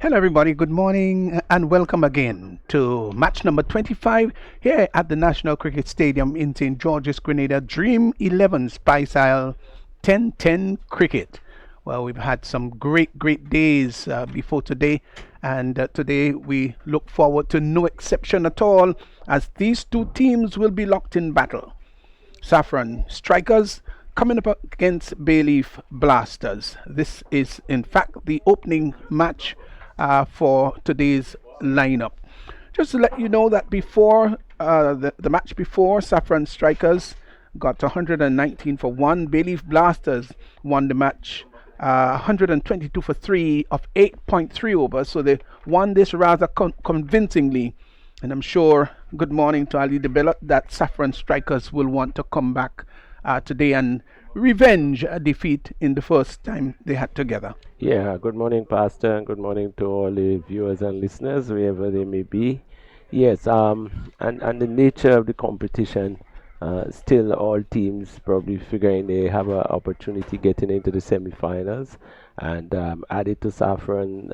Hello, everybody. Good morning and welcome again to match number 25 here at the National Cricket Stadium in St. George's, Grenada. Dream11 Spice Isle 10-10 cricket. Well, we've had some great days before today, and today we look forward to no exception at all as these two teams will be locked in battle. Saffron strikers coming up against Bayleaf Blasters. This is, in fact, the opening match for today's lineup. Just to let you know that before the match before, Saffron Strikers got 119 for 1. Bayleaf Blasters won the match 122 for 3 of 8.3 overs. So they won this rather convincingly. And I'm sure, good morning to Ali Debella, that Saffron Strikers will want to come back today and revenge a defeat in the first time they had together. Yeah, good morning, Pastor, and good morning to all the viewers and listeners, wherever they may be. Yes, and the nature of the competition, still all teams probably figuring they have an opportunity getting into the semi-finals, and added to Saffron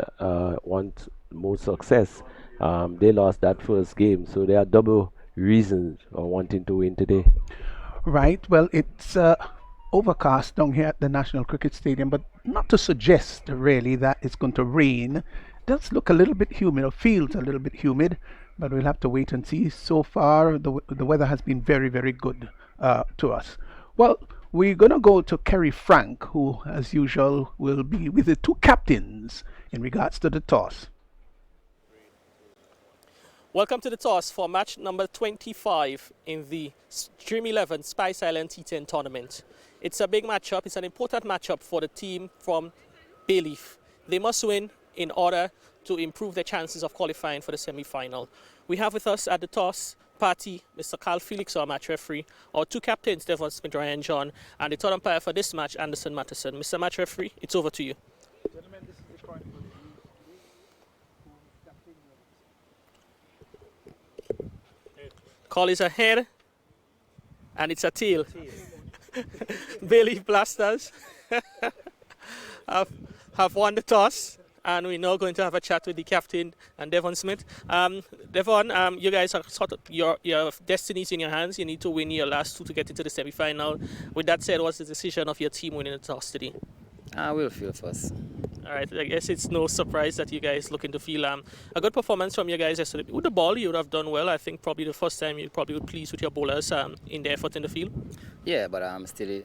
want more success. They lost that first game, so there are double reasons for wanting to win today. Right. Well, it's overcast down here at the National Cricket Stadium, but not to suggest really that it's going to rain. It does look a little bit humid, or feels a little bit humid, but we'll have to wait and see. So far, the weather has been very good to us. Well, we're going to go to Kerry Frank, who, as usual, will be with the two captains in regards to the toss. Welcome to the toss for match number 25 in the Dream11 Spice Island T10 tournament. It's a big matchup. It's an important matchup for the team from Bayleaf. They must win in order to improve their chances of qualifying for the semi-final. We have with us at the toss party Mr. Carl Felix, our match referee, our two captains, Devon Smith, Ryan John, and the third umpire for this match, Anderson Matteson. Mr. Match referee, it's over to you. Gentlemen, this is the chronicle. Call is a head, and it's a tail. Bayleaf Blasters have won the toss, and we're now going to have a chat with the captain and Devon Smith. Devon, you guys are sort of your destiny's in your hands. You need to win your last two to get into the semi-final. With that said, what's the decision of your team winning the toss today? I will feel first. All right, I guess it's no surprise that you guys looking to feel a good performance from you guys yesterday. With the ball, you would have done well. I think probably the first time you probably would pleased with your bowlers in their effort in the field. Yeah, but I'm still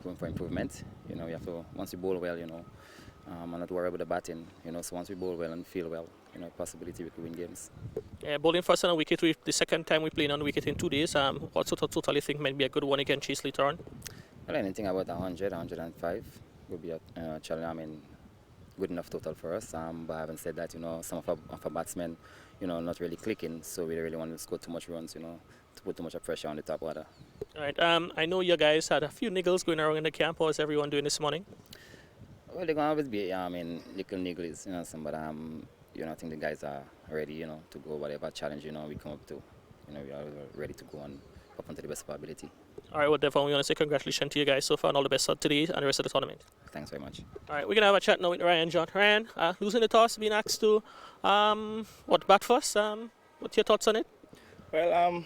room for improvement. You know, we have to, once we bowl well, I'm not worried about the batting. So once we bowl well and feel well, possibility we could win games. Yeah, bowling first on a wicket, the second time we played on a wicket in 2 days. What sort of total you think might be a good one again chase later on? Well, anything about 100, 105 would be a challenge. Good enough total for us. But having said that, some of our batsmen, not really clicking, so we really want to score too much runs, to put too much pressure on the top order. All right. I know you guys had a few niggles going around in the camp. How's everyone doing this morning? Well, they're going to always be, little niggles, but I think the guys are ready, to go whatever challenge, we come up to. We are ready to go and up onto the best of our ability. All right, well, Devon, we want to say congratulations to you guys so far and all the best today and the rest of the tournament. Thanks very much. All right, we're going to have a chat now with Ryan John. Ryan, losing the toss, being asked to, bat first? What's your thoughts on it? Well,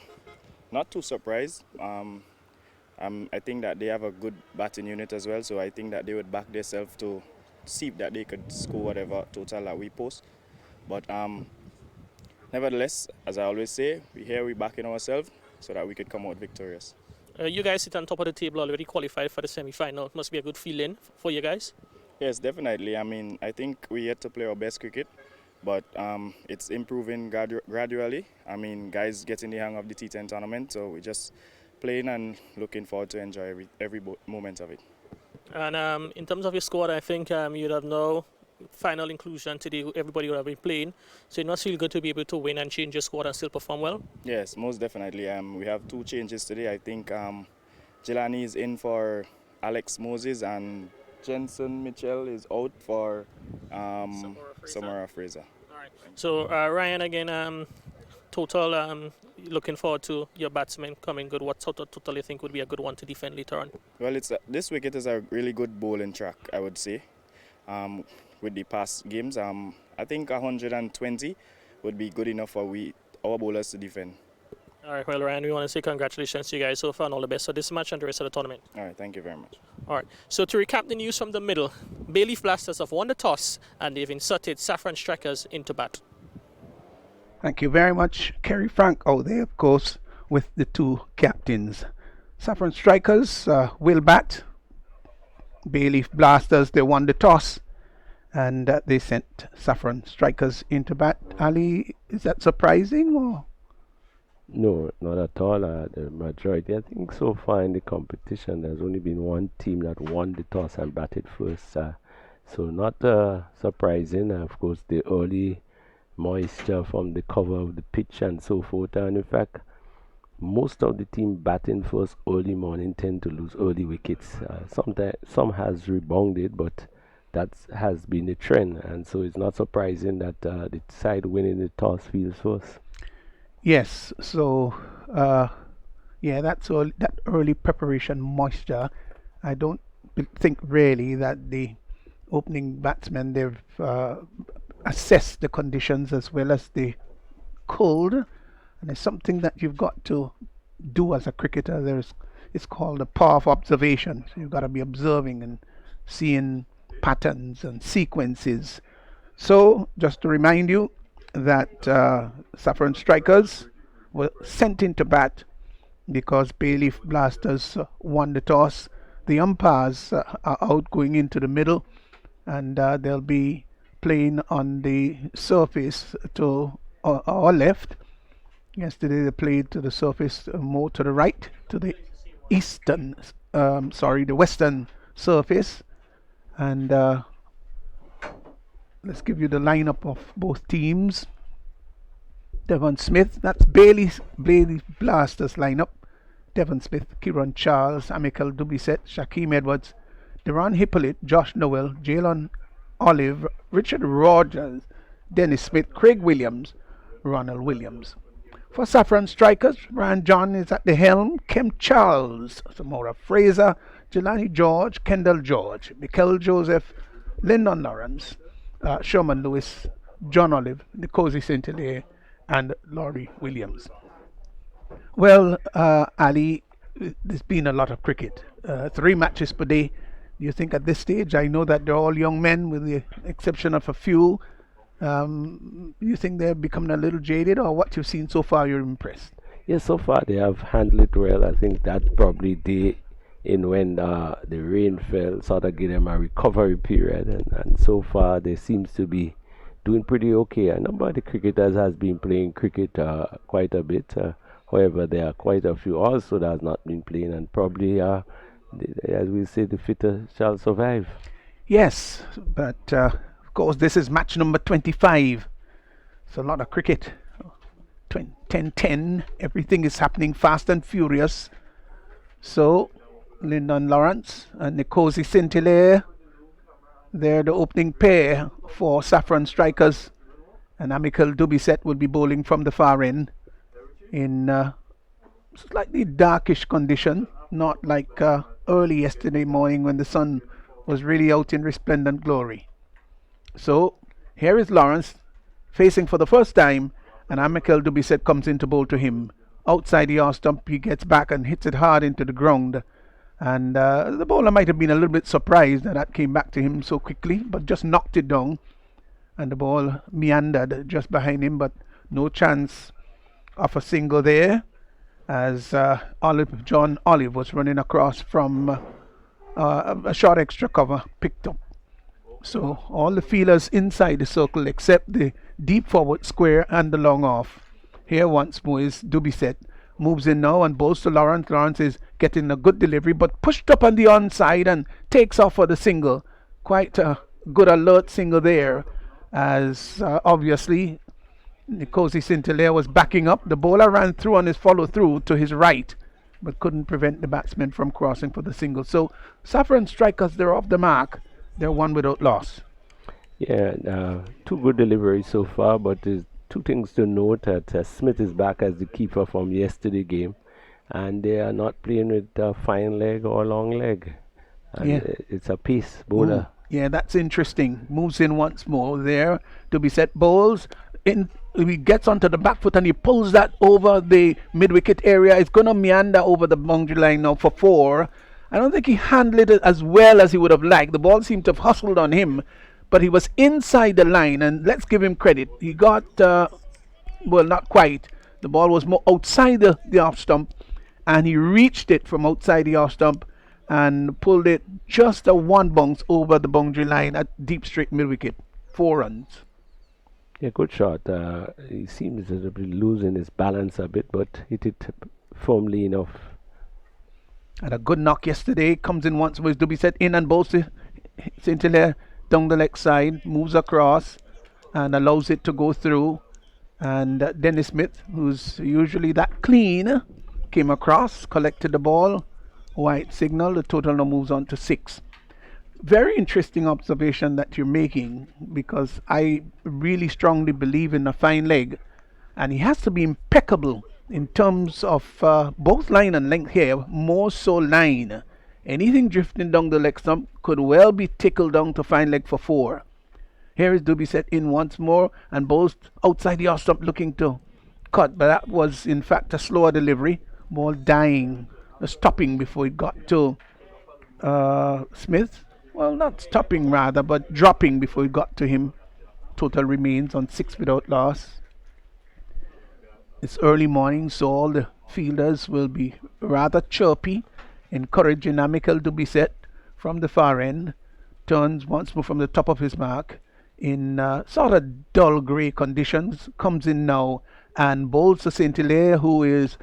not too surprised. I think that they have a good batting unit as well, so I think that they would back themselves to see that they could score whatever total that we post. But nevertheless, as I always say, we're backing ourselves so that we could come out victorious. You guys sit on top of the table already qualified for the semi-final. Must be a good feeling for you guys. Yes, definitely. I think we yet to play our best cricket, but it's improving gradually. Guys getting the hang of the T10 tournament, so we're just playing and looking forward to enjoy every moment of it. And in terms of your squad, I think you'd have no final inclusion today. Everybody would have been playing, so it must feel good to be able to win and change your squad and still perform well. Yes, most definitely. We have two changes today. I think Jelani is in for Alex Moses and Jensen Mitchell is out for Samara Fraser. All right. So Ryan, again, total looking forward to your batsmen coming good. What sort of total you think would be a good one to defend later on? Well, this wicket is a really good bowling track, I would say. with the past games. I think 120 would be good enough for our bowlers to defend. All right, well, Ryan, we want to say congratulations to you guys so far and all the best for this match and the rest of the tournament. All right, thank you very much. All right, so to recap the news from the middle, Bayleaf Blasters have won the toss and they've inserted Saffron Strikers into bat. Thank you very much, Kerry Frank out there, of course, with the two captains. Saffron Strikers will bat. Bayleaf Blasters, they won the toss and they sent Saffron Strikers into bat. Ali, is that surprising or? No, not at all. The majority, I think, so far in the competition, there's only been one team that won the toss and batted first. So not surprising. Of course, the early moisture from the cover of the pitch and so forth. And in fact, most of the team batting first early morning tend to lose early wickets. Sometimes some has rebounded, but that has been the trend. And so it's not surprising that the side winning the toss fields first. Yes, so yeah, that's all, that early preparation moisture. I don't think really that the opening batsmen, they've assessed the conditions as well as the cold, and it's something that you've got to do as a cricketer. It's called the power of observation. So you've got to be observing and seeing patterns and sequences. So just to remind you that Saffron Strikers were sent into bat because Bayleaf Blasters won the toss. The umpires are out going into the middle, and they'll be playing on the surface to our left. Yesterday they played to the surface more to the right, to the the western surface. And let's give you the lineup of both teams. Devon Smith, that's Bayleaf Blasters lineup. Devon Smith, Kieran Charles, Amikal Dubisset, Shaquem Edwards, Deron Hippolyte, Josh Noel, Jalen Olive, Richard Rogers, Dennis Smith, Craig Williams, Ronald Williams. For Saffron Strikers, Ryan John is at the helm, Kem Charles, Samora Fraser, Jelani George, Kendall George, Mikel Joseph, Lyndon Lawrence, Sherman Lewis, John Olive, Nkosi St-Hilaire, and Laurie Williams. Well, Ali, there's been a lot of cricket. 3 matches per day. Do you think at this stage, I know that they're all young men with the exception of a few, you think they're becoming a little jaded, or what you've seen so far, you're impressed? Yes, so far they have handled it well. I think that probably day in when the rain fell sort of gave them a recovery period, and so far they seems to be doing pretty okay. A number of the cricketers has been playing cricket quite a bit. However, there are quite a few also that has not been playing, and probably, as we say, the fitter shall survive. Yes, but of course this is match number 25. It's a lot of cricket. 10-10, everything is happening fast and furious. So Lyndon Lawrence and Nkosi St-Hilaire, they're the opening pair for Saffron Strikers, and Amikal Dubisset will be bowling from the far end in slightly darkish condition, not like early yesterday morning when the sun was really out in resplendent glory. So here is Lawrence facing for the first time, and Amikal Dubisset comes in to bowl to him. Outside the off stump, he gets back and hits it hard into the ground. And the bowler might have been a little bit surprised that came back to him so quickly, but just knocked it down. And the ball meandered just behind him, but no chance of a single there, as John Olive was running across from a short extra cover, picked up. So all the fielders inside the circle except the deep forward square and the long off. Here once more is Dubisset. Moves in now and bowls to Lawrence. Lawrence is getting a good delivery, but pushed up on the onside and takes off for the single. Quite a good alert single there, as obviously Nkosi St-Hilaire was backing up. The bowler ran through on his follow through to his right, but couldn't prevent the batsman from crossing for the single. So Saffron Strikers, they're off the mark. They're one without loss. Yeah, 2 good deliveries so far, but there's 2 things to note. That Smith is back as the keeper from yesterday game, and they are not playing with a fine leg or long leg. And Yeah. it's a pace bowler. Yeah, that's interesting. Moves in once more there to be set bowls. In he gets onto the back foot and he pulls that over the mid wicket area. It's gonna meander over the boundary line now for four. I don't think he handled it as well as he would have liked. The ball seemed to have hustled on him, but he was inside the line, and let's give him credit. He got well, not quite. The ball was more outside the off stump, and he reached it from outside the off stump and pulled it just a one bounce over the boundary line at deep straight mid wicket. 4 runs. Yeah, good shot. He seems to be losing his balance a bit, but hit it firmly enough. And a good knock yesterday. Comes in once more. Duby set in and bowls to St. Hilaire down the leg side. Moves across and allows it to go through. And Dennis Smith, who's usually that clean, came across, collected the ball. White signal. The total now moves on to 6. Very interesting observation that you're making, because I really strongly believe in a fine leg, and he has to be impeccable in terms of both line and length here, more so line. Anything drifting down the leg stump could well be tickled down to fine leg for 4. Here is Duby set in once more and both outside the off stump looking to cut, but that was in fact a slower delivery. Ball dying, stopping before it got to Smith. Well, not stopping rather, but dropping before it got to him. Total remains on 6 without loss. It's early morning, so all the fielders will be rather chirpy, encouraging Amical to be set from the far end. Turns once more from the top of his mark in sort of dull grey conditions. Comes in now and bowls to St. Hilaire, who is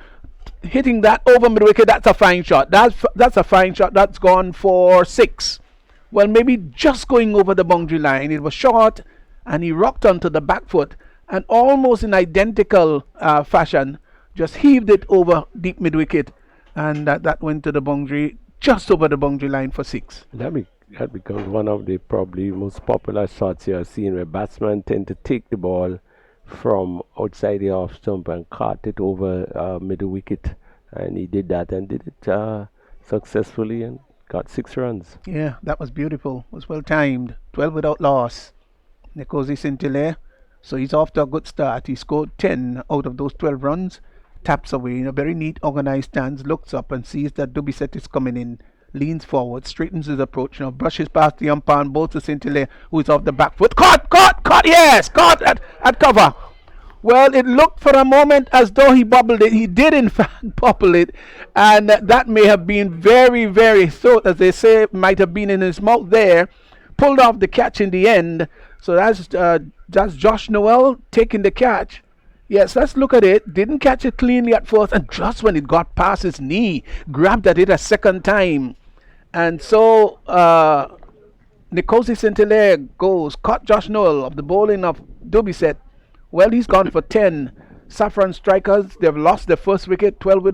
hitting that over mid wicket. That's a fine shot. That's a fine shot. That's gone for 6. Well, maybe just going over the boundary line. It was short, and he rocked onto the back foot, and almost in identical fashion, just heaved it over deep mid wicket, and that went to the boundary, just over the boundary line for 6. That becomes one of the probably most popular shots you have seen, where batsmen tend to take the ball from outside the off stump and cart it over middle wicket, and he did that and did it successfully and got 6 runs. Yeah, that was beautiful. It was well timed. 12 without loss. Nicosi St. Hilaire. So he's off to a good start. He scored 10 out of those 12 runs. Taps away in a very neat, organized stance. Looks up and sees that Dubiset is coming in. Leans forward, straightens his approach. Now brushes past the umpire and bowls to St. Hilaire, who is off the back foot. Caught! Yes! Caught at cover. Well, it looked for a moment as though he bobbled it. He did, in fact, bobble it. And that may have been very, very thought, as they say, might have been in his mouth there. Pulled off the catch in the end. So that's Josh Noel taking the catch. Yes, let's look at it. Didn't catch it cleanly at first. And just when it got past his knee, grabbed at it a second time. And so Nicosi St. Hilaire goes, caught Josh Noel of the bowling of Dubiset. Well, he's gone for 10. Saffron strikers, they've lost their first wicket, 12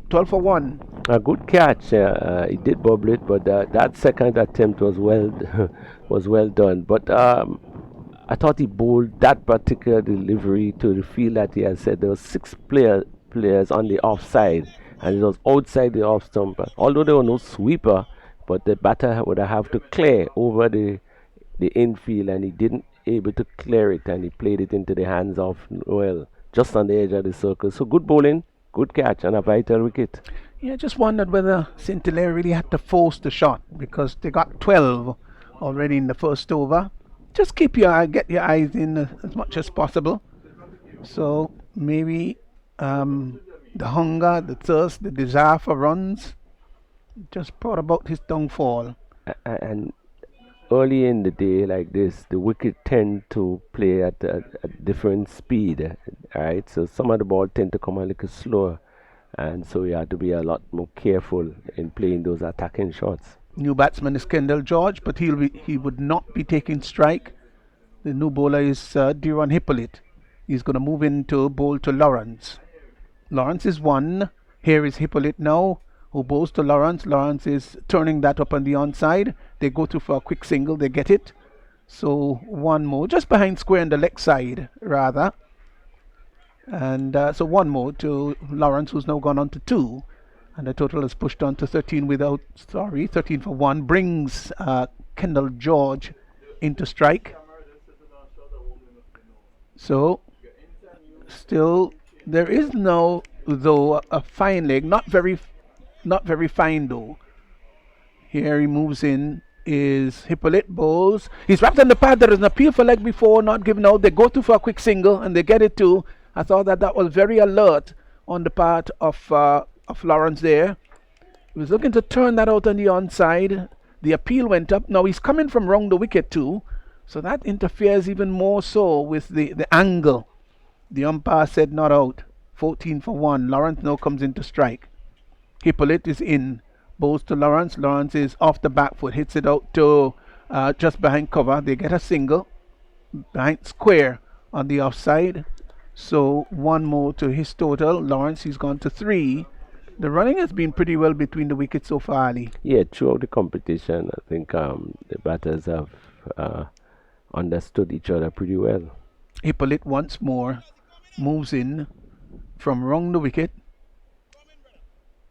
for 1. A good catch. He did bobble it, but that second attempt was well done. But I thought he bowled that particular delivery to the field that he had said. There were 6 players on the offside, and it was outside the off stump. Although there was no sweeper, but the batter would have to clear over the infield, and he didn't able to clear it, and he played it into the hands of Noel just on the edge of the circle. So good bowling, good catch, and a vital wicket. Yeah, just wondered whether St. Hilaire really had to force the shot, because they got 12 already in the first over. Just get your eyes in as much as possible. So maybe the hunger, the thirst, the desire for runs just brought about his downfall. And early in the day like this, the wicket tend to play at a different speed, right? So some of the ball tend to come a little slower, and so you have to be a lot more careful in playing those attacking shots. New batsman is Kendall George, but he would not be taking strike. The new bowler is Diron Hippolyte. He's going to move into bowl to Lawrence. Lawrence is 1. Here is Hippolyte now, who bowls to Lawrence. Lawrence is turning that up on the onside. They go through for a quick single. They get it. So 1 more, just behind square on the leg side, rather. And so 1 more to Lawrence, who's now gone on to 2. And the total is pushed on to 13 for 1. Brings Kendall George into strike. So still there is now though a fine leg, not very fine though. Here he moves in, is Hippolyte bowls. He's wrapped on the pad. There is an appeal for leg before, not given out. They go through for a quick single and they get it too. I thought that was very alert on the part of Lawrence there. He was looking to turn that out on the onside. The appeal went up. Now he's coming from round the wicket too, so that interferes even more so with the angle. The umpire said not out. 14 for 1. Lawrence now comes into strike. Hippolyte is in. Bowls to Lawrence. Lawrence is off the back foot. Hits it out to just behind cover. They get a single. Behind square on the offside. So one more to his total. Lawrence, he's gone to 3. The running has been pretty well between the wickets so far, Ali. Yeah, throughout the competition, I think the batters have understood each other pretty well. Hippolyte once more moves in from round the wicket.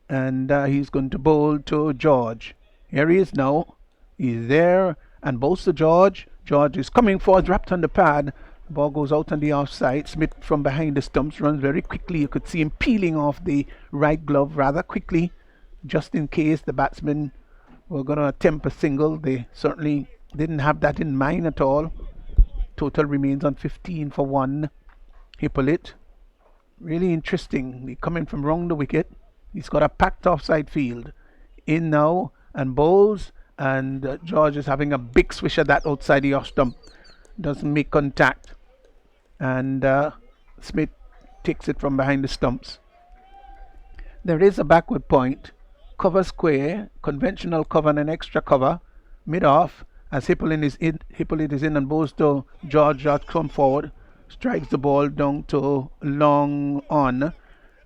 And he's going to bowl to George. Here he is now. He's there and bowls to George. George is coming forward, wrapped on the pad. The ball goes out on the offside. Smith from behind the stumps runs very quickly. You could see him peeling off the right glove rather quickly, just in case the batsmen were going to attempt a single. They certainly didn't have that in mind at all. Total remains on 15 for 1. Hippolyte, really interesting. Coming from round the wicket. He's got a packed offside field. In now and bowls, and George is having a big swish at that outside the off stump. Doesn't make contact. And Smith takes it from behind the stumps. There is a backward point. Cover square, conventional cover and an extra cover. Mid off as Hippolyte is in and bowls to George. George come forward, strikes the ball down to long on.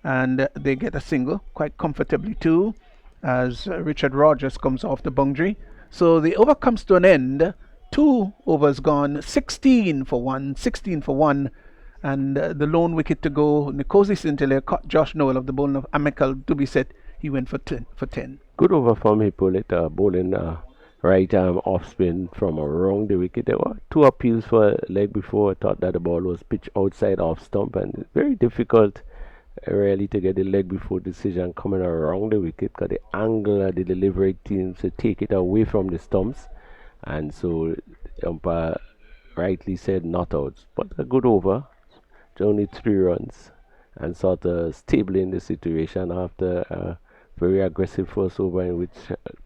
And they get a single quite comfortably too, as Richard Rogers comes off the boundary. So the over comes to an end. 2 overs gone, 16 for 1, 16 for 1. And the lone wicket to go, Nkosi Sintele caught Josh Noel of the bowling of Amikal Dubisset. He went for 10. Good over from Hippolyte, bowling right arm off spin from around the wicket. There were 2 appeals for leg before. I thought that the ball was pitched outside off stump, and it's very difficult really to get the leg before decision coming around the wicket, because the angle of the delivery teams to take it away from the stumps, and so the umpire rightly said not out. But a good over, only 3 runs, and sort of stabling the situation after a very aggressive first over in which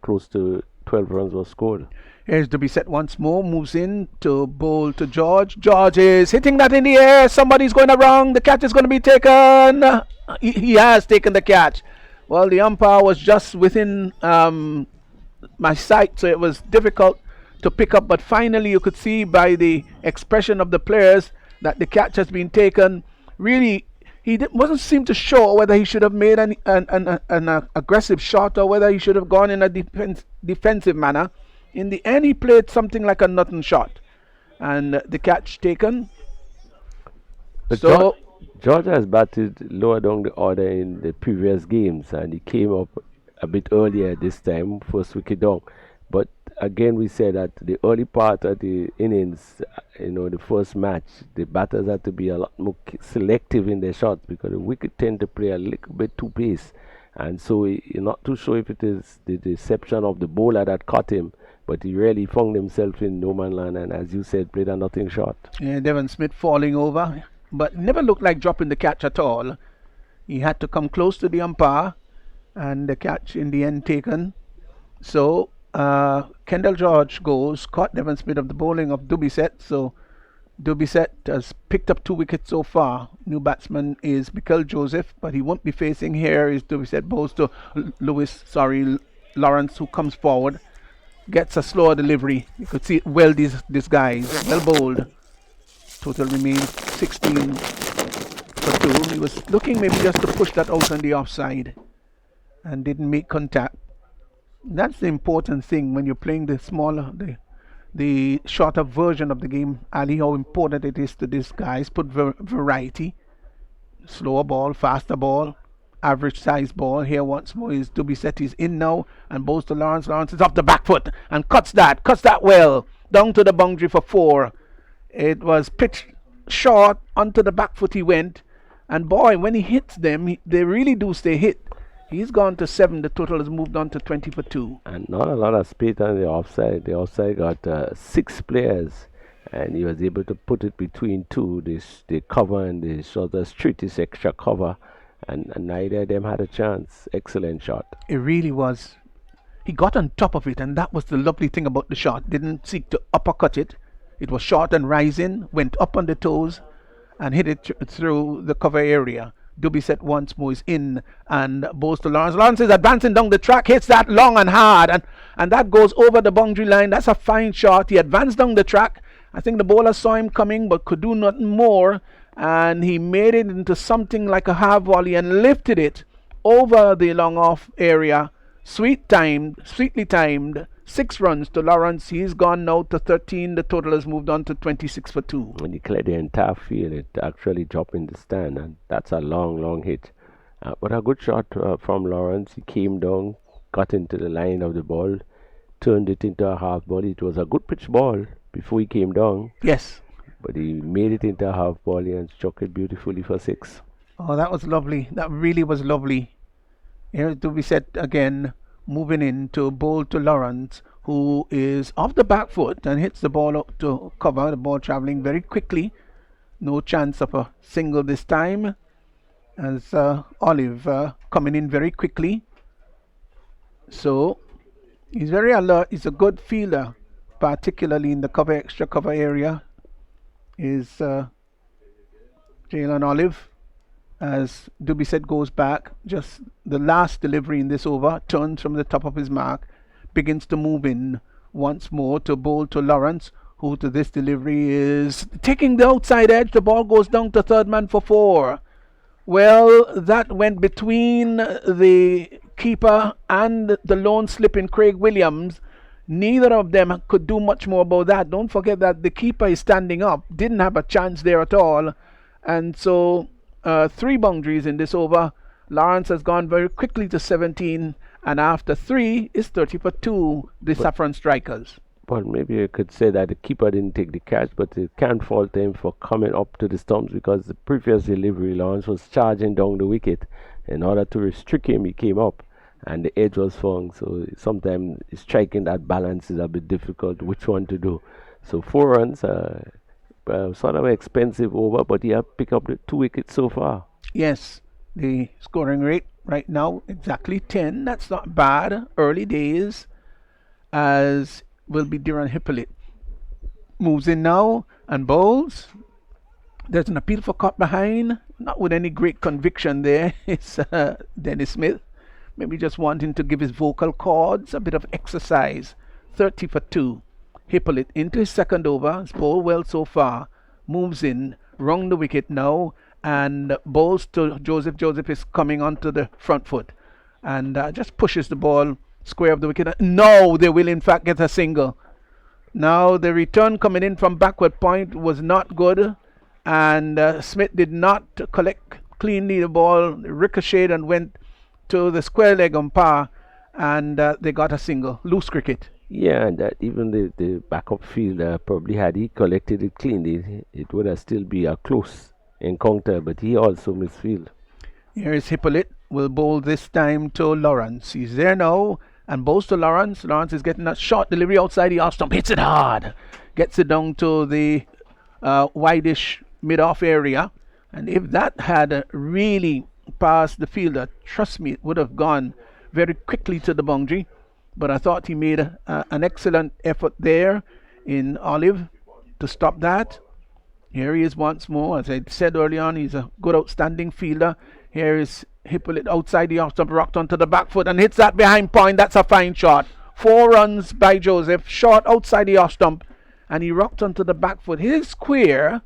close to 12 runs were scored. Here's Dubisset once more, moves in to bowl to George. George is hitting that in the air. Somebody's going around. The catch is going to be taken. He has taken the catch. Well, the umpire was just within my sight, so it was difficult to pick up. But finally, you could see by the expression of the players that the catch has been taken. Really, he wasn't seem to show whether he should have made an aggressive shot or whether he should have gone in a defensive manner. In the end, he played something like a nothing shot, and the catch taken. But So Georgia has batted lower down the order in the previous games, and he came up a bit earlier this time, first wicket down. But again, we said that the early part of the innings, the first match, the batters had to be a lot more selective in their shots, because the wicket tend to play a little bit too pace. And so you're not too sure if it is the deception of the bowler that caught him, but he really found himself in no man's land, and as you said, played a nothing shot. yeah, Devon Smith falling over, but never looked like dropping the catch at all. He had to come close to the umpire, and the catch in the end taken. So Kendall George goes, caught Devon Smith of the bowling of Dubisset. So Dubisset has picked up 2 wickets so far. New batsman is Mikel Joseph, but he won't be facing. Here is Dubisset, bowls to Lawrence, who comes forward, gets a slower delivery. You could see it well, these guys, well bowled. Total remains 16 for 2. He was looking maybe just to push that out on the offside and didn't make contact. That's the important thing when you're playing the smaller, the shorter version of the game, Ali, how important it is to these guys. Put variety, slower ball, faster ball, average size ball. Here once more is Dubisset is in now and bowls to Lawrence. Lawrence is off the back foot and cuts that well down to the boundary for 4. It was pitched short onto the back foot he went, and boy, when he hits them, they really do stay hit. He's gone to 7. The total has moved on to 20 for 2. And not a lot of speed on the offside. The offside got 6 players, and he was able to put it between 2. The cover and the shorter street is extra cover, and neither of them had a chance. Excellent shot. It really was. He got on top of it, and that was the lovely thing about the shot. Didn't seek to uppercut it. It was short and rising, went up on the toes, and hit it through the cover area. Dubisset once more is in and bowls to Lawrence. Lawrence is advancing down the track, hits that long and hard, and that goes over the boundary line. That's a fine shot. He advanced down the track. I think the bowler saw him coming but could do nothing more, and he made it into something like a half volley and lifted it over the long off area. Sweetly timed. 6 runs to Lawrence. He's gone now to 13. The total has moved on to 26 for 2. When he cleared the entire field, it actually dropped in the stand, and that's a long hit. But a good shot from Lawrence. He came down, got into the line of the ball, turned it into a half volley. It was a good pitch ball before he came down. Yes. But he made it into a half volley and struck it beautifully for 6. Oh, that was lovely. That really was lovely. Here's Dubisset again, moving in to bowl to Lawrence, who is off the back foot and hits the ball up to cover. The ball traveling very quickly. No chance of a single this time, as Olive coming in very quickly. So he's very alert. He's a good fielder, particularly in the extra cover area. Is Jalen Olive. As Dubisset goes back, just the last delivery in this over, turns from the top of his mark, begins to move in once more to bowl to Lawrence, who to this delivery is taking the outside edge. The ball goes down to third man for 4. Well, that went between the keeper and the lone slip in Craig Williams. Neither of them could do much more about that. Don't forget that the keeper is standing up, didn't have a chance there at all, and so 3 boundaries in this over. Lawrence has gone very quickly to 17, and after 3 is 30 for 2, the Saffron strikers. Well, maybe you could say that the keeper didn't take the catch, but you can't fault him for coming up to the stumps, because the previous delivery, Lawrence was charging down the wicket. In order to restrict him, he came up, and the edge was falling. So sometimes striking that balance is a bit difficult, which one to do. So 4 runs, sort of expensive over, but he has picked up the 2 wickets so far. Yes, the scoring rate right now exactly 10. That's not bad. Early days, as will be Duran Hippolyte. Moves in now and bowls. There's an appeal for caught behind, not with any great conviction there. It's Dennis Smith, maybe just wanting to give his vocal cords a bit of exercise. 30 for 2. Hippolyte into his second over. It's bowled well so far. Moves in, round the wicket now, and bowls to Joseph. Joseph is coming onto the front foot and just pushes the ball square of the wicket. No, they will in fact get a single. Now the return coming in from backward point was not good, and Smith did not collect cleanly. The ball ricocheted and went to the square leg umpire, and they got a single. Loose cricket. Yeah, and that even the backup fielder probably had he collected it cleanly, it would have still be a close encounter, but he also misfield. Here is Hippolyte, will bowl this time to Lawrence. He's there now and bowls to Lawrence. Lawrence is getting a short delivery outside the off stump, hits it hard, gets it down to the wideish mid-off area, and if that had really passed the fielder, trust me, it would have gone very quickly to the boundary. But I thought he made an excellent effort there in Olive to stop that. Here he is once more. As I said early on, he's a good outstanding fielder. Here is Hippolyte outside the off stump, rocked onto the back foot and hits that behind point. That's a fine shot. 4 runs by Joseph, short outside the off stump, and he rocked onto the back foot. Hit it square,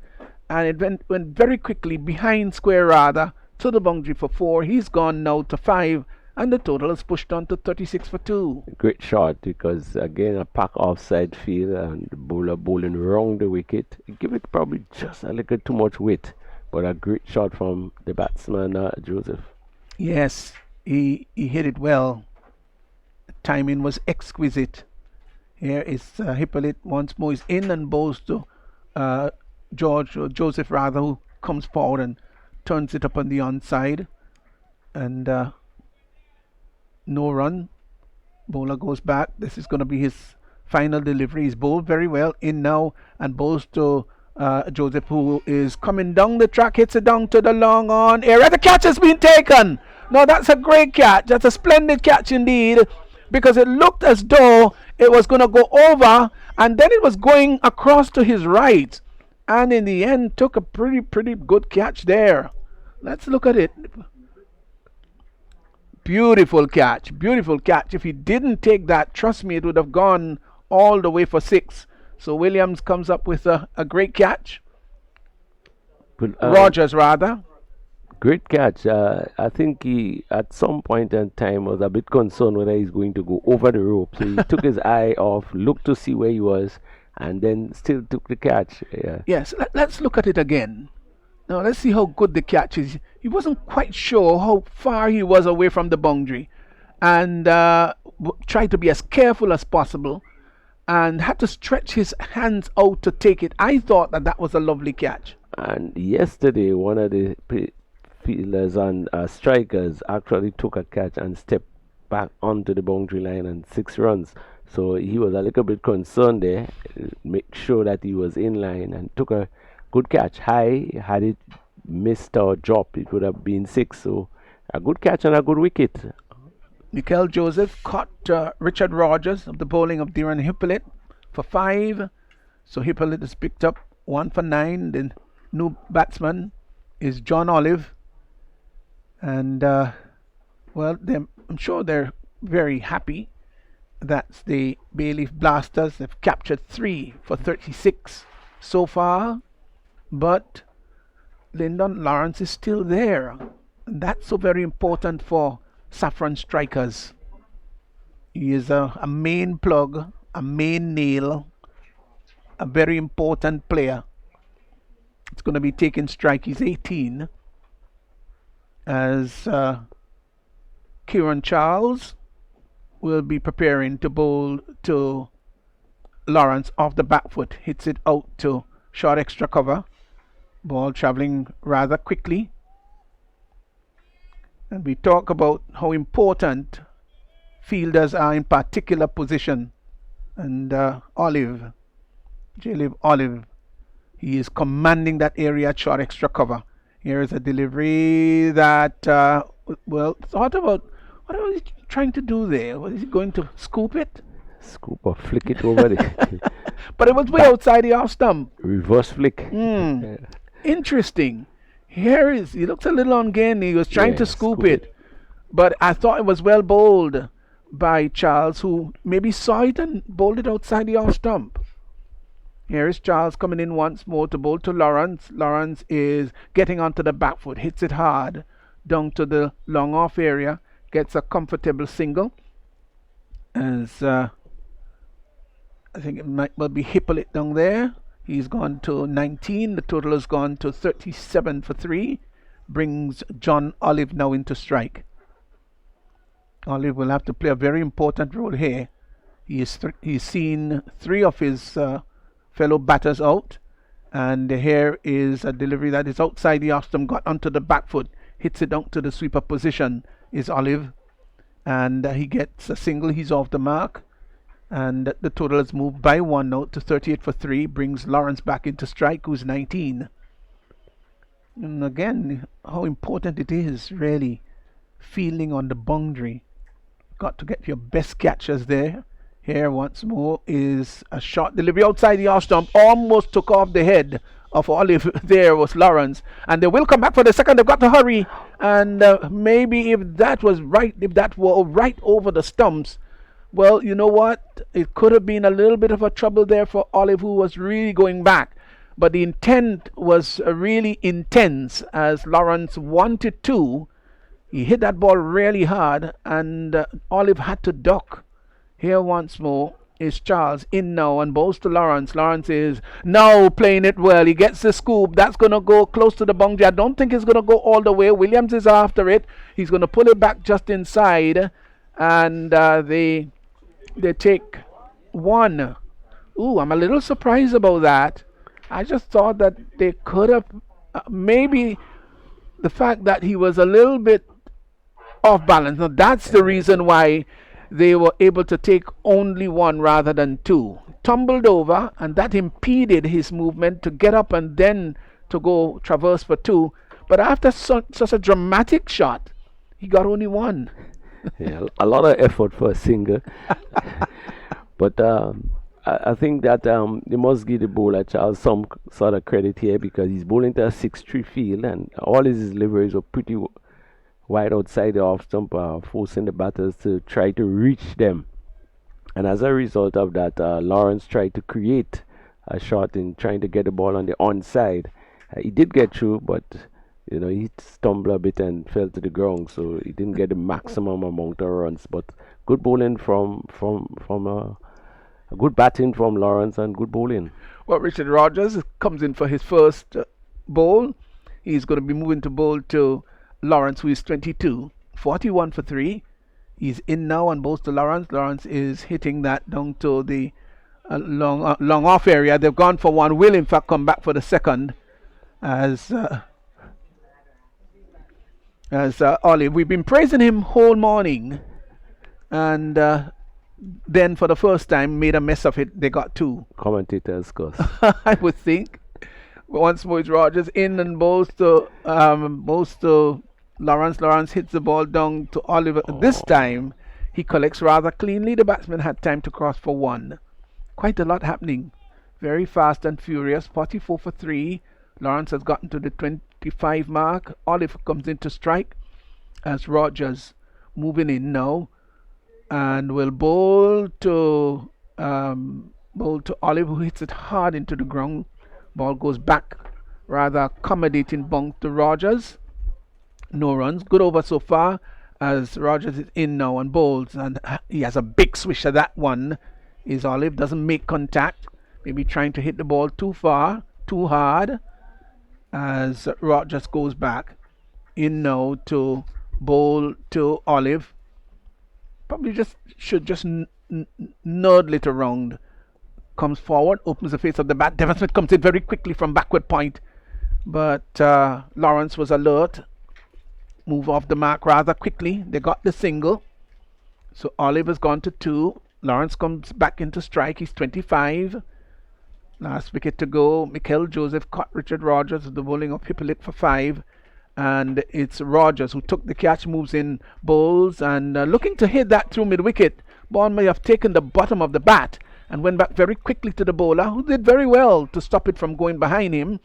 and it went very quickly behind square rather to the boundary for 4. He's gone now to 5. And the total is pushed on to 36 for 2. Great shot, because again a pack offside field and the bowler bowling round the wicket. Give it probably just a little too much weight, but a great shot from the batsman Joseph. Yes, he hit it well. Timing was exquisite. Here is Hippolyte once more. Is in and bows to uh, Joseph rather, who comes forward and turns it up on the onside. And no run. Bowler goes back. This is going to be his final delivery. He's bowled very well in now and bows to Joseph, who is coming down the track, hits it down to the long on area. The catch has been taken. No, that's a great catch. That's a splendid catch indeed, because it looked as though it was going to go over and then it was going across to his right, and in the end took a pretty good catch there. Let's look at it. Beautiful catch, beautiful catch. If he didn't take that, trust me, it would have gone all the way for 6. So Williams comes up with a great catch. But, Rogers rather. great catch. I think he, at some point in time, was a bit concerned whether he's going to go over the rope. So he took his eye off, looked to see where he was, and then still took the catch. Yeah. Yes, let's look at it again. Now let's see how good the catch is. He wasn't quite sure how far he was away from the boundary, and tried to be as careful as possible, and had to stretch his hands out to take it. I thought that was a lovely catch. And yesterday, one of the fielders and strikers actually took a catch and stepped back onto the boundary line and 6 runs. So he was a little bit concerned there, make sure that he was in line, and took a good catch high. Had it missed or dropped, it would have been 6. So a good catch and a good wicket. Mikel Joseph caught Richard Rogers of the bowling of Darren Hippolyte for 5. So Hippolyte is picked up 1 for 9. The new batsman is John Olive. And, well, I'm sure they're very happy. That's the Bayleaf Blasters. They've captured 3 for 36 so far. But Lyndon Lawrence is still there. And that's so very important for Saffron strikers. He is a main plug, a main nail, a very important player. It's going to be taking strike. He's 18. As Kieran Charles will be preparing to bowl to Lawrence off the back foot. Hits it out to short extra cover. Ball travelling rather quickly. And we talk about how important fielders are in particular position. And Olive, J-Liv Olive, he is commanding that area at short extra cover. Here is a delivery that, well, thought about, what was he trying to do there? Was he going to scoop it? Scoop or flick it over the But it was way outside the off stump. reverse flick. Interesting. Here is, he looks a little ungainly. He was trying to scoop scoop it. But I thought it was well bowled by Charles, who maybe saw it and bowled it outside the off stump. Here is Charles coming in once more to bowl to Lawrence. Lawrence is getting onto the back foot, hits it hard down to the long off area, gets a comfortable single. As I think it might well be Hippolyte down there. He's gone to 19. The total has gone to 37 for 3. Brings John Olive now into strike. Olive will have to play a very important role here. He's seen 3 of his fellow batters out, and here is a delivery that is outside the off stump, got onto the back foot, hits it down to the sweeper position is Olive, and he gets a single. He's off the mark, and the total has moved by 1 now to 38 for 3, brings Lawrence back into strike, who's 19. And again, how important it is really fielding on the boundary. Got to get your best catchers there. Here once more is a short delivery outside the off stump, almost took off the head of Olive. There was Lawrence, and they will come back for the second. They've got to hurry, and maybe if that were right over the stumps, well, you know what, it could have been a little bit of a trouble there for Olive, who was really going back, but the intent was really intense, as Lawrence wanted to. He hit that ball really hard, and Olive had to duck. Here once more is Charles in now and bowls to Lawrence. Lawrence is now playing it well. He gets the scoop. That's going to go close to the boundary. I don't think it's going to go all the way. Williams is after it. He's going to pull it back just inside. And they take one. Ooh, I'm a little surprised about that. I just thought that they could have maybe the fact that he was a little bit off balance. Now that's the reason why they were able to take only one rather than two. Tumbled over, and that impeded his movement to get up and then to go traverse for two. But after such a dramatic shot, he got only one. Yeah, a lot of effort for a single. But I think that they must give the bowler Charles some sort of credit here because he's bowling to a 6-3 field and all his deliveries were pretty wide outside the off stump, forcing the batters to try to reach them. And as a result of that, Lawrence tried to create a shot in trying to get the ball on the onside. He did get through, but he stumbled a bit and fell to the ground, so he didn't get the maximum amount of runs. But good bowling from good batting from Lawrence and good bowling. Well, Richard Rogers comes in for his first bowl. He's going to be moving to bowl to Lawrence, who is 22, 41 for 3. He's in now and bowls to Lawrence. Lawrence is hitting that down to the long off area. They've gone for one. Will in fact come back for the second as Olive. We've been praising him whole morning, and then for the first time made a mess of it. They got two. Commentators, course. I would think. Once more, it's Rogers in and bowls to Lawrence. Lawrence hits the ball down to Oliver. This time, he collects rather cleanly. The batsman had time to cross for one. Quite a lot happening. Very fast and furious. 44 for 3. Lawrence has gotten to the 25 mark. Oliver comes in to strike as Rogers moving in now and will bowl to Olive, who hits it hard into the ground. Ball goes back, rather accommodating bunk to Rogers. No runs. Good over so far as Rogers is in now and bowls, and he has a big swish at that one. Is Olive doesn't make contact, maybe trying to hit the ball too far, too hard, as Rogers goes back in now to bowl to Olive. Probably should just nudge it around. Comes forward, opens the face of the bat. Devon Smith comes in very quickly from backward point, but Lawrence was alert. Move off the mark rather quickly. They got the single. So Olive has gone to 2. Lawrence comes back into strike. He's 25. Last wicket to go. Mikel Joseph caught Richard Rogers with the bowling of Hippolyte for 5. And it's Rogers who took the catch, moves in, bowls, and looking to hit that through mid-wicket. Ball may have taken the bottom of the bat and went back very quickly to the bowler, who did very well to stop it from going behind him.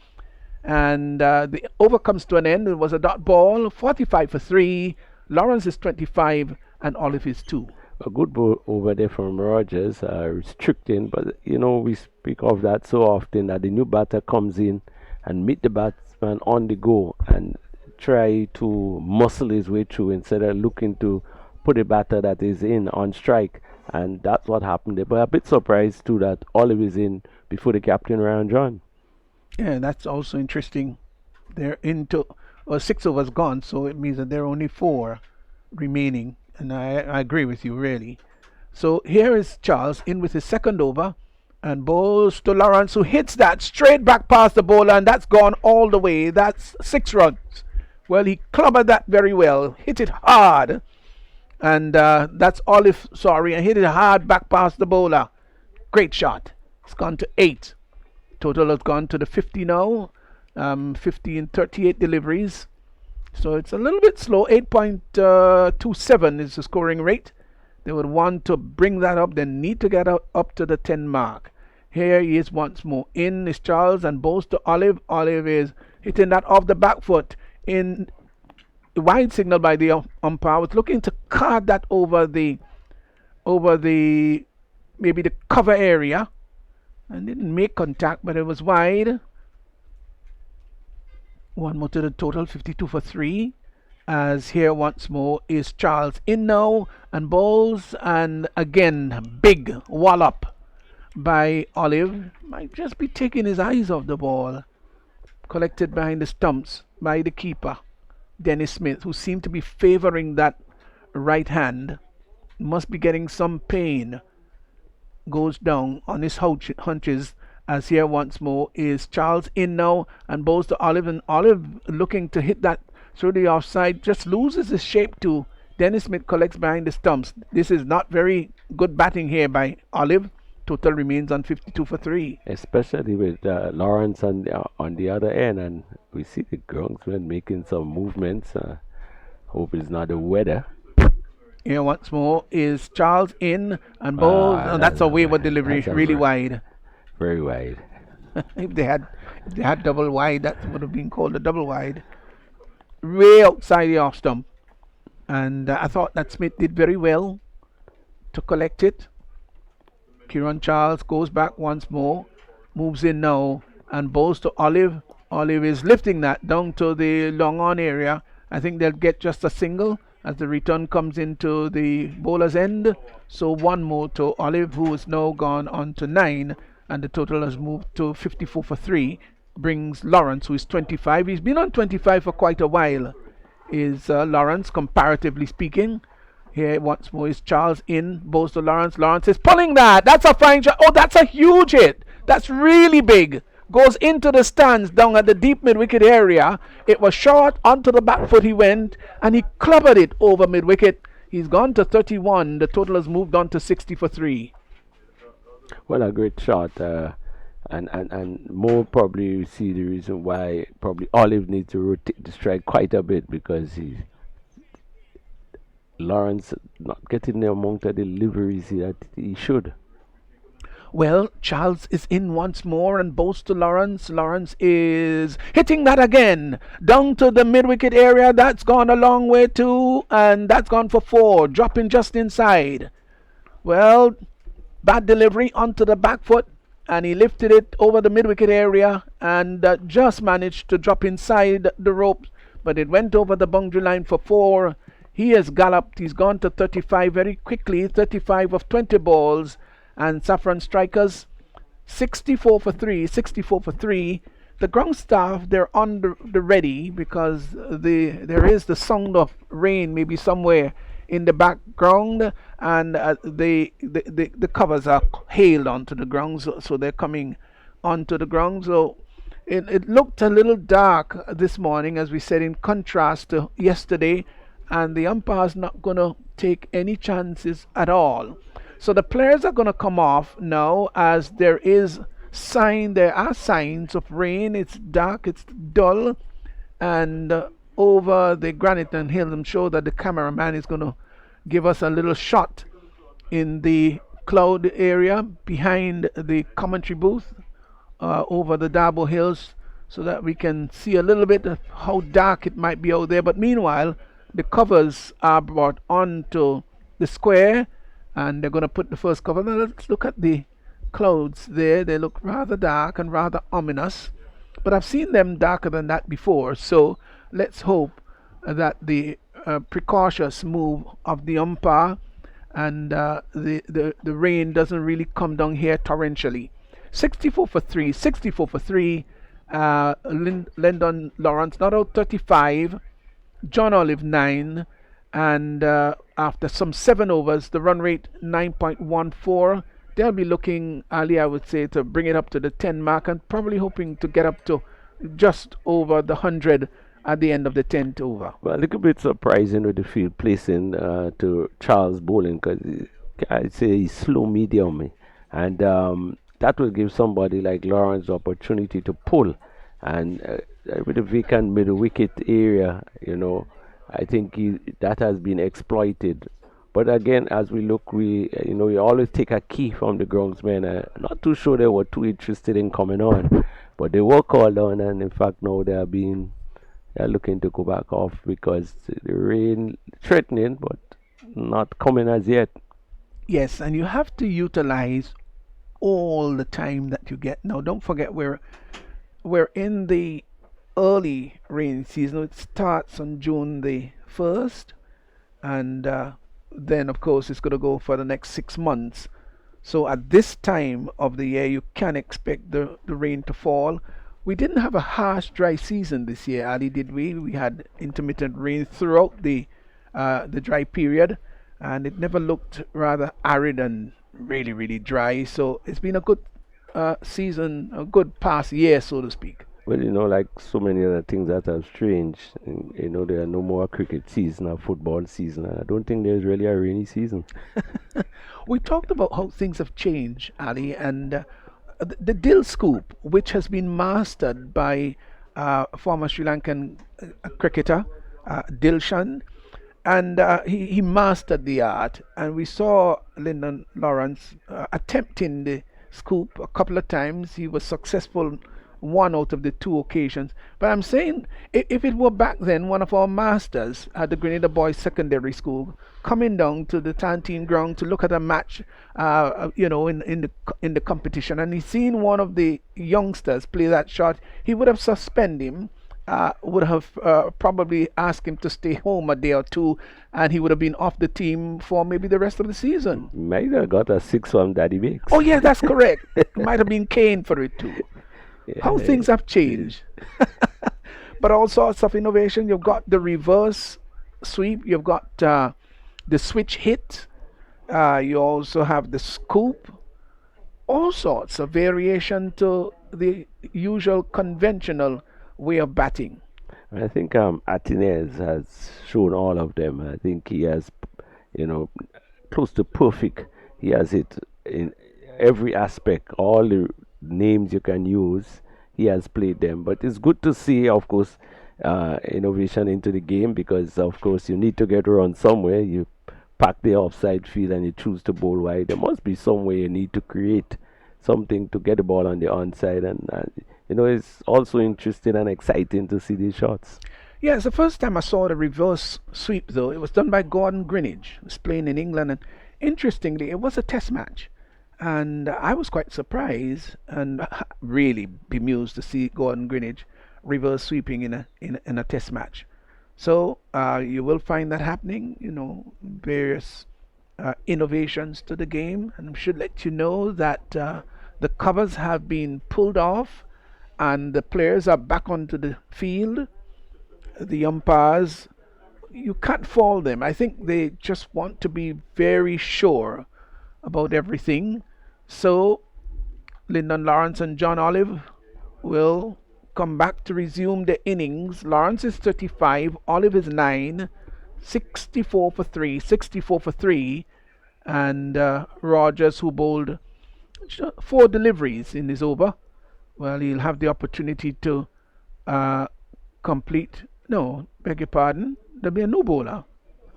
And the over comes to an end. It was a dot ball, 45 for 3. Lawrence is 25 and Olive is 2. A good ball over there from Rogers, restricting, but we speak of that so often that the new batter comes in and meet the batsman on the go and try to muscle his way through instead of looking to put a batter that is in on strike, and that's what happened there. But a bit surprised too that Olive is in before the captain round John. Yeah, that's also interesting. They're into 6 overs gone, so it means that there are only 4 remaining, and I agree with you really. So here is Charles in with his second over and bowls to Lawrence, who hits that straight back past the bowler, and that's gone all the way. That's 6 runs. Well, he clobbered that very well, hit it hard, and that's Olive, and hit it hard back past the bowler. Great shot. It's gone to 8. Total has gone to the 50 now. 50 in 38 deliveries. So it's a little bit slow. 8.27 is the scoring rate. They would want to bring that up. They need to get up to the 10 mark. Here he is once more. In is Charles and bowls to Olive. Olive is hitting that off the back foot. In the wide signal by the umpire, was looking to card that over the maybe the cover area, and didn't make contact, but it was wide. One more to the total, 52 for 3. As here once more is Charles in now and bowls, and again big wallop by Olive. Might just be taking his eyes off the ball. Collected behind the stumps by the keeper, Dennis Smith, who seemed to be favoring that right hand. Must be getting some pain. Goes down on his hunches as here once more is Charles in now and bows to Olive, and Olive looking to hit that through the offside, just loses his shape too. Dennis Smith collects behind the stumps. This is not very good batting here by Olive. Total remains on 52 for 3. Especially with Lawrence on the other end, and we see the groundsman making some movements. Hope it's not the weather. Here once more is Charles in and bowls. That's a wayward delivery, really wide. Very wide. if they had double wide, that would have been called a double wide. Way outside the off stump. And I thought that Smith did very well to collect it. Kieran Charles goes back once more, moves in now and bowls to Olive. Olive is lifting that down to the long on area. I think they'll get just a single as the return comes into the bowler's end. So one more to Olive, who is now gone on to 9, and the total has moved to 54 for 3. Brings Lawrence, who is 25. He's been on 25 for quite a while. Is Lawrence, comparatively speaking. Here once more is Charles in, bows to Lawrence. Lawrence is pulling that. That's a fine shot. Oh, that's a huge hit. That's really big. Goes into the stands down at the deep mid-wicket area. It was short, onto the back foot he went, and he clobbered it over mid-wicket. He's gone to 31. The total has moved on to 60 for 3. Well, a great shot. And more probably you see the reason why probably Olive needs to rotate the strike quite a bit, because Lawrence not getting the amount of deliveries that he should. Well, Charles is in once more and bows to Lawrence. Lawrence is hitting that again. Down to the mid-wicket area. That's gone a long way too. And that's gone for 4. Dropping just inside. Well, bad delivery onto the back foot. And he lifted it over the mid-wicket area. And just managed to drop inside the ropes. But it went over the boundary line for 4. He has galloped. He's gone to 35 very quickly. 35 of 20 balls. And Saffron strikers 64 for 3. 64 for 3. The ground staff, they're on the ready, because there is the sound of rain maybe somewhere in the background, and the covers are hailed onto the ground, so they're coming onto the ground. So it looked a little dark this morning, as we said, in contrast to yesterday, and the umpire's not going to take any chances at all. So the players are going to come off now, as there are signs of rain. It's dark, it's dull, and over the granite and hill, I'm sure that the cameraman is going to give us a little shot in the cloud area behind the commentary booth over the Darbo Hills, so that we can see a little bit of how dark it might be out there. But meanwhile, the covers are brought onto the square, and they're going to put the first cover. Now let's look at the clouds there. They look rather dark and rather ominous, but I've seen them darker than that before. So let's hope that the precautious move of the umpire and the rain doesn't really come down here torrentially. 64 for 3. 64 for 3. Lyndon Lawrence not out 35. John Olive 9. And after some 7 overs, the run rate 9.14. They'll be looking, Ali, I would say, to bring it up to the 10 mark, and probably hoping to get up to just over the 100 at the end of the 10th over. Well, a little bit surprising with the field placing to Charles bowling, because I'd say he's slow medium, and that will give somebody like Lawrence the opportunity to pull, and with the vacant middle wicket area, I think that has been exploited. But again, as we look, we always take a key from the groundsmen. Not too sure they were too interested in coming on, but they were called on, and in fact now they're looking to go back off, because the rain threatening, but not coming as yet. Yes, and you have to utilize all the time that you get. Now, don't forget we're in the early rain season. It starts on June the 1st, and then of course it's going to go for the next 6 months. So at this time of the year, you can expect the rain to fall. We didn't have a harsh dry season this year, Ali, did we? We had intermittent rain throughout the dry period, and it never looked rather arid and really, really dry. So it's been a good season, a good past year, so to speak. Well, like so many other things that have changed, there are no more cricket season or football season, and I don't think there's really a rainy season. We talked about how things have changed, Ali, and the dill scoop, which has been mastered by former Sri Lankan cricketer Dilshan, and he mastered the art. And we saw Lyndon Lawrence attempting the scoop a couple of times. He was successful one out of the two occasions. But I'm saying, if it were back then, one of our masters at the Grenada Boys Secondary School coming down to the T10 ground to look at a match, in the competition, and he seen one of the youngsters play that shot, he would have suspended him. Would have probably asked him to stay home a day or two, and he would have been off the team for maybe the rest of the season. Might have got a six from Daddy Bakes. Oh, yeah, that's correct. It might have been Kane for it too. How Yeah. things have changed. But all sorts of innovation. You've got the reverse sweep, you've got the switch hit, you also have the scoop, all sorts of variation to the usual conventional way of batting. I think Atinez has shown all of them. I think he has, you know, close to perfect. He has it in every aspect, all the names you can use. He has played them. But it's good to see, of course, innovation into the game because, of course, you need to get around somewhere. You pack the offside field and you choose to bowl wide. There must be some way you need to create something to get the ball on the onside. And, it's also interesting and exciting to see these shots. Yeah, it's the first time I saw the reverse sweep, though. It was done by Gordon Greenidge, who's playing in England. And interestingly, it was a test match. And I was quite surprised and really bemused to see Gordon Greenidge reverse sweeping in a test match. So you will find that happening, various innovations to the game. And I should let you know that the covers have been pulled off and the players are back onto the field. The umpires, you can't fault them. I think they just want to be very sure about everything. So Lyndon Lawrence and John Olive will come back to resume the innings. Lawrence is 35, Olive is 9, 64 for 3, 64 for 3, and Rogers, who bowled 4 deliveries in his over, well, he'll have the opportunity to complete. No, beg your pardon. There'll be a new bowler.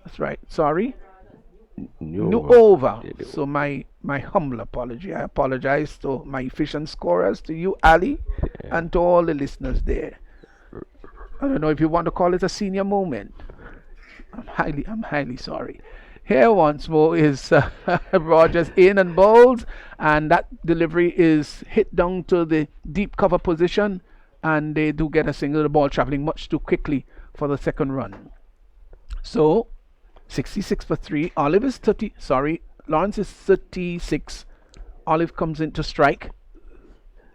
That's right. Sorry. New over. So my humble apology. I apologize to my efficient scorers, to you, Ali, and to all the listeners there. I don't know if you want to call it a senior moment. I'm highly sorry. Here once more is Rogers in and bowls, and that delivery is hit down to the deep cover position, and they do get a single. The ball traveling much too quickly for the second run. So 66 for 3. Olive is 30. Sorry, Lawrence is 36. Olive comes in to strike.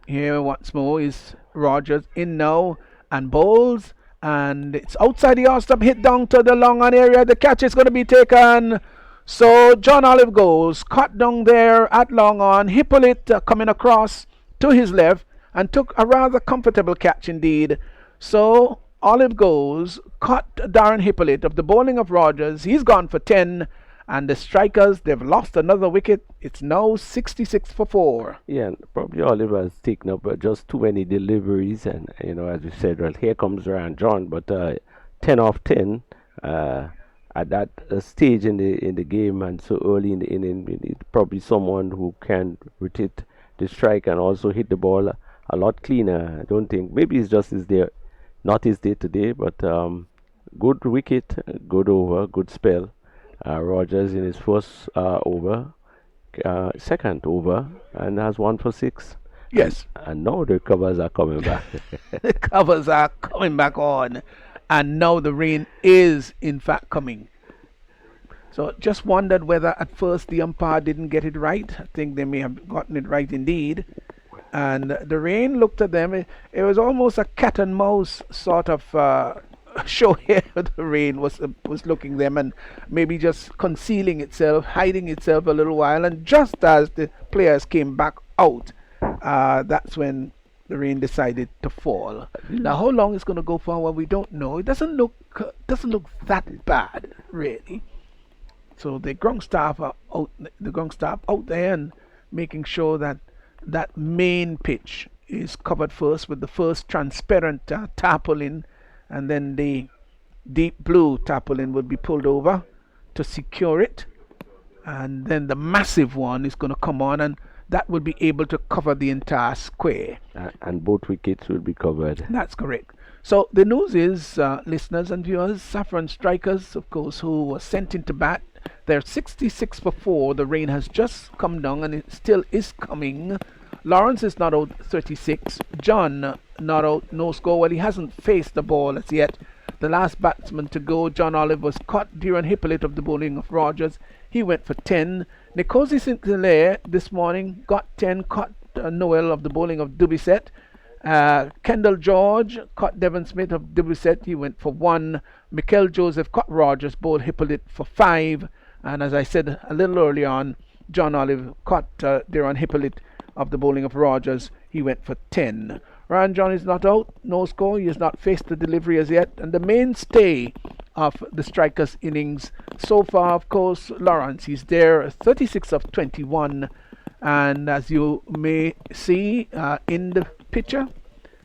Here once more is Rogers in now and bowls. And it's outside the off stump, hit down to the long on area. The catch is going to be taken. So John Olive goes, caught down there at long on. Hippolyte coming across to his left and took a rather comfortable catch indeed. So Olive goes, caught Darren Hippolyte of the bowling of Rogers. He's gone for 10. And the strikers, they've lost another wicket. It's now 66 for 4. Yeah, and probably Oliver has taken up just too many deliveries. And, as we said, well, here comes Ryan John. But 10 off 10 at that stage in the game and so early in the inning, it's probably someone who can rotate the strike and also hit the ball a lot cleaner. I don't think, maybe it's just not his day today, but good wicket, good over, good spell. Rogers in his first over, second over, and has 1 for 6. Yes. And now the covers are coming back. The covers are coming back on. And now the rain is in fact coming. So just wondered whether at first the umpire didn't get it right. I think they may have gotten it right indeed. And the rain looked at them. It was almost a cat and mouse sort of show here. The rain was looking them and maybe just concealing itself, hiding itself a little while. And just as the players came back out, that's when the rain decided to fall. Now, how long it's going to go for? Well, we don't know. It doesn't look that bad, really. So the ground staff are out, the ground staff out there and making sure that that main pitch is covered first with the first transparent tarpaulin, and then the deep blue tarpaulin will be pulled over to secure it, and then the massive one is going to come on, and that will be able to cover the entire square. And both wickets will be covered. That's correct. So the news is, listeners and viewers, Saffron strikers, of course, who were sent into bat, they're 66 for 4. The rain has just come down and it still is coming. Lawrence is not out, 36. John not out, no score. Well, he hasn't faced the ball as yet. The last batsman to go, John Olive, was caught. Duran Hippolyte of the bowling of Rogers, he went for 10. Nicosi St. Hilaire this morning got 10, caught Noel of the bowling of Dubiset. Kendall George caught Devon Smith of Dubiset, he went for 1. Mikel Joseph caught Rogers, bowled Hippolyte for 5. And as I said a little early on, John Olive caught Deron Hippolyte of the bowling of Rogers, he went for 10. Ryan John is not out, no score, he has not faced the delivery as yet. And the mainstay of the strikers' innings so far, of course, Lawrence, he's there, 36 of 21. And as you may see in the picture,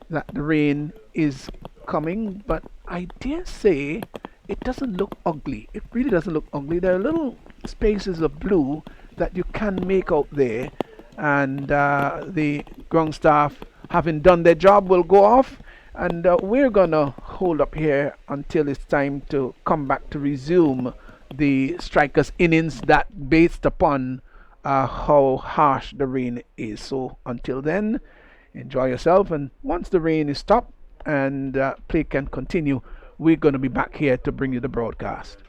that the rain is coming, but I dare say it doesn't look ugly. It really doesn't look ugly. There are little spaces of blue that you can make out there, and the ground staff, having done their job, will go off, and we're gonna hold up here until it's time to come back to resume the strikers' innings, that based upon how harsh the rain is. So until then, enjoy yourself, and once the rain is stopped and play can continue, we're going to be back here to bring you the broadcast.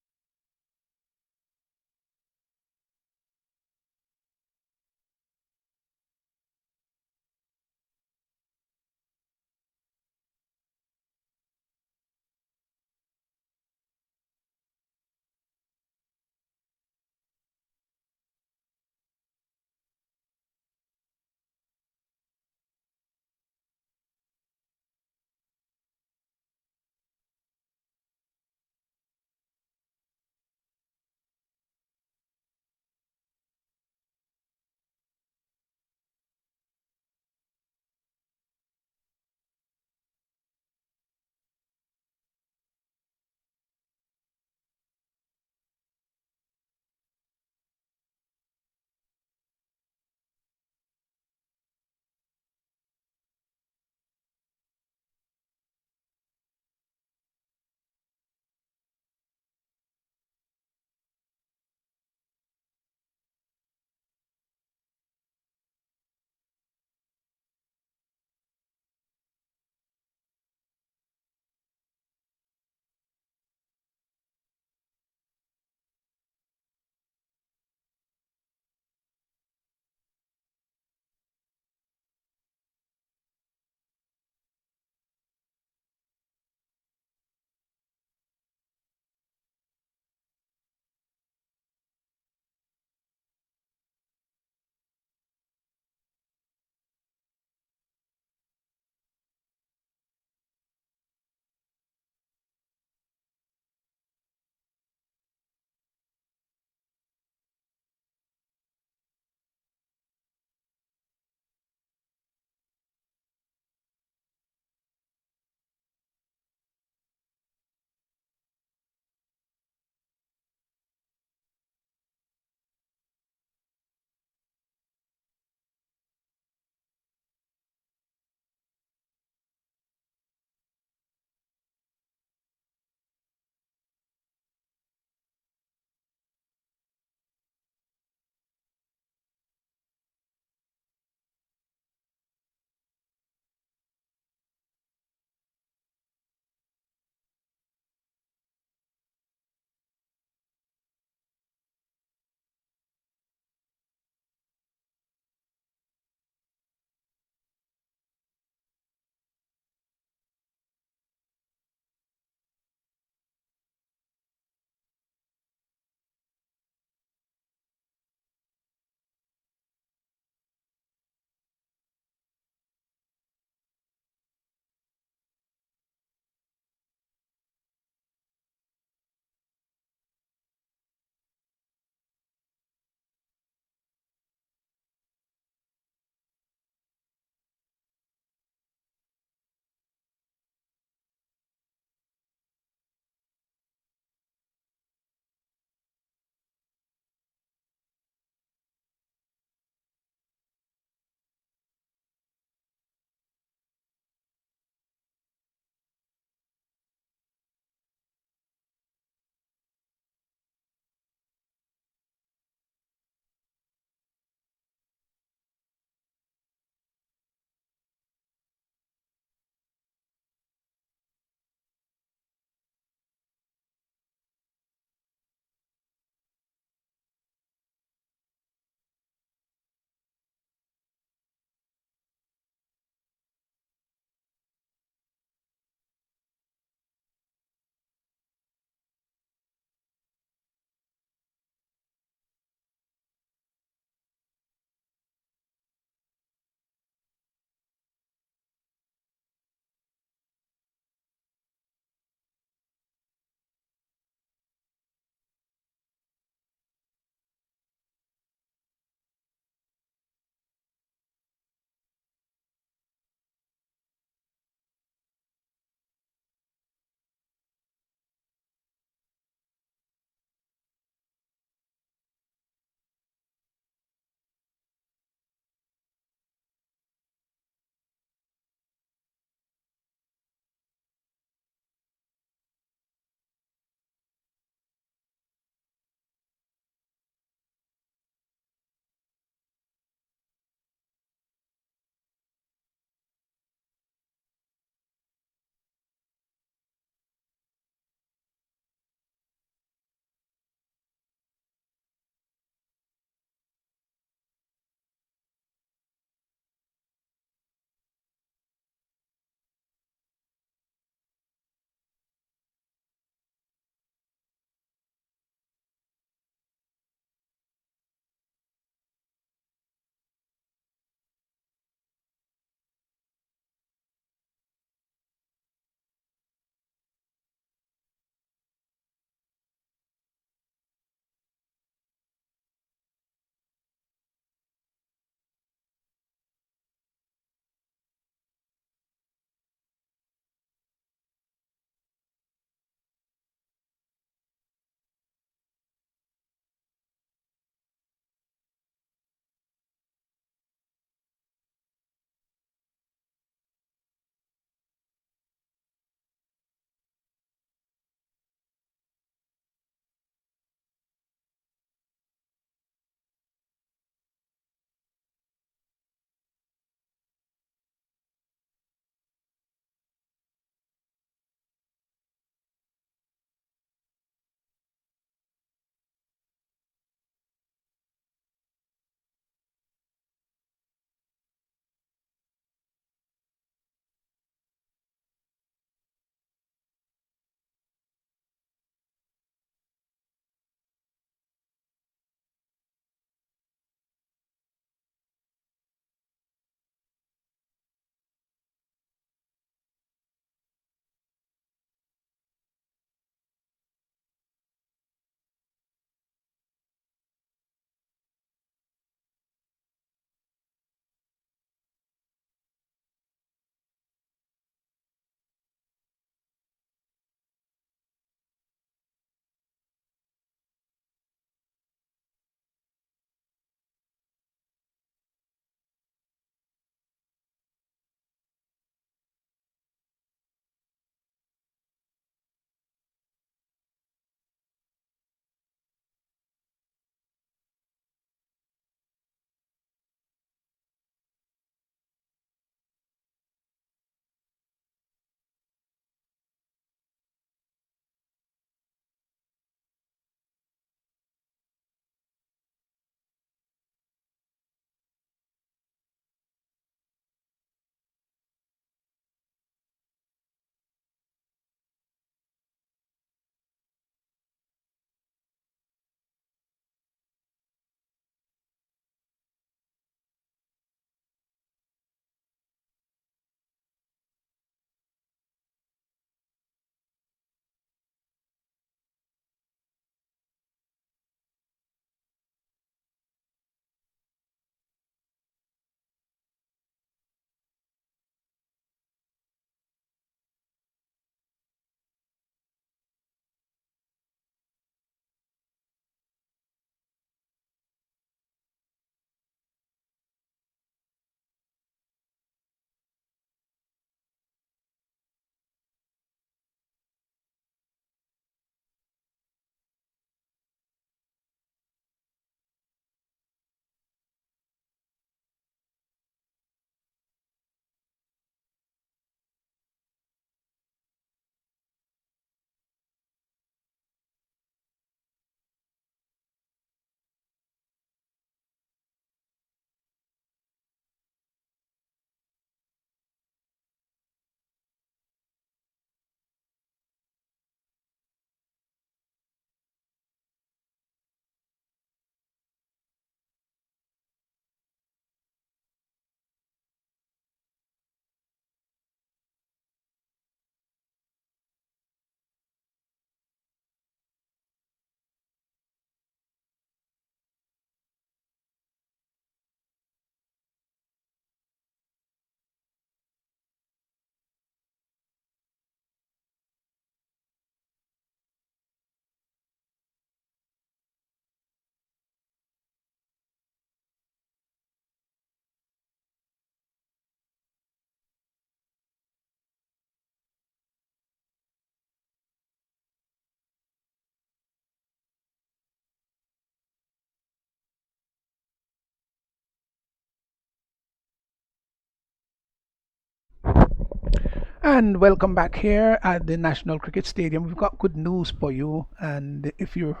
And welcome back here at the National Cricket Stadium. We've got good news for you, and if you're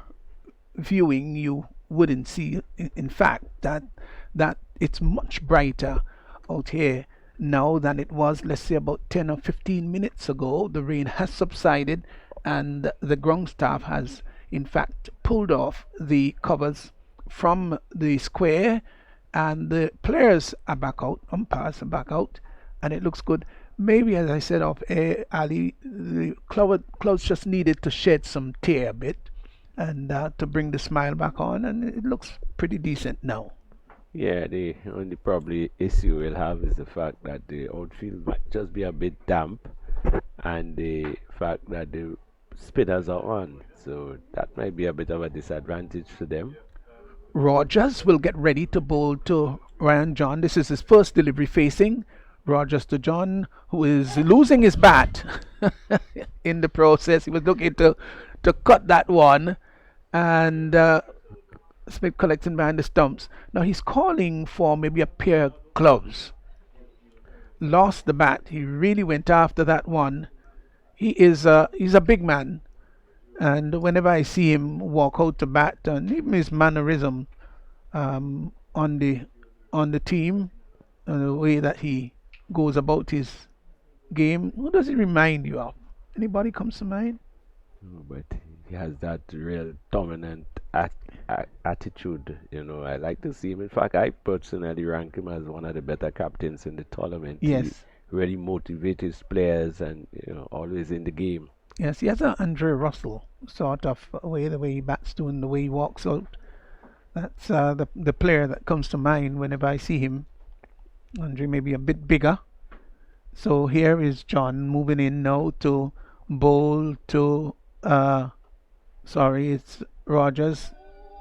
viewing, you wouldn't see, in fact, that it's much brighter out here now than it was, let's say, about 10 or 15 minutes ago. The rain has subsided, and the ground staff has, in fact, pulled off the covers from the square, and the players are back out, umpires are back out, and it looks good. Maybe, as I said off air, Ali, the clouds just needed to shed some tear a bit, and to bring the smile back on, and it looks pretty decent now. Yeah, the only probably issue we'll have is the fact that the outfield might just be a bit damp, and the fact that the spinners are on. So that might be a bit of a disadvantage to them. Rogers will get ready to bowl to Ryan John. This is his first delivery facing Rogers to John, who is losing his bat in the process. He was looking to cut that one, and Smith collecting behind the stumps. Now he's calling for maybe a pair of gloves. Lost the bat. He really went after that one. He's a big man, and whenever I see him walk out to bat, and even his mannerism on the team, and the way that he goes about his game, who does he remind you of? Anybody comes to mind? No, but he has that real dominant attitude. I like to see him. In fact, I personally rank him as one of the better captains in the tournament. He Yes, really motivates his players and always in the game. yes, he has an Andre Russell sort of way, the way he bats to and the way he walks out. That's the player that comes to mind whenever I see him. Andre may be a bit bigger. So here is John moving in now to bowl to sorry, it's Rogers.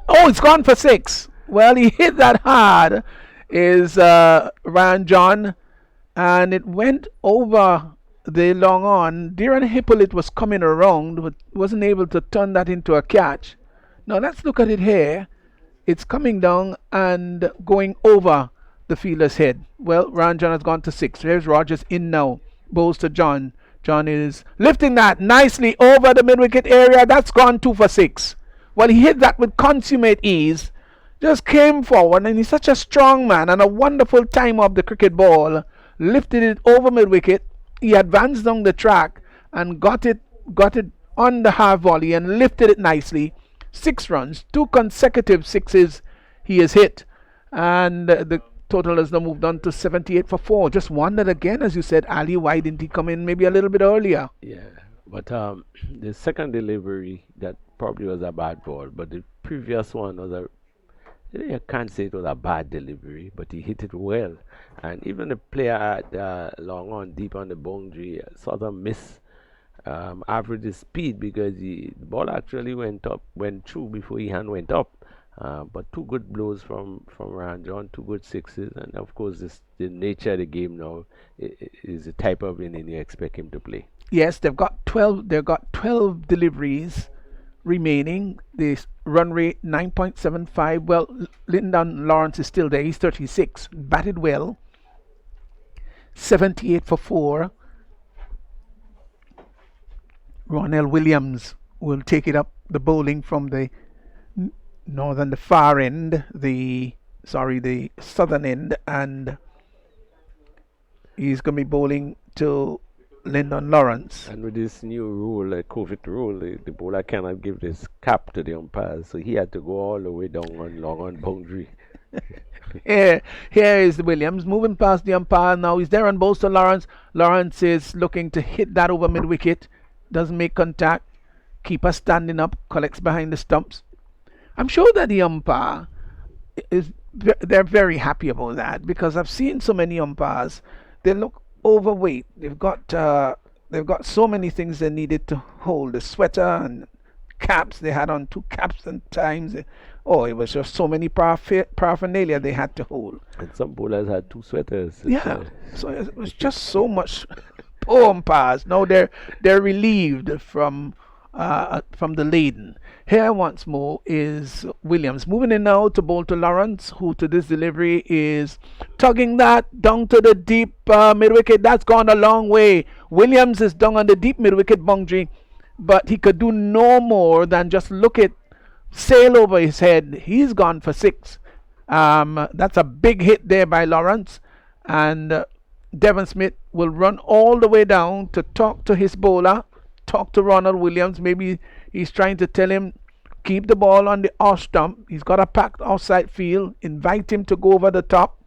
Oh, it's gone for six. Well, he hit that hard. Is Ryan John, and it went over the long on. Darren Hippolyte was coming around, but wasn't able to turn that into a catch. Now let's look at it here. It's coming down and going over the fielder's head. Well, Ryan John has gone to six. There's Rogers in now. Bowls to John. John is lifting that nicely over the mid-wicket area. That's gone 2 for 6. Well, he hit that with consummate ease. Just came forward, and he's such a strong man and a wonderful time of the cricket ball. Lifted it over mid-wicket. He advanced down the track and got it on the half volley and lifted it nicely. 6 runs, 2 consecutive 6s he has hit, and the total has now moved on to 78 for 4. Just wondered again, as you said, Ali, why didn't he come in maybe a little bit earlier? Yeah, but the second delivery, that probably was a bad ball, but the previous one was I can't say it was a bad delivery, but he hit it well. And even the player at long on, deep on the boundary, sort of missed average his speed, because the ball actually went through before he hand went up. But 2 good blows from Ryan John, 2 good 6s, and of course the nature of the game now is the type of inning you expect him to play. Yes, they've got 12. They've got 12 deliveries remaining. The run rate 9.75. Well, Lyndon Lawrence is still there. He's 36. Batted well. 78 for 4. Ronell Williams will take it up the bowling from the the far end, the southern end, and he's going to be bowling to Lyndon Lawrence. And with this new rule, COVID rule, the bowler cannot give this cap to the umpires, so he had to go all the way down on long on boundary. Here is the Williams moving past the umpire now. He's there on balls to Lawrence. Lawrence is looking to hit that over mid wicket. Doesn't make contact. Keeper standing up, collects behind the stumps. I'm sure that the umpire they're very happy about that, because I've seen so many umpires. They look overweight. They've got so many things they needed to hold. The sweater and caps. They had on 2 caps and times. Oh, it was just so many paraphernalia they had to hold. And some bowlers had 2 sweaters. Yeah, so it was just so much. Poor umpires. Now they're relieved from the laden. Here once more is Williams moving in now to bowl to Lawrence, who to this delivery is tugging that down to the deep mid wicket. That's gone a long way. Williams is down on the deep mid wicket boundary, but he could do no more than just look it sail over his head. He's gone for 6. That's a big hit there by Lawrence, and Devon Smith will run all the way down to talk to his bowler, talk to Ronald Williams. Maybe he's trying to tell him keep the ball on the off stump. He's got a packed outside field. Invite him to go over the top.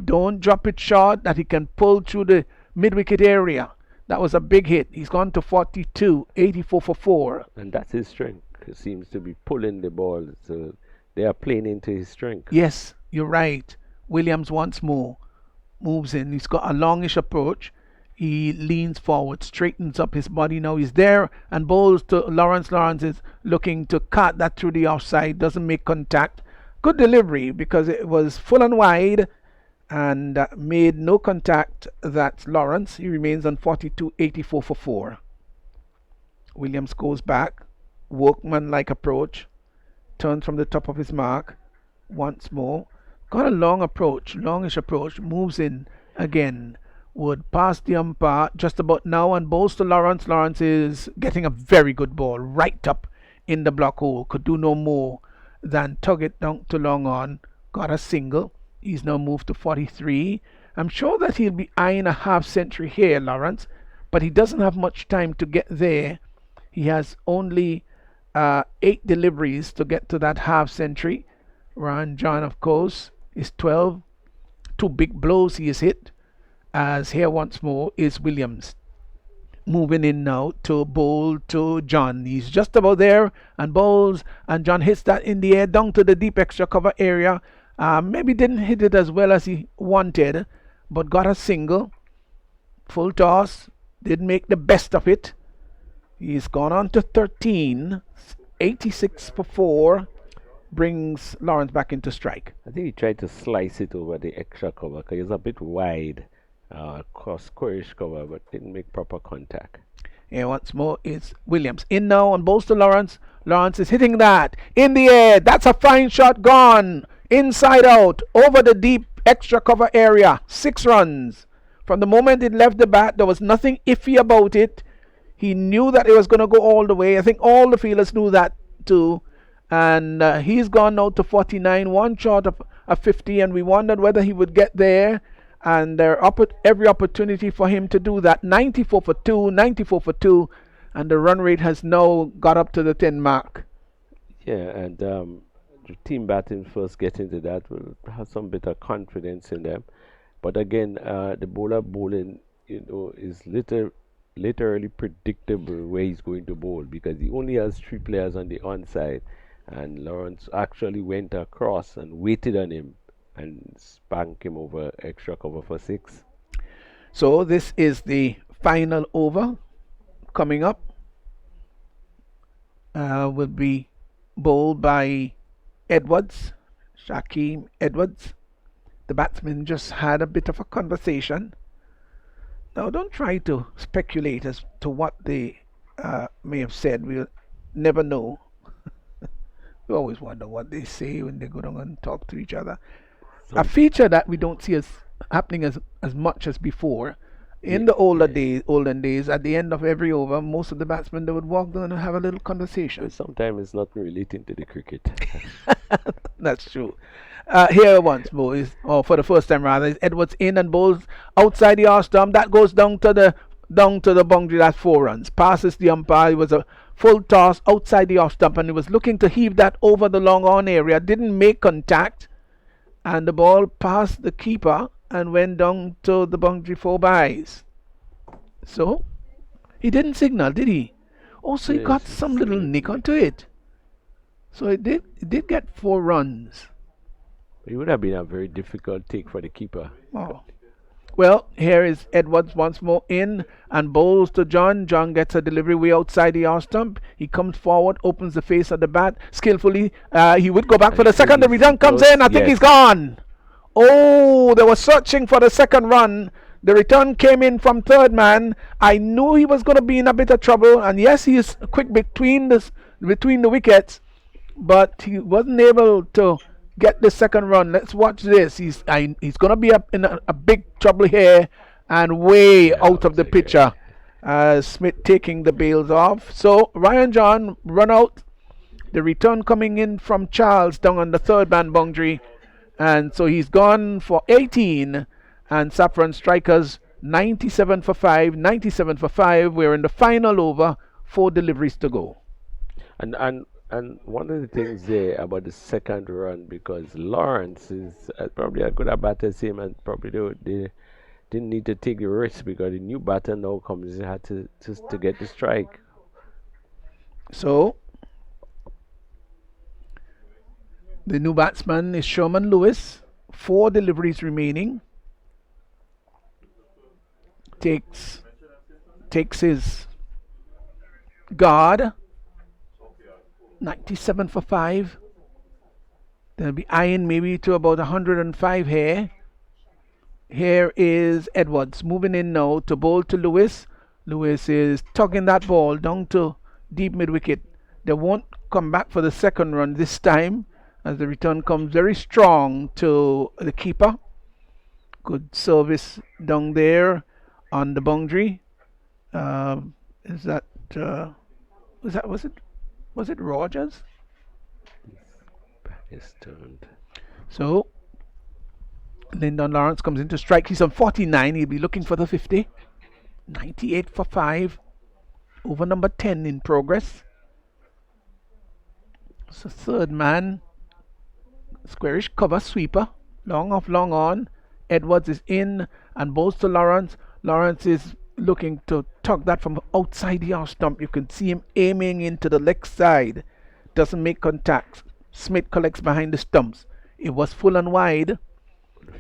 Don't drop it short, that he can pull through the mid-wicket area. That was a big hit. He's gone to 42, 84 for 4. And that's his strength. He seems to be pulling the ball. So they are playing into his strength. Yes, you're right. Williams once more moves in. He's got a longish approach. He leans forward, straightens up his body. Now he's there and bowls to Lawrence. Lawrence is looking to cut that through the offside. Doesn't make contact. Good delivery because it was full and wide and made no contact. That's Lawrence. He remains on 42, 84 for 4. Williams goes back. Workman-like approach. Turns from the top of his mark. Once more. Got a long approach. Longish approach. Moves in again. Would pass the umpire just about now and bowls to Lawrence. Lawrence is getting a very good ball right up in the block hole. Could do no more than tug it down to long on. Got a single. He's now moved to 43. I'm sure that he'll be eyeing a half century here, Lawrence, but he doesn't have much time to get there. He has only 8 deliveries to get to that half century. Ryan John, of course, is 12. 2 big blows he has hit. As here once more is Williams. Moving in now to bowl to John. He's just about there and bowls, and John hits that in the air down to the deep extra cover area. Maybe didn't hit it as well as he wanted, but got a single. Full toss. Did make the best of it. He's gone on to 13. 86 for 4. Brings Lawrence back into strike. I think he tried to slice it over the extra cover because it's a bit wide. Squarish cover, but didn't make proper contact. And once more is Williams. In now and bowls to Lawrence. Lawrence is hitting that in the air. That's a fine shot gone. Inside out. Over the deep extra cover area. 6 runs. From the moment it left the bat, there was nothing iffy about it. He knew that it was going to go all the way. I think all the fielders knew that too. And he's gone now to 49. 1 short of 50. And we wondered whether he would get there. And there every opportunity for him to do that. 94 for 2, 94 for 2, and the run rate has now got up to the 10 mark. Yeah, and the team batting first getting to that will have some bit of confidence in them. But again, the bowler bowling, is literally predictable where he's going to bowl because he only has 3 players on the onside, and Lawrence actually went across and waited on him and spank him over extra cover for 6. So this is the final over coming up. Will be bowled by Edwards, Shaquem Edwards. The batsman just had a bit of a conversation. Now don't try to speculate as to what they may have said. We'll never know. We always wonder what they say when they go down and talk to each other. A feature that we don't see as happening as much as before. In the olden days, at the end of every over, most of the batsmen they would walk down and have a little conversation. Sometimes it's not relating to the cricket. That's true. Here once more is, for the first time rather, is Edwards in and bowls outside the arse stump. That goes down to the boundary. That's 4 runs. Passes the umpire. It was a full toss outside the off stump, and he was looking to heave that over the long on area. Didn't make contact. And the ball passed the keeper and went down to the boundary 4 byes. So, he didn't signal, did he? Also, he got some little nick onto it. So, it did get 4 runs. It would have been a very difficult take for the keeper. Oh. Well, here is Edwards once more in and bowls to John. John gets a delivery way outside the arse stump. He comes forward, opens the face of the bat skillfully. He would go back for the second. The return comes in. I think he's gone. Oh, they were searching for the second run. The return came in from third man. I knew he was going to be in a bit of trouble. And yes, he is quick between the wickets, but he wasn't able to get the second run. Let's watch this. He's going to be up in a big trouble here and way out of the picture. Smith taking the bails off. So Ryan John run out. The return coming in from Charles down on the third man boundary. And so he's gone for 18. And Saffron Strikers 97 for 5. 97 for 5. We're in the final over. 4 deliveries to go. And one of the things there about the second run, because Lawrence is probably a good at batter as him, and probably they didn't need to take the risk because the new batter now comes in had to get the strike. So the new batsman is Sherman Lewis. 4 deliveries remaining. Takes his guard. 97 for 5. They'll be eyeing maybe to about 105 here. Here is Edwards moving in now to bowl to Lewis. Lewis is tugging that ball down to deep mid wicket. They won't come back for the second run this time, as the return comes very strong to the keeper. Good service down there on the boundary. Was it Rogers? Back is turned. So Lyndon Lawrence comes in to strike. He's on 49. He'll be looking for the 50. 98 for 5. Over number 10 in progress. So third man. Squarish cover sweeper. Long off, long on. Edwards is in and bowls to Lawrence. Lawrence is looking to tug that from outside the off stump. You can see him aiming into the leg side. Doesn't make contact. Smith collects behind the stumps. It was full and wide.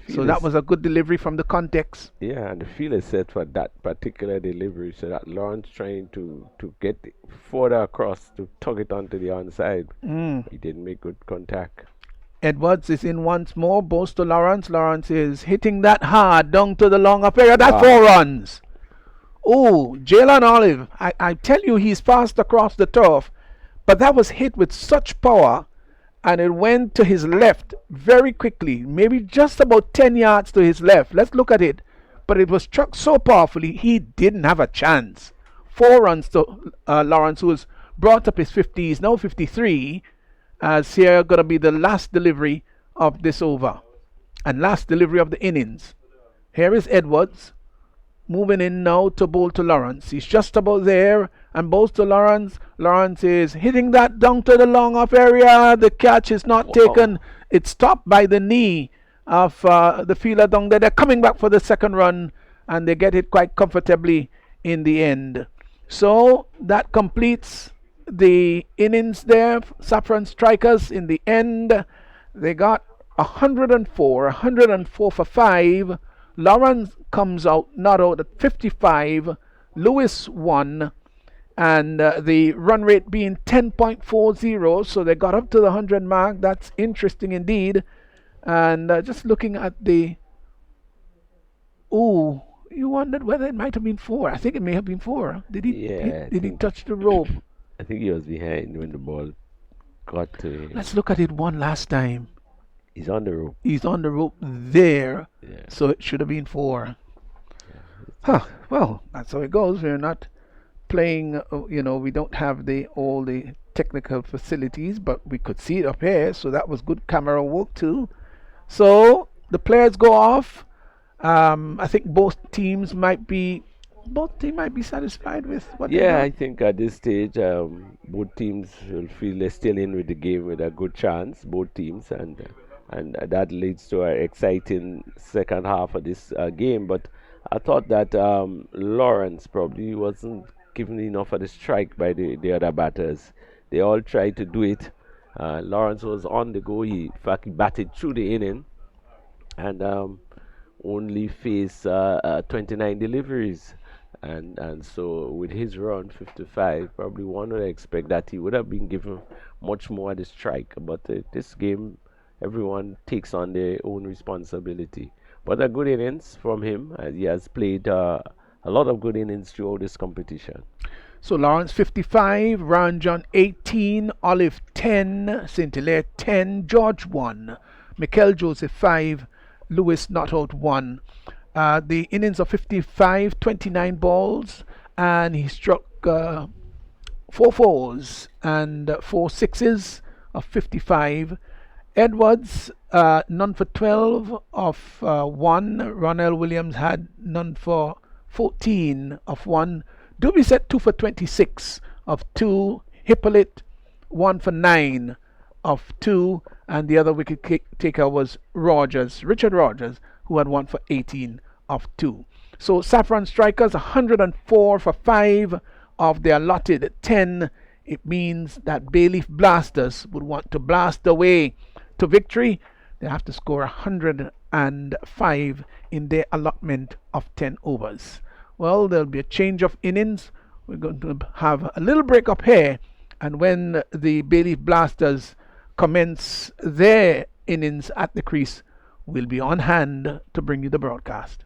So that was a good delivery from the context. Yeah, and the field is set for that particular delivery, so that Lawrence trying to get further across to tug it onto the onside. He didn't make good contact. Edwards is in once more, bowls to Lawrence. Lawrence is hitting that hard down to the long up area. That's 4 runs. Oh, Jalen Olive, I tell you, he's fast across the turf, but that was hit with such power, and it went to his left very quickly, maybe just about 10 yards to his left. Let's look at it. But it was struck so powerfully, he didn't have a chance. 4 runs to Lawrence, who has brought up his 50. He's now 53, as here going to be the last delivery of this over and last delivery of the innings. Here is Edwards moving in now to bowl to Lawrence. He's just about there and bowls to Lawrence. Lawrence is hitting that down to the long off area. The catch is not taken. It's stopped by the knee of the fielder down there. They're coming back for the second run, and they get it quite comfortably in the end. So that completes the innings there. Saffron Strikers in the end, they got 104 for 5. Lawrence comes out not out at 55. Lewis won, and the run rate being 10.40, so they got up to the 100 mark. That's interesting indeed. And just looking at the you wondered whether it might have been 4. I think it may have been 4. Did he? Yeah, Did he touch the rope? I think he was behind when the ball got to him. Let's look at it one last time. He's on the rope. He's on the rope there, Yeah. so it should have been 4. Well, that's how it goes. We're not playing, we don't have all the technical facilities, but we could see it up here, so that was good camera work too. So the players go off. I think both teams might be satisfied with what they Yeah, got. I think at this stage, both teams will feel they're still in with the game with a good chance. Both teams, and that leads to an exciting second half of this game. But I thought that Lawrence probably wasn't given enough of the strike by the other batters. They all tried to do it. Lawrence was on the go. In fact, he batted through the inning and only faced 29 deliveries. And so with his run 55, probably one would expect that he would have been given much more at the strike. But this game, everyone takes on their own responsibility. But a good innings from him. He has played a lot of good innings throughout this competition. So Lawrence 55, Ryan John 18, Olive 10, St. Hilaire 10, George 1, Mikel Joseph 5, Lewis not out 1. The innings of 55, 29 balls, and he struck four fours and four sixes of 55. Edwards, none for 12 of 1. Ronell Williams had none for 14 of 1. Dubisset 2 for 26 of 2. Hippolyte 1 for 9 of 2. And the other wicket taker was Rogers, Richard Rogers, who had 1 for 18 of 2. So Saffron strikers 104 for 5 of their allotted 10. It means that Bayleaf Blasters would want to blast away to victory. They have to score 105 in their allotment of 10 overs. Well, there'll be a change of innings. We're going to have a little break up here, and when the Bayleaf Blasters commence their innings at the crease, we'll be on hand to bring you the broadcast.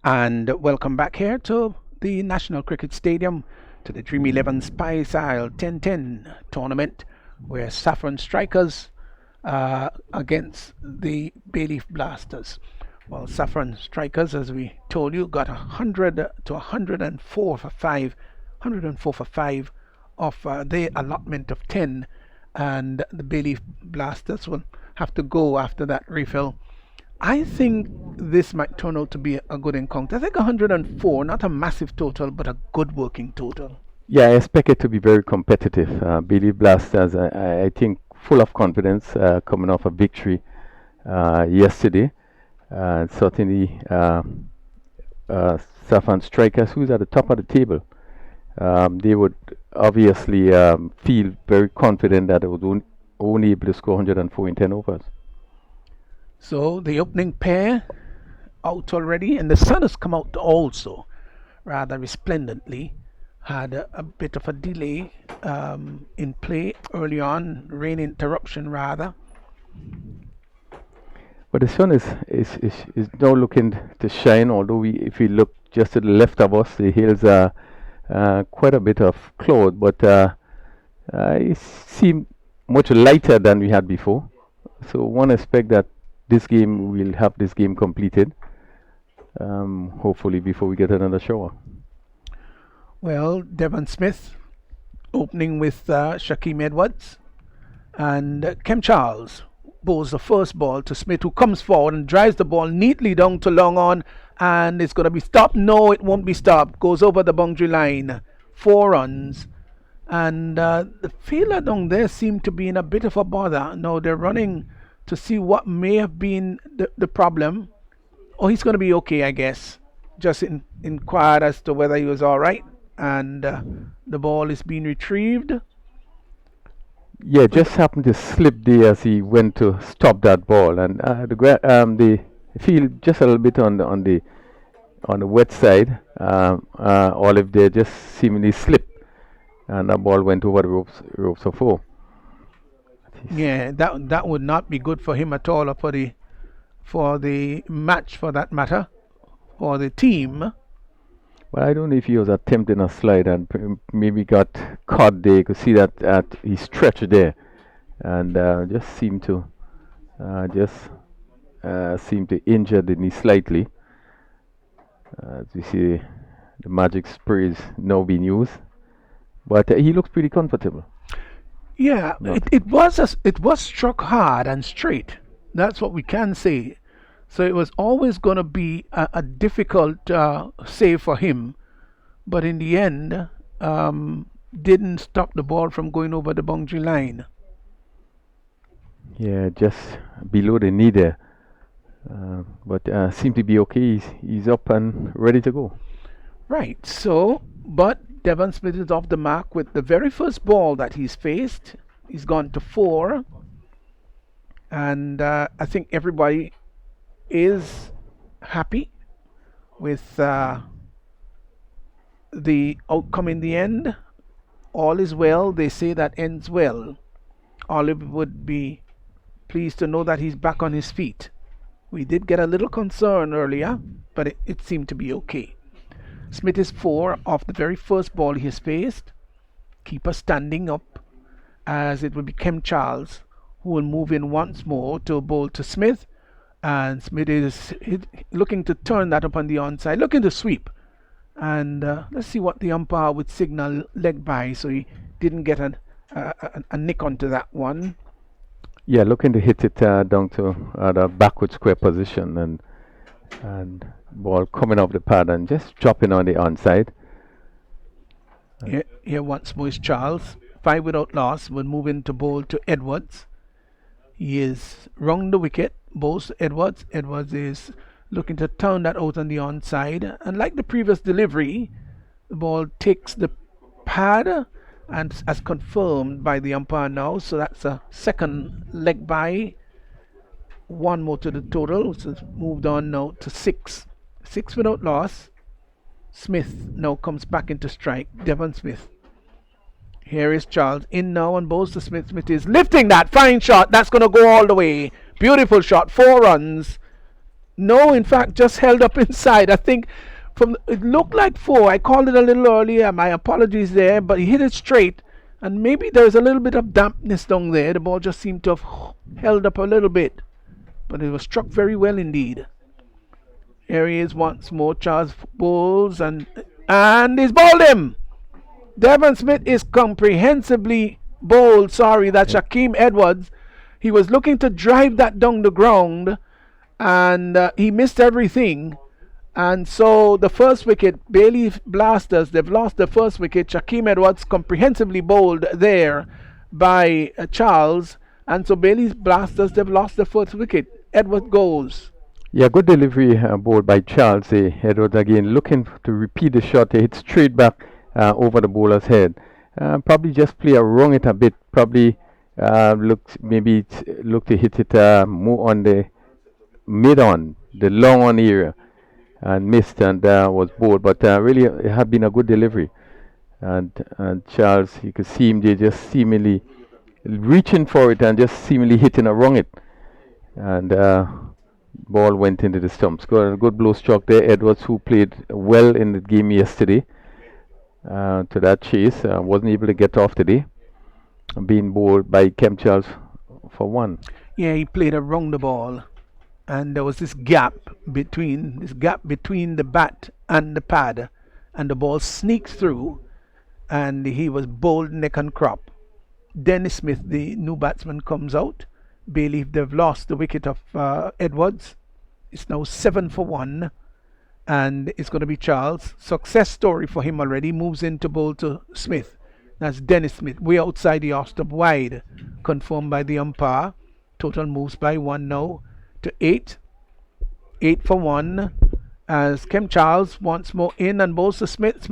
And welcome back here to the National Cricket Stadium to the Dream11 Spice Isle 10-10 tournament where Saffron Strikers against the Bayleaf Blasters. Well, Saffron Strikers, as we told you, got 100 to 104 for 5, 104 for 5 of their allotment of 10, and the Bayleaf Blasters will have to go after that refill. I think this might turn out to be a good encounter. I think 104, not a massive total, but a good working total. Yeah, I expect it to be very competitive. Billy Blasters, I think, full of confidence coming off a victory yesterday. Certainly, Saffron Strikers, who's at the top of the table, they would obviously feel very confident that they would only able to score 104 in 10 overs. So the opening pair out already, and the sun has come out also rather resplendently. Had a bit of a delay in play early on, rain interruption rather. But the sun is now looking to shine, although if we look just to the left of us, the hills are quite a bit of cloud, but it seemed much lighter than we had before. So one expect that this game, we'll have this game completed, hopefully before we get another shower. Well, Devon Smith opening with Shaquem Edwards, and Kem Charles bowls the first ball to Smith, who comes forward and drives the ball neatly down to long on, and it's going to be stopped. No, it won't be stopped. Goes over the boundary line. 4 runs. And the fielder down there seemed to be in a bit of a bother. Now they're running to see what may have been the problem. Oh, he's going to be okay, I guess. Just inquired as to whether he was all right. And the ball is being retrieved. Yeah, just happened to slip there as he went to stop that ball, and the field just a little bit on the wet side. Olive there just seemingly slipped, and the ball went over the ropes of 4. Yeah, that would not be good for him at all, or for the match, for that matter, or the team. Well, I don't know if he was attempting a slide and maybe got caught there. You could see that he stretched there, and just seemed to injure the knee slightly. As you see, the magic spray is now being used, but he looks pretty comfortable. Yeah, it was struck hard and straight. That's what we can say. So it was always going to be a difficult save for him, but in the end, didn't stop the ball from going over the boundary line. Yeah, just below the knee there, but seemed to be okay. He's up and ready to go. Right. So, but Devon Smith is off the mark with the very first ball that he's faced. He's gone to 4, and I think everybody is happy with the outcome in the end. All is well. They say that ends well. Olive would be pleased to know that he's back on his feet. We did get a little concern earlier, but it seemed to be okay. Smith is 4 off the very first ball he has faced. Keeper standing up, as it will be Kem Charles, who will move in once more to bowl to Smith. And Smith is looking to turn that up on the onside, looking to sweep. And let's see what the umpire would signal leg by, so he didn't get a nick onto that one. Yeah, looking to hit it down to the backward square position, and ball coming off the pad and just dropping on the onside. Here once more is Charles. 5 without loss, will move into bowl to Edwards. He is round the wicket. Bowls Edwards. Edwards is looking to turn that out on the onside, and like the previous delivery, the ball takes the pad, and as confirmed by the umpire now, so that's a second leg by. 1 more to the total, so it's moved on now to 6. 6 without loss. Smith now comes back into strike. Devon Smith. Here is Charles in now and bowls to Smith. Smith is lifting that fine shot. That's going to go all the way. Beautiful shot. 4 runs. No, in fact, just held up inside. I think it looked like 4. I called it a little earlier. My apologies there, but he hit it straight, and maybe there was a little bit of dampness down there. The ball just seemed to have held up a little bit, but it was struck very well indeed. Here he is once more. Charles bowls and he's bowled him. Devon Smith is comprehensively bowled. Sorry, that's Shaquem Edwards. He was looking to drive that down the ground, and he missed everything. And so the first wicket, Bailey Blasters, they've lost the first wicket. Shaquem Edwards comprehensively bowled there by Charles. And so Bailey's Blasters, they've lost the first wicket. Edward goes. Yeah, good delivery bowled by Charles. Edwards again looking to repeat the shot. He hit straight back over the bowler's head. Probably just play around it a bit. Probably look to hit it more on the mid-on, the long-on area, and missed and was bowled. But really, it had been a good delivery. And Charles, you could see him there just seemingly reaching for it and just seemingly hitting around it. And ball went into the stumps. Good blow struck there. Edwards, who played well in the game yesterday, to that chase, wasn't able to get off today, being bowled by Kem Charles for 1. Yeah, he played around the ball, and there was this gap between the bat and the pad, and the ball sneaked through, and he was bowled neck and crop. Dennis Smith, the new batsman, comes out. Bailey, they've lost the wicket of Edwards. It's now 7 for 1, and it's going to be Charles. Success story for him already. Moves in to bowl to Smith. That's Dennis Smith, way outside the off stump, wide, confirmed by the umpire. Total moves by 1 now to 8. 8 for 1. As Kem Charles once more in and bowls to Smith.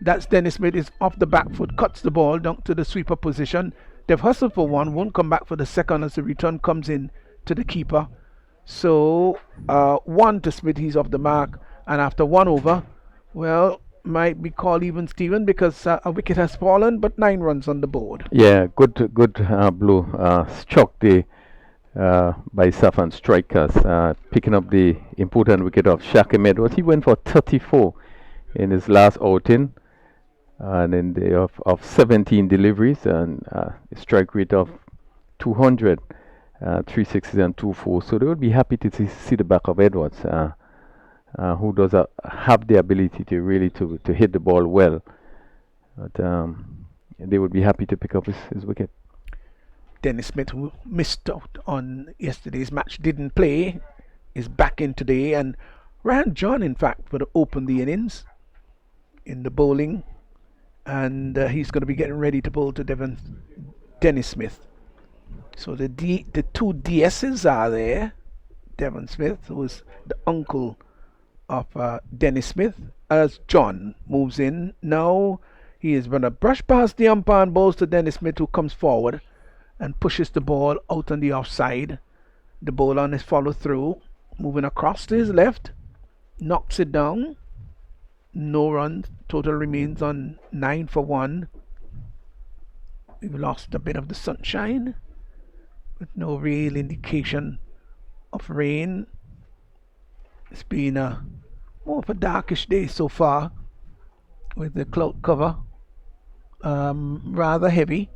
That's Dennis Smith, is off the back foot, cuts the ball down to the sweeper position. They've hustled for 1, won't come back for the second as the return comes in to the keeper. So 1 to Smith, he's off the mark, and after 1 over, well, might be called even Steven, because a wicket has fallen, but 9 runs on the board. Yeah, good blow struck the by Saffron strikers, picking up the important wicket of Shaquem Edwards. He went for 34 in his last outing, and in the of 17 deliveries, and a strike rate of 200, 360s and 24. So they would be happy to see the back of Edwards, who does have the ability to really to hit the ball well. But they would be happy to pick up his wicket. Dennis Smith, who missed out on yesterday's match, didn't play, is back in today, and Ryan John, in fact, would open the innings in the bowling, and he's going to be getting ready to bowl to Dennis Smith. So the two DSs are there. Devon Smith, who is the uncle of Dennis Smith, as John moves in. Now he is going to brush past the umpire and bowls to Dennis Smith, who comes forward and pushes the ball out on the offside. The bowler on his follow through, moving across to his left, knocks it down. No runs. Total remains on 9 for 1. We've lost a bit of the sunshine, with no real indication of rain. It's been more of a darkish day so far, with the cloud cover rather heavy,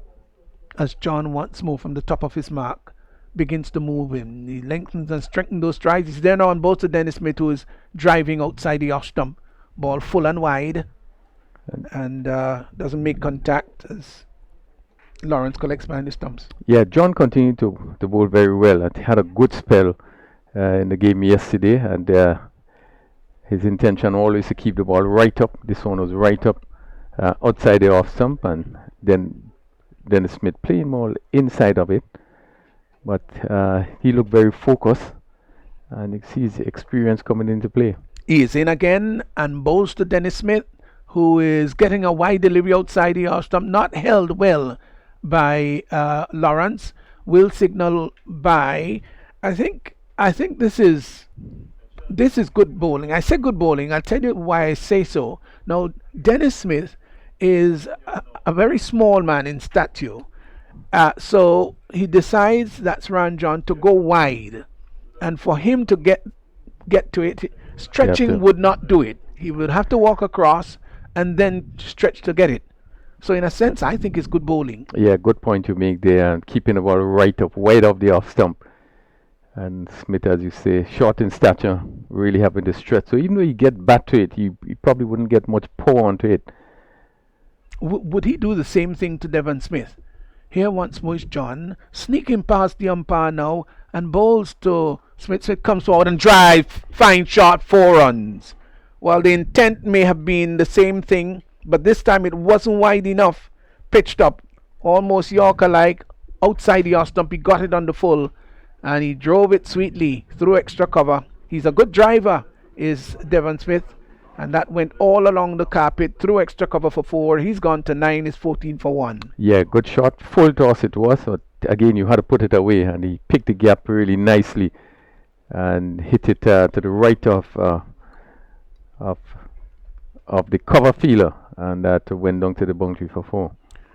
as John once more from the top of his mark begins to move in. He lengthens and strengthens those strides. He's there now on both to Dennis Smith, who is driving outside the off stump. Ball full and wide, and doesn't make contact as Lawrence collects behind the stumps. Yeah, John continued to bowl very well. He had a good spell in the game yesterday, and his intention always to keep the ball right up. This one was right up outside the off stump, and then Dennis Smith playing more inside of it. But he looked very focused, and you see his experience coming into play. He is in again and bowls to Dennis Smith, who is getting a wide delivery outside the off stump, not held well by Lawrence. Will signal by. I think this is good bowling. I say good bowling. I'll tell you why I say so. Now, Dennis Smith is a very small man in stature, so he decides, that's Ron John, to go wide, and for him to get get to it. You have Stretching to. would not do it. He would have to walk across and then stretch to get it. So in a sense, I think it's good bowling. Yeah, good point you make there. And keeping the ball right up, wide off the off stump. And Smith, as you say, short in stature, really having to stretch. So even though you get back to it, you probably wouldn't get much power onto it. Would he do the same thing to Devon Smith? Here once more is John, sneaking past the umpire now, and bowls to Smith. Smith comes forward and drive. Fine shot, 4 runs. Well, the intent may have been the same thing, but this time it wasn't wide enough. Pitched up, almost Yorker-like, outside the off stump. He got it on the full, and he drove it sweetly through extra cover. He's a good driver, is Devon Smith. And that went all along the carpet through extra cover for 4. He's gone to 9. Is 14 for 1. Yeah, good shot. Full toss it was. But again, you had to put it away, and he picked the gap really nicely and hit it to the right of the cover fielder, and that went down to the boundary for 4.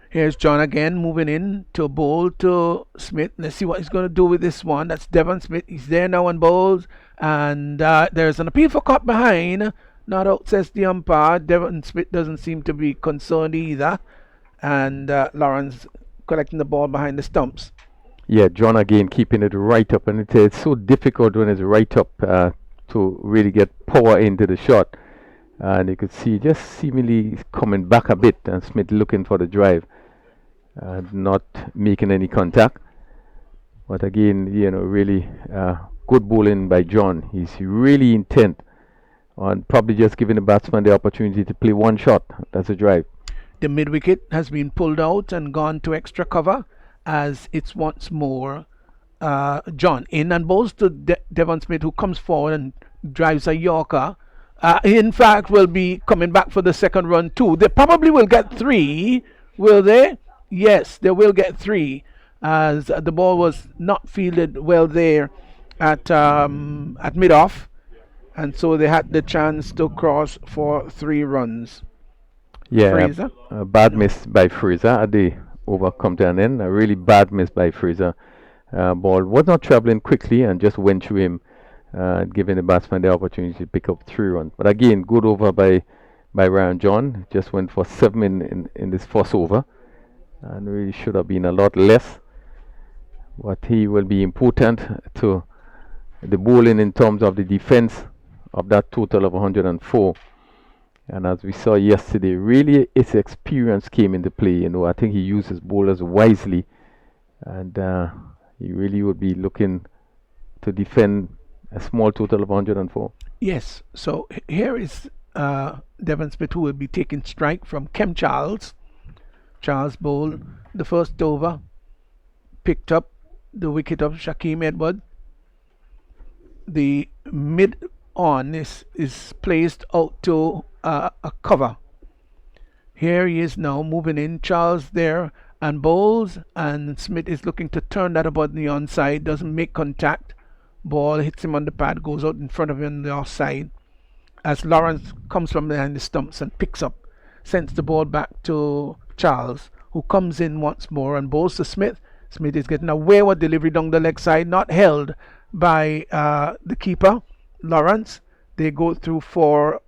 Here's John again moving in to bowl to Smith. Let's see what he's going to do with this one. That's Devon Smith. He's there now and bowls, and there's an appeal for caught behind. Not out, says the umpire. Devon Smith doesn't seem to be concerned either. And Lawrence collecting the ball behind the stumps. Yeah, John again keeping it right up, and it's so difficult when it's right up to really get power into the shot. And you could see just seemingly coming back a bit, and Smith looking for the drive, not making any contact. But again, really good bowling by John. He's really intent on probably just giving the batsman the opportunity to play one shot. That's a drive. The mid wicket has been pulled out and gone to extra cover, as it's once more John in and bowls to Devon Smith, who comes forward and drives a Yorker. In fact, will be coming back for the second run too. They probably will get 3, will they? Yes, they will get 3, as the ball was not fielded well there at mid-off. And so they had the chance to cross for 3 runs. Yeah, Fraser? a bad miss by Fraser at the over come to an end. A really bad miss by Fraser. Ball was not travelling quickly and just went through him, giving the batsman the opportunity to pick up 3 runs. But again, good over by Ryan John. Just went for 7 in this first over, and really should have been a lot less. But he will be important to the bowling in terms of the defence of that total of 104. And as we saw yesterday, really his experience came into play. I think he used his bowlers wisely, and he really would be looking to defend a small total of 104. Yes, so here is Devon Smith, who will be taking strike from Kem Charles. Charles bowled the first over, picked up the wicket of Shaquem Edward. The mid on is placed out to a cover. Here he is now moving in. Charles there and bowls, and Smith is looking to turn that about the onside. Doesn't make contact. Ball hits him on the pad, goes out in front of him on the offside. As Lawrence comes from behind the stumps and picks up, sends the ball back to Charles, who comes in once more and bowls to Smith. Smith is getting a wayward delivery down the leg side, not held by the keeper, Lawrence. They go through for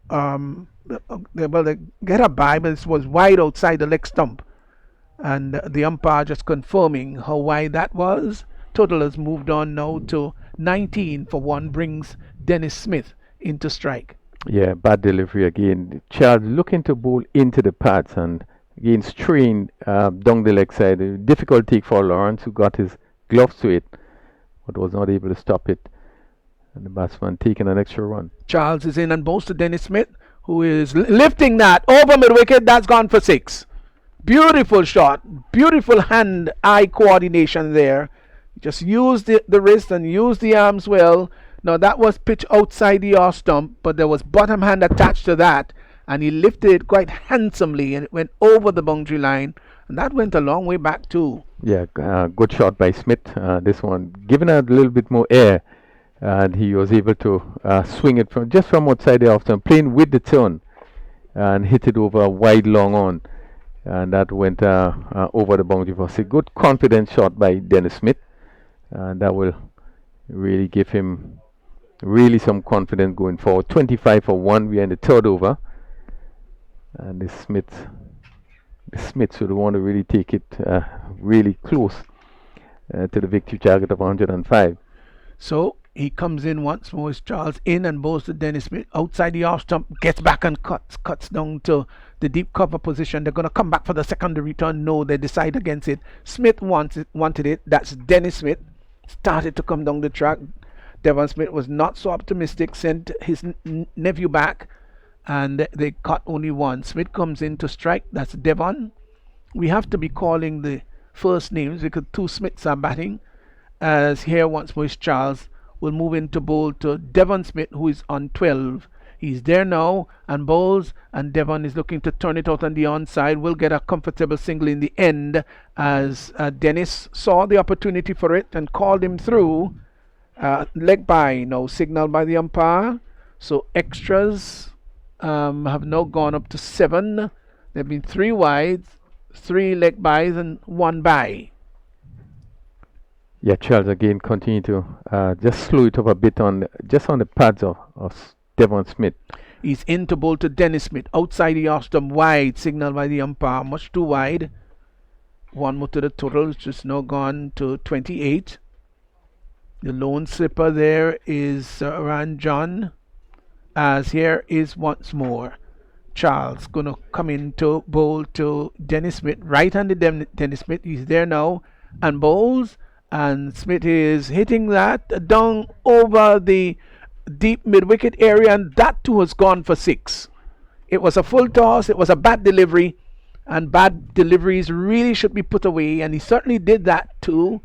they get a bye, but it was wide outside the leg stump, and the umpire just confirming how wide that was. Total has moved on now to 19 for 1, brings Dennis Smith into strike. Yeah, bad delivery again. Charles looking to bowl into the pads, and again strained down the leg side. A difficult take for Lawrence, who got his gloves to it, but was not able to stop it. And the batsman taking an extra run. Charles is in and bowls to Dennis Smith, who is lifting that over mid wicket. That's gone for 6. Beautiful shot, beautiful hand-eye coordination there. Just used the wrist and used the arms well. Now that was pitched outside the off stump, but there was bottom hand attached to that, and he lifted it quite handsomely, and it went over the boundary line, and that went a long way back too. Yeah, good shot by Smith. This one given a little bit more air, and he was able to swing it from outside the off stump, playing with the turn, and hit it over a wide long on, and that went over the boundary for a good confident shot by Dennis Smith, and that will really give him Really some confidence going forward. 25 for 1. We are in the third over. And the Smiths would want to really take it really close to the victory target of 105. So he comes in once more. It's Charles in and bowls to Dennis Smith outside the off stump, gets back and cuts down to the deep cover position. They're going to come back for the secondary return. No, they decide against it. Smith wanted it. That's Dennis Smith. Started to come down the track. Devon Smith was not so optimistic, sent his nephew back, and they caught only one. Smith comes in to strike. That's Devon. We have to be calling the first names because two Smiths are batting. As here once more is Charles. Will move into bowl to Devon Smith, who is on 12. He's there now and bowls, and Devon is looking to turn it out on the onside. Will get a comfortable single in the end as Dennis saw the opportunity for it and called him through. Leg by now signaled by the umpire. So extras have now gone up to 7. There have been 3 wides, 3 leg bys, and 1 by. Yeah, Charles again continue to just slow it up a bit on the pads of Devon Smith. He's into bowl to Dennis Smith outside the off stump, wide, signaled by the umpire, much too wide. 1 more to the total, which is now gone to 28. The lone slipper there is Ran John. As here is once more Charles gonna come into bowl to Dennis Smith, right-handed Dennis Smith. He's there now and bowls, and Smith is hitting that down over the deep mid-wicket area, and that too has gone for 6. It was a full toss. It was a bad delivery, and bad deliveries really should be put away, and he certainly did that too.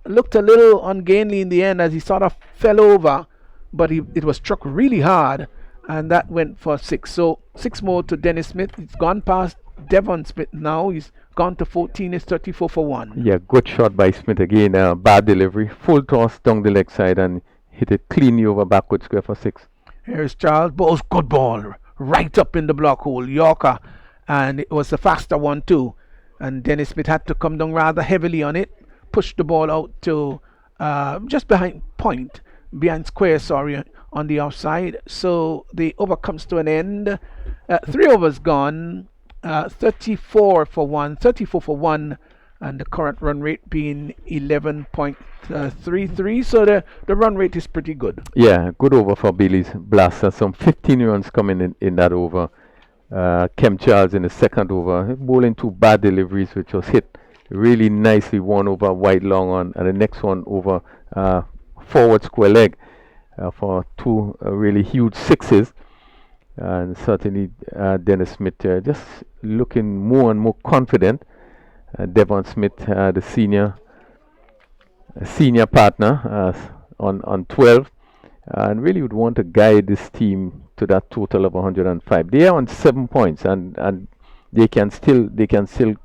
Looked a little ungainly in the end as he sort of fell over, but it was struck really hard, and that went for 6. So 6 more to Dennis Smith. It's gone past Devon Smith now. He's gone to 14. It's 34 for 1. Yeah, good shot by Smith again. Bad delivery, full toss down the leg side and hit it cleanly over backward square for 6. Here's Charles. Bowles, good ball, right up in the block hole, Yorker, and it was a faster one too. And Dennis Smith had to come down rather heavily on it, push the ball out to just behind square, on the outside. So the over comes to an end. 3 overs gone. 34 for 1, and the current run rate being 11.33. So the run rate is pretty good. Yeah, good over for Bailey's Blaster. Some 15 runs coming in that over. Kem Charles in the second over, bowling 2 bad deliveries, which was hit really nicely. One over wide long on, and the next one over forward square leg for 2 really huge 6s. And certainly Dennis Smith just looking more and more confident. Devon Smith, the senior partner on 12, and really would want to guide this team to that total of 105. They are on 7 points, and they can still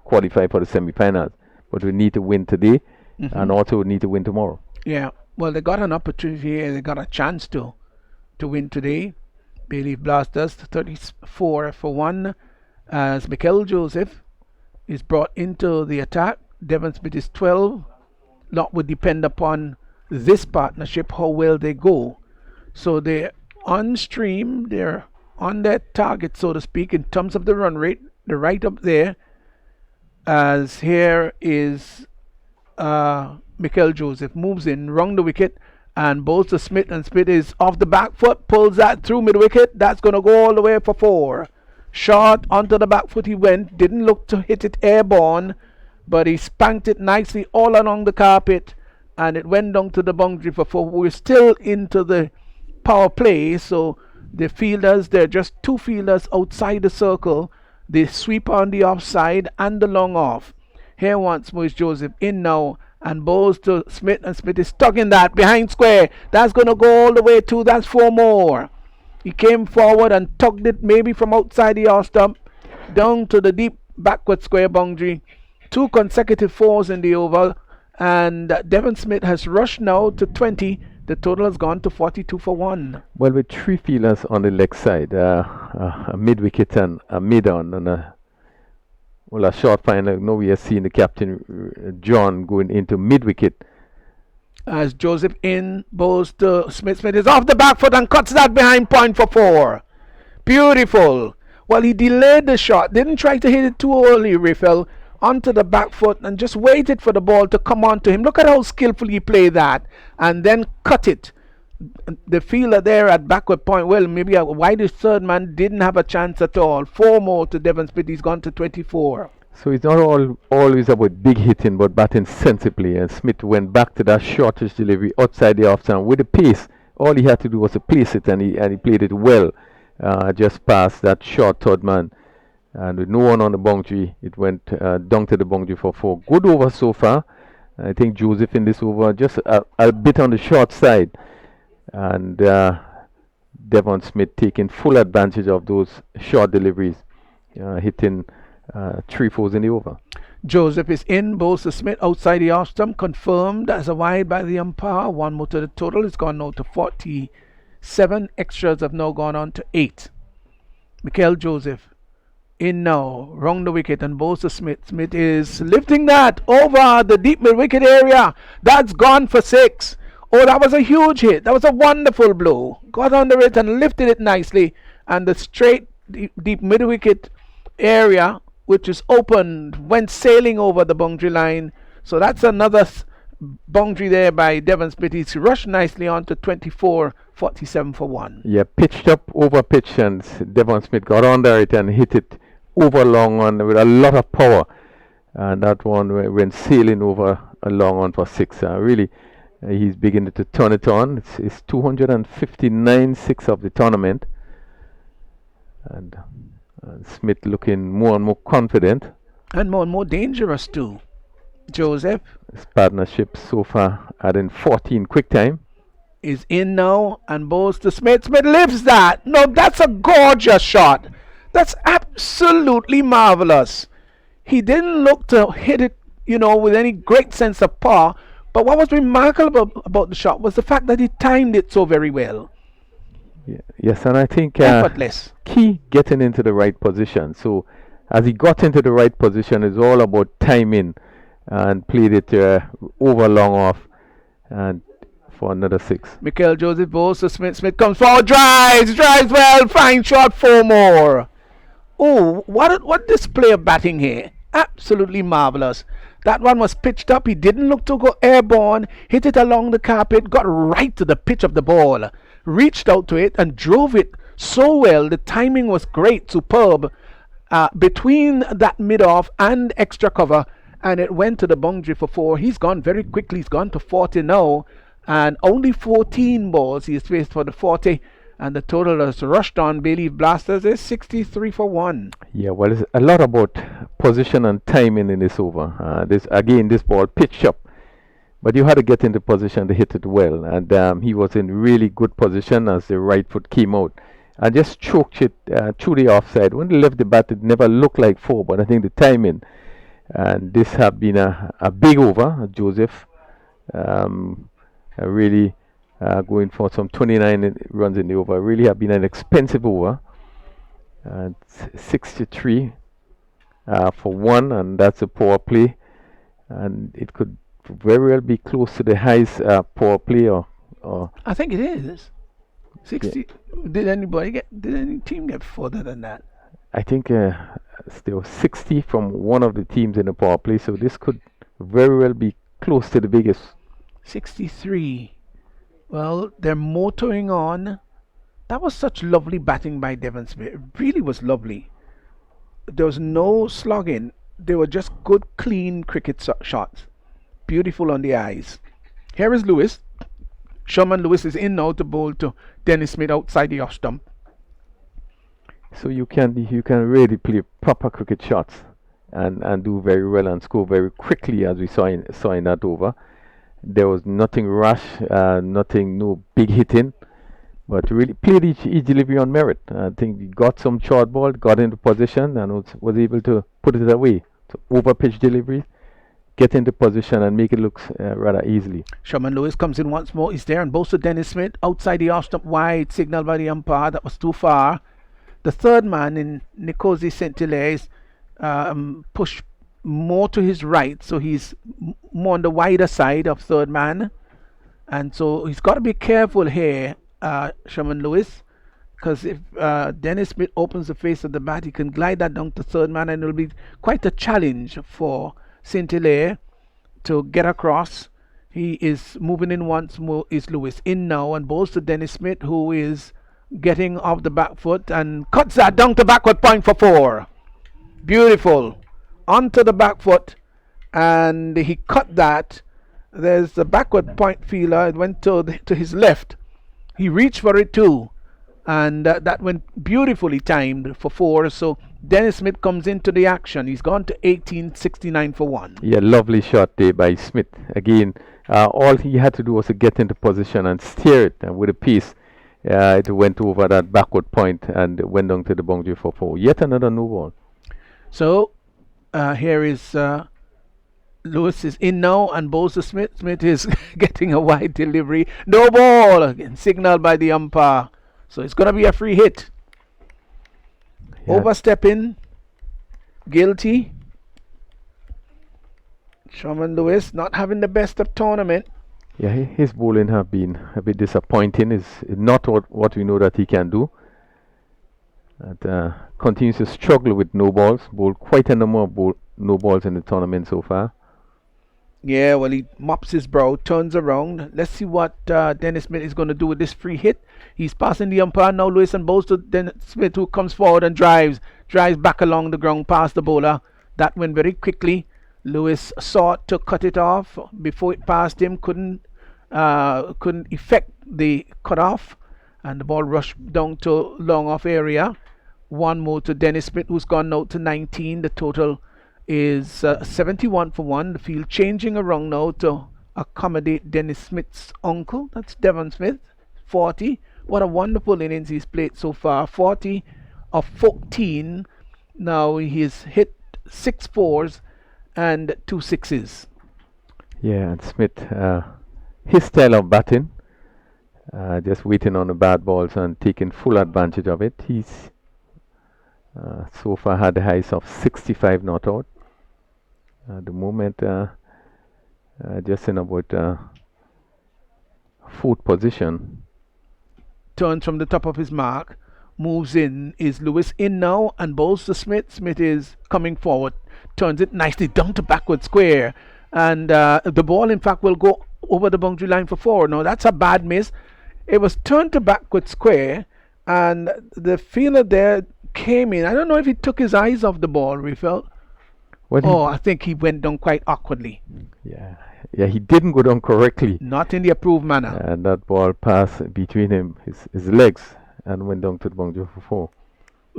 qualify for the semi-finals. But we need to win today, and also we need to win tomorrow. Yeah, well, they got an opportunity. They got a chance to win today. Bailey Blasters 34 for 1 as Mikel Joseph is brought into the attack. Devon Smith is 12. Lot would depend upon this partnership, how well they go. So they're on stream, they're on their target, so to speak, in terms of the run rate. They're right up there. As here is Mikel Joseph moves in, round the wicket, and bowls to Smith, and Smith is off the back foot, pulls that through mid-wicket. That's going to go all the way for 4. Short onto the back foot he went, didn't look to hit it airborne, but he spanked it nicely all along the carpet, and it went down to the boundary for 4. We're still into the power play, so the fielders, there are just 2 fielders outside the circle, the sweeper on the offside and the long off. Here once more is Joseph in now, and bowls to Smith, and Smith is stuck in that behind square. That's going to go all the way to, that's 4 more. He came forward and tugged it maybe from outside the off stump down to the deep backward square boundary. 2 consecutive 4s in the over, and Devon Smith has rushed now to 20. The total has gone to 42 for 1. Well, with 3 fielders on the leg side, a mid-wicket and a mid-on, and a short final. Now we are seeing the captain John going into mid-wicket. As Joseph in bowls to Smith. Smith is off the back foot and cuts that behind point for 4. Beautiful. Well, he delayed the shot, didn't try to hit it too early, Raphael, onto the back foot and just waited for the ball to come on to him. Look at how skillfully he played that and then cut it. The fielder there at backward point, well, maybe a wider third man didn't have a chance at all. 4 more to Devon Smith. He's gone to 24. So it's not always about big hitting, but batting sensibly. And Smith went back to that shortish delivery outside the off stump with the pace. All he had to do was to place it, and he played it well, just past that short third man. And with no one on the boundary, it went down to the boundary for 4. Good over so far. I think Joseph in this over just a bit on the short side, and Devon Smith taking full advantage of those short deliveries, hitting 3-4s in the over. Joseph is in, bowls to Smith outside the off stump, confirmed as a wide by the umpire. 1 more to the total. It's gone now to 47. Extras have now gone on to 8. Mikel Joseph in now, round the wicket and bowls to Smith. Smith is lifting that over the deep mid wicket area. That's gone for 6. Oh, that was a huge hit. That was a wonderful blow. Got under it and lifted it nicely. And the straight deep mid wicket area, which is open, went sailing over the boundary line. So that's another boundary there by Devon Smith. He's rushed nicely on to 24, 47 for 1. Yeah, pitched up over pitch, and Devon Smith got under it and hit it over long on with a lot of power. And that one went sailing over a long on for 6. Really, he's beginning to turn it on. It's 259 6 of the tournament. And Smith looking more and more confident. And more dangerous too. Joseph. His partnership so far adding 14 quick time. Is in now and bowls to Smith. Smith lifts that. No, that's a gorgeous shot. That's absolutely marvelous. He didn't look to hit it, with any great sense of power. But what was remarkable about the shot was the fact that he timed it so very well. Yeah, yes, and I think effortless. Key getting into the right position. So as he got into the right position, it's all about timing, and played it over long off and for another 6. Mikel Joseph bowls to Smith. Smith comes forward, drives well, fine shot, 4 more. Oh, what display of batting here. Absolutely marvelous. That one was pitched up. He didn't look to go airborne. Hit it along the carpet, got right to the pitch of the ball. Reached out to it and drove it so well. The timing was great, superb. Between that mid-off and extra cover, and it went to the boundary for 4. He's gone very quickly. He's gone to 40 now, and only 14 balls he has faced for the 40, and the total has rushed on. Bailey Blasters is 63 for 1. Yeah, well, it's a lot about position and timing in this over. This ball pitched up, but you had to get into position to hit it well, and he was in really good position as the right foot came out and just choked it through the offside. When he left the bat, it never looked like 4, but I think the timing, and this have been a big over. Joseph really going for some 29 runs in the over. Really have been an expensive over. 63 for 1, and that's a power play, and it could very well be close to the highest power play or I think it is 60. Yeah. Did any team get further than that? I think there was 60 from one of the teams in the power play, so this could very well be close to the biggest. 63. Well, they're motoring on. That was such lovely batting by Devon Smith. It really was lovely. There was no slogging. They were just good, clean cricket shots. Beautiful on the eyes. Here is Lewis. Sherman Lewis is in now to bowl to Dennis Smith outside the off stump. So you can really play proper cricket shots and do very well and score very quickly, as we saw in that over. There was nothing rash, no big hitting, but really played each delivery on merit. I think he got some short ball, got into position, and was able to put it away. So over pitch delivery, get into position and make it look rather easily. Sherman Lewis comes in once more. He's there and boasts to Dennis Smith outside the off stump, wide, signal by the umpire. That was too far. The third man in Nkosi Saint-Hilaire is pushed more to his right, so he's more on the wider side of third man. And so he's got to be careful here, Sherman Lewis, because if Dennis Smith opens the face of the bat, he can glide that down to third man, and it'll be quite a challenge for St. Hilaire to get across. He is moving in once more, is Lewis in now, and bowls to Dennis Smith, who is getting off the back foot and cuts that down to backward point for 4. Beautiful. Onto the back foot, and he cut that. There's the backward point feeler. It went to his left. He reached for it too, and that went beautifully timed for 4. So Dennis Smith comes into the action. He's gone to 1869 for 1. Yeah, lovely shot there by Smith. Again, all he had to do was to get into position and steer it, and with a piece, it went over that backward point and went down to the boundary for 4. Yet another no ball. So here is Lewis is in now and bowls to Smith. Smith is getting a wide delivery. No ball, again, signaled by the umpire. So it's going to be a free hit. Yeah. Overstepping, guilty. Sherman Lewis not having the best of tournament. Yeah, his bowling have been a bit disappointing. Is not what we know that he can do. And continues to struggle with no balls. Bowled quite a number of no balls in the tournament so far. Yeah, well, he mops his brow, turns around. Let's see what Dennis Smith is going to do with this free hit. He's passing the umpire now, Lewis, and bowls to Dennis Smith, who comes forward and drives back along the ground past the bowler. That went very quickly. Lewis sought to cut it off before it passed him. Couldn't effect the cut off, and the ball rushed down to long off area. One more to Dennis Smith, who's gone out to 19. The total is 71 for 1. The field changing around now to accommodate Dennis Smith's uncle. That's Devon Smith, 40. What a wonderful innings he's played so far. 40 of 14. Now he's hit 6 fours and 2 sixes. Yeah, and Smith, his style of batting, just waiting on the bad balls and taking full advantage of it. He's so far had the highs of 65 not out. At the moment, just in about 4th position. Turns from the top of his mark, moves in. Is Lewis in now and bowls to Smith. Smith is coming forward, turns it nicely down to backward square, and the ball in fact will go over the boundary line for 4. Now that's a bad miss. It was turned to backward square, and the fielder there came in. I don't know if he took his eyes off the ball, we felt. I think he went down quite awkwardly. Yeah, he didn't go down correctly. Not in the approved manner. And that ball passed between his legs and went down to the boundary for 4.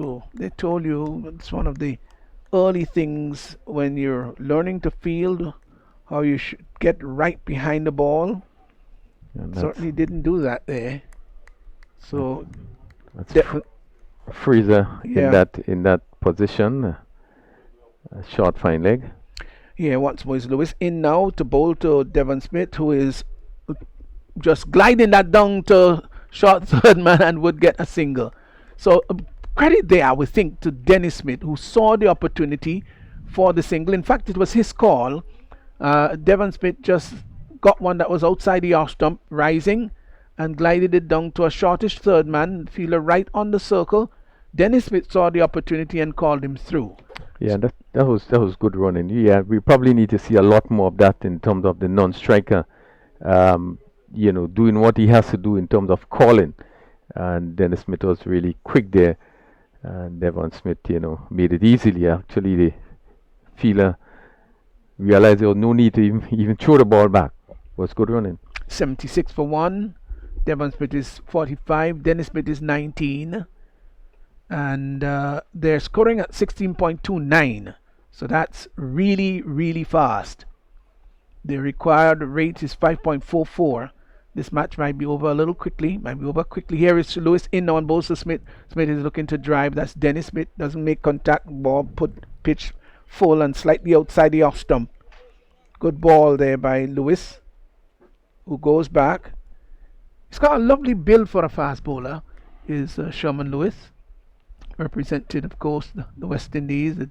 Oh, they told you it's one of the early things when you're learning to field, how you should get right behind the ball. And Certainly didn't do that there. So that's Freezer in that position. Short fine leg. Yeah, once more is Lewis in now to bowl to Devon Smith, who is just gliding that down to short third man and would get a single. So credit there, I would think, to Dennis Smith, who saw the opportunity for the single. In fact, it was his call. Devon Smith just got one that was outside the off stump, rising, and glided it down to a shortish third man, fielder right on the circle. Dennis Smith saw the opportunity and called him through. Yeah, that was good running. Yeah, we probably need to see a lot more of that in terms of the non-striker, doing what he has to do in terms of calling. And Dennis Smith was really quick there, and Devon Smith, made it easily. Actually, the fielder realized there was no need to even throw the ball back. It was good running. 76 for 1. Devon Smith is 45. Dennis Smith is 19. And they're scoring at 16.29, so that's really, really fast. The required rate is 5.44. This match might be over a little quickly, Here is Lewis in now on bowls to Smith. Smith is looking to drive. That's Dennis Smith. Doesn't make contact. Ball pitch full and slightly outside the off stump. Good ball there by Lewis, who goes back. He's got a lovely build for a fast bowler, is Sherman Lewis. Represented, of course, the West Indies. That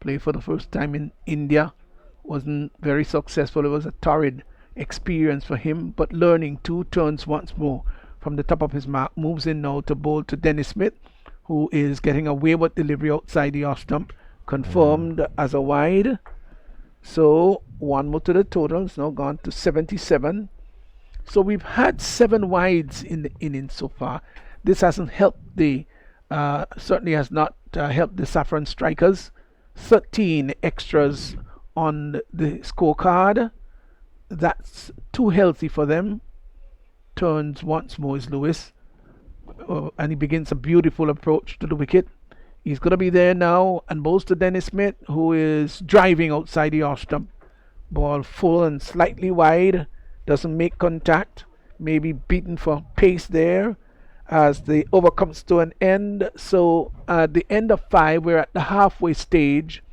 played for the first time in India. Wasn't very successful. It was a torrid experience for him, but learning too. Turns once more from the top of his mark, moves in now to bowl to Dennis Smith, who is getting a wayward delivery outside the off stump, confirmed as a wide. So one more to the total. It's now gone to 77. So we've had 7 wides in the innings so far. This hasn't helped the, certainly has not helped the Saffron strikers. 13 extras on the scorecard. That's too healthy for them. Turns once more is Lewis. And he begins a beautiful approach to the wicket. He's going to be there now and bowls to Dennis Smith, who is driving outside the off stump. Ball full and slightly wide. Doesn't make contact. Maybe beaten for pace there as the over comes to an end. So at the end of 5, we're at the halfway stage.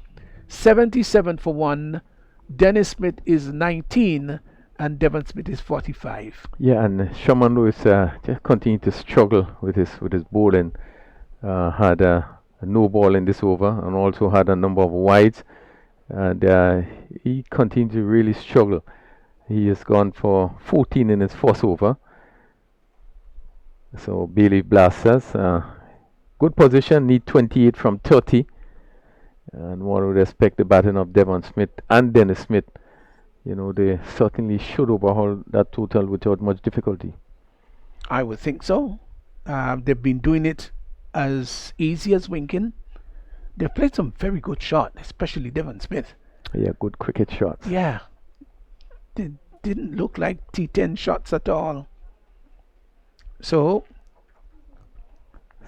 77 for 1. Dennis Smith is 19 and Devon Smith is 45. Yeah, and Shaman Lewis just continued to struggle with his bowling. Had a no ball in this over and also had a number of wides, and he continued to really struggle. He has gone for 14 in his first over. So Bailey Blasters, good position, need 28 from 30. And one would expect the batting of Devon Smith and Dennis Smith. You know, they certainly should overhaul that total without much difficulty. I would think so. They've been doing it as easy as winking. They've played some very good shots, especially Devon Smith. Yeah, good cricket shots. Yeah. They didn't look like T10 shots at all. So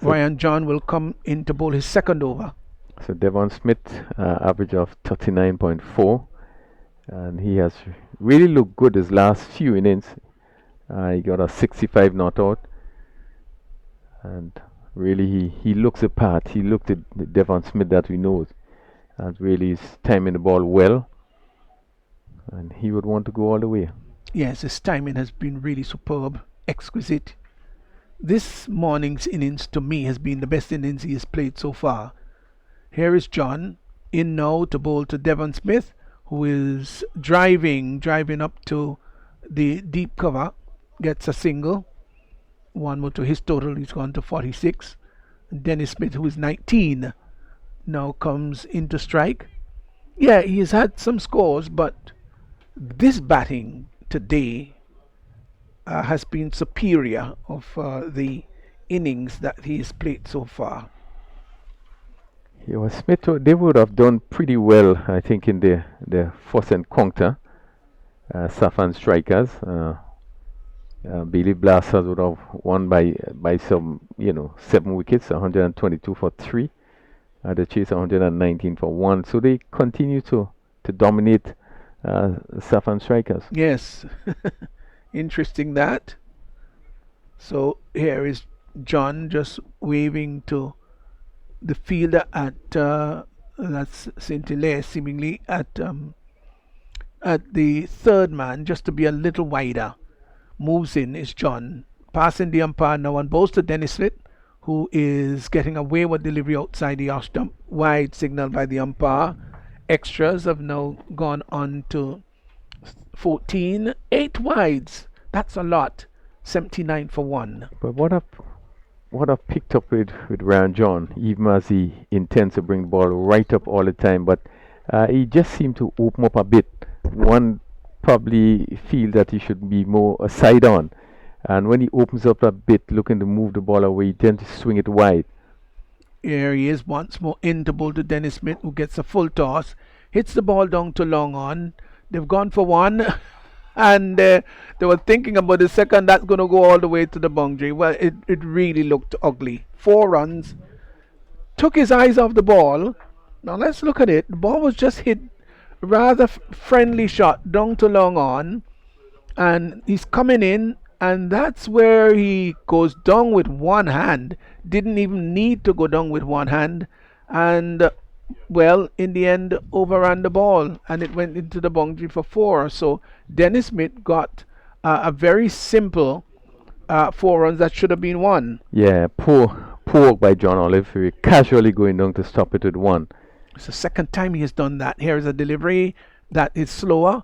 Ryan John will come in to bowl his second over. So Devon Smith, average of 39.4, and he has really looked good his last few innings. He got a 65 not out, and really he looks the part. He looked at the Devon Smith that we know, and really is timing the ball well, and he would want to go all the way. Yes, his timing has been really superb, exquisite. This morning's innings to me has been the best innings he has played so far. Here is John in now to bowl to Devon Smith, who is driving up to the deep cover, gets a single. One more to his total, he's gone to 46. Dennis Smith, who is 19, now comes into strike. Yeah, he has had some scores, but this batting today has been superior of the innings that he has played so far. Yeah, Smith, they would have done pretty well, I think, in the first encounter. Saffron strikers, Billy Blasters would have won by some, 7 wickets, 122 for 3. The Chase 119 for 1. So they continue to dominate Saffron strikers. Yes, interesting that. So here is John just waving to the fielder at that's Saint Hilaire, seemingly at the third man, just to be a little wider. Moves in is John, passing the umpire now and bowls to Dennis Smith, who is getting a wayward delivery outside the off stump. Wide signal by the umpire. Extras have now gone on to 14. 8 wides. That's a lot. 79 for 1. But what I've picked up with Ryan John, even as he intends to bring the ball right up all the time, but he just seemed to open up a bit. One probably feel that he should be more a side on, and when he opens up a bit, looking to move the ball away, he tends to swing it wide. Here he is once more in to bowl to Dennis Smith, who gets a full toss, hits the ball down to long on. They've gone for 1. And they were thinking about the second that's going to go all the way to the boundary. Well, it really looked ugly. 4 runs. Took his eyes off the ball. Now let's look at it. The ball was just hit. Rather friendly shot down to long on. And he's coming in. And that's where he goes down with one hand. Didn't even need to go down with one hand. And well, in the end, overran the ball and it went into the boundary for 4. So Dennis Smith got a very simple 4 runs that should have been 1. Yeah, poor work by John Olive, casually going down to stop it with 1. It's the second time he has done that. Here is a delivery that is slower.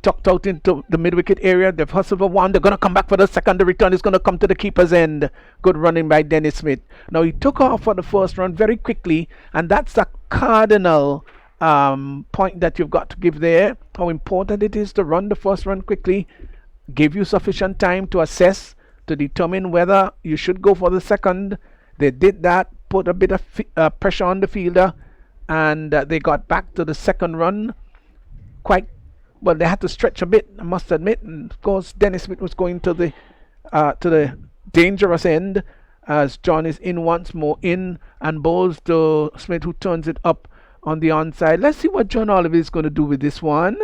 tucked out into the mid-wicket area. They've hustled for one. They're going to come back for the second. The return is going to come to the keeper's end. Good running by Dennis Smith. Now, he took off for the first run very quickly, and that's the cardinal point that you've got to give there. How important it is to run the first run quickly. Give you sufficient time to assess, to determine whether you should go for the second. They did that, put a bit of pressure on the fielder, and they got back to the second run quite well. They had to stretch a bit, I must admit, and of course Dennis Smith was going to the dangerous end as John is in once more, in and bowls to Smith, who turns it up on the onside. Let's see what John Oliver is going to do with this one.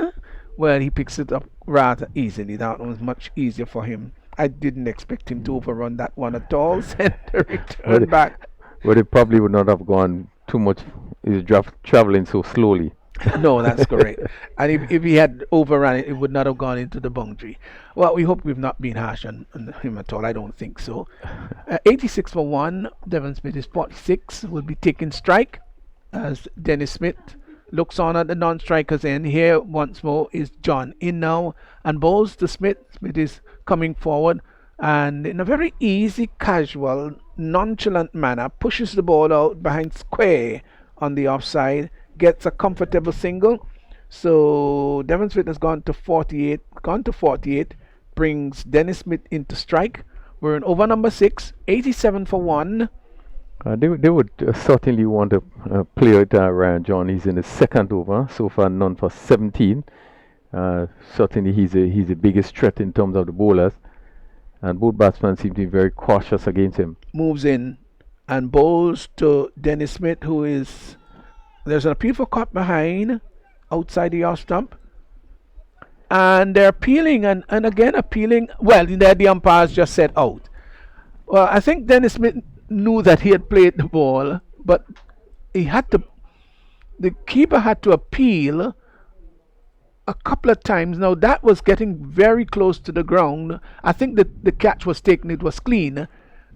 Well, he picks it up rather easily. That one was much easier for him. I didn't expect him to overrun that one at all. Send the return back. But it probably would not have gone too much. He's traveling so slowly. No, that's correct. And if he had overrun it, it would not have gone into the boundary. Well, we hope we've not been harsh on him at all. I don't think so. 86 for 1. Devon Smith is 46. Will be taking strike as Dennis Smith looks on at the non-strikers end. Here once more is John in now and bowls to Smith. Smith is coming forward and in a very easy, casual, nonchalant manner pushes the ball out behind square on the offside. Gets a comfortable single. So Devon Smith has gone to 48, brings Dennis Smith into strike. We're in over number 6, 87 for 1. They would certainly want to play it Ryan John. He's in his second over. So far none for 17. Certainly he's the biggest threat in terms of the bowlers. And both batsmen seem to be very cautious against him. Moves in and bowls to Dennis Smith, who is... There's an appeal for caught behind outside the off stump. And they're appealing and again appealing. Well, there the umpires just said out. Well, I think Dennis Smith knew that he had played the ball, but the keeper had to appeal a couple of times. Now that was getting very close to the ground. I think that the catch was taken, it was clean.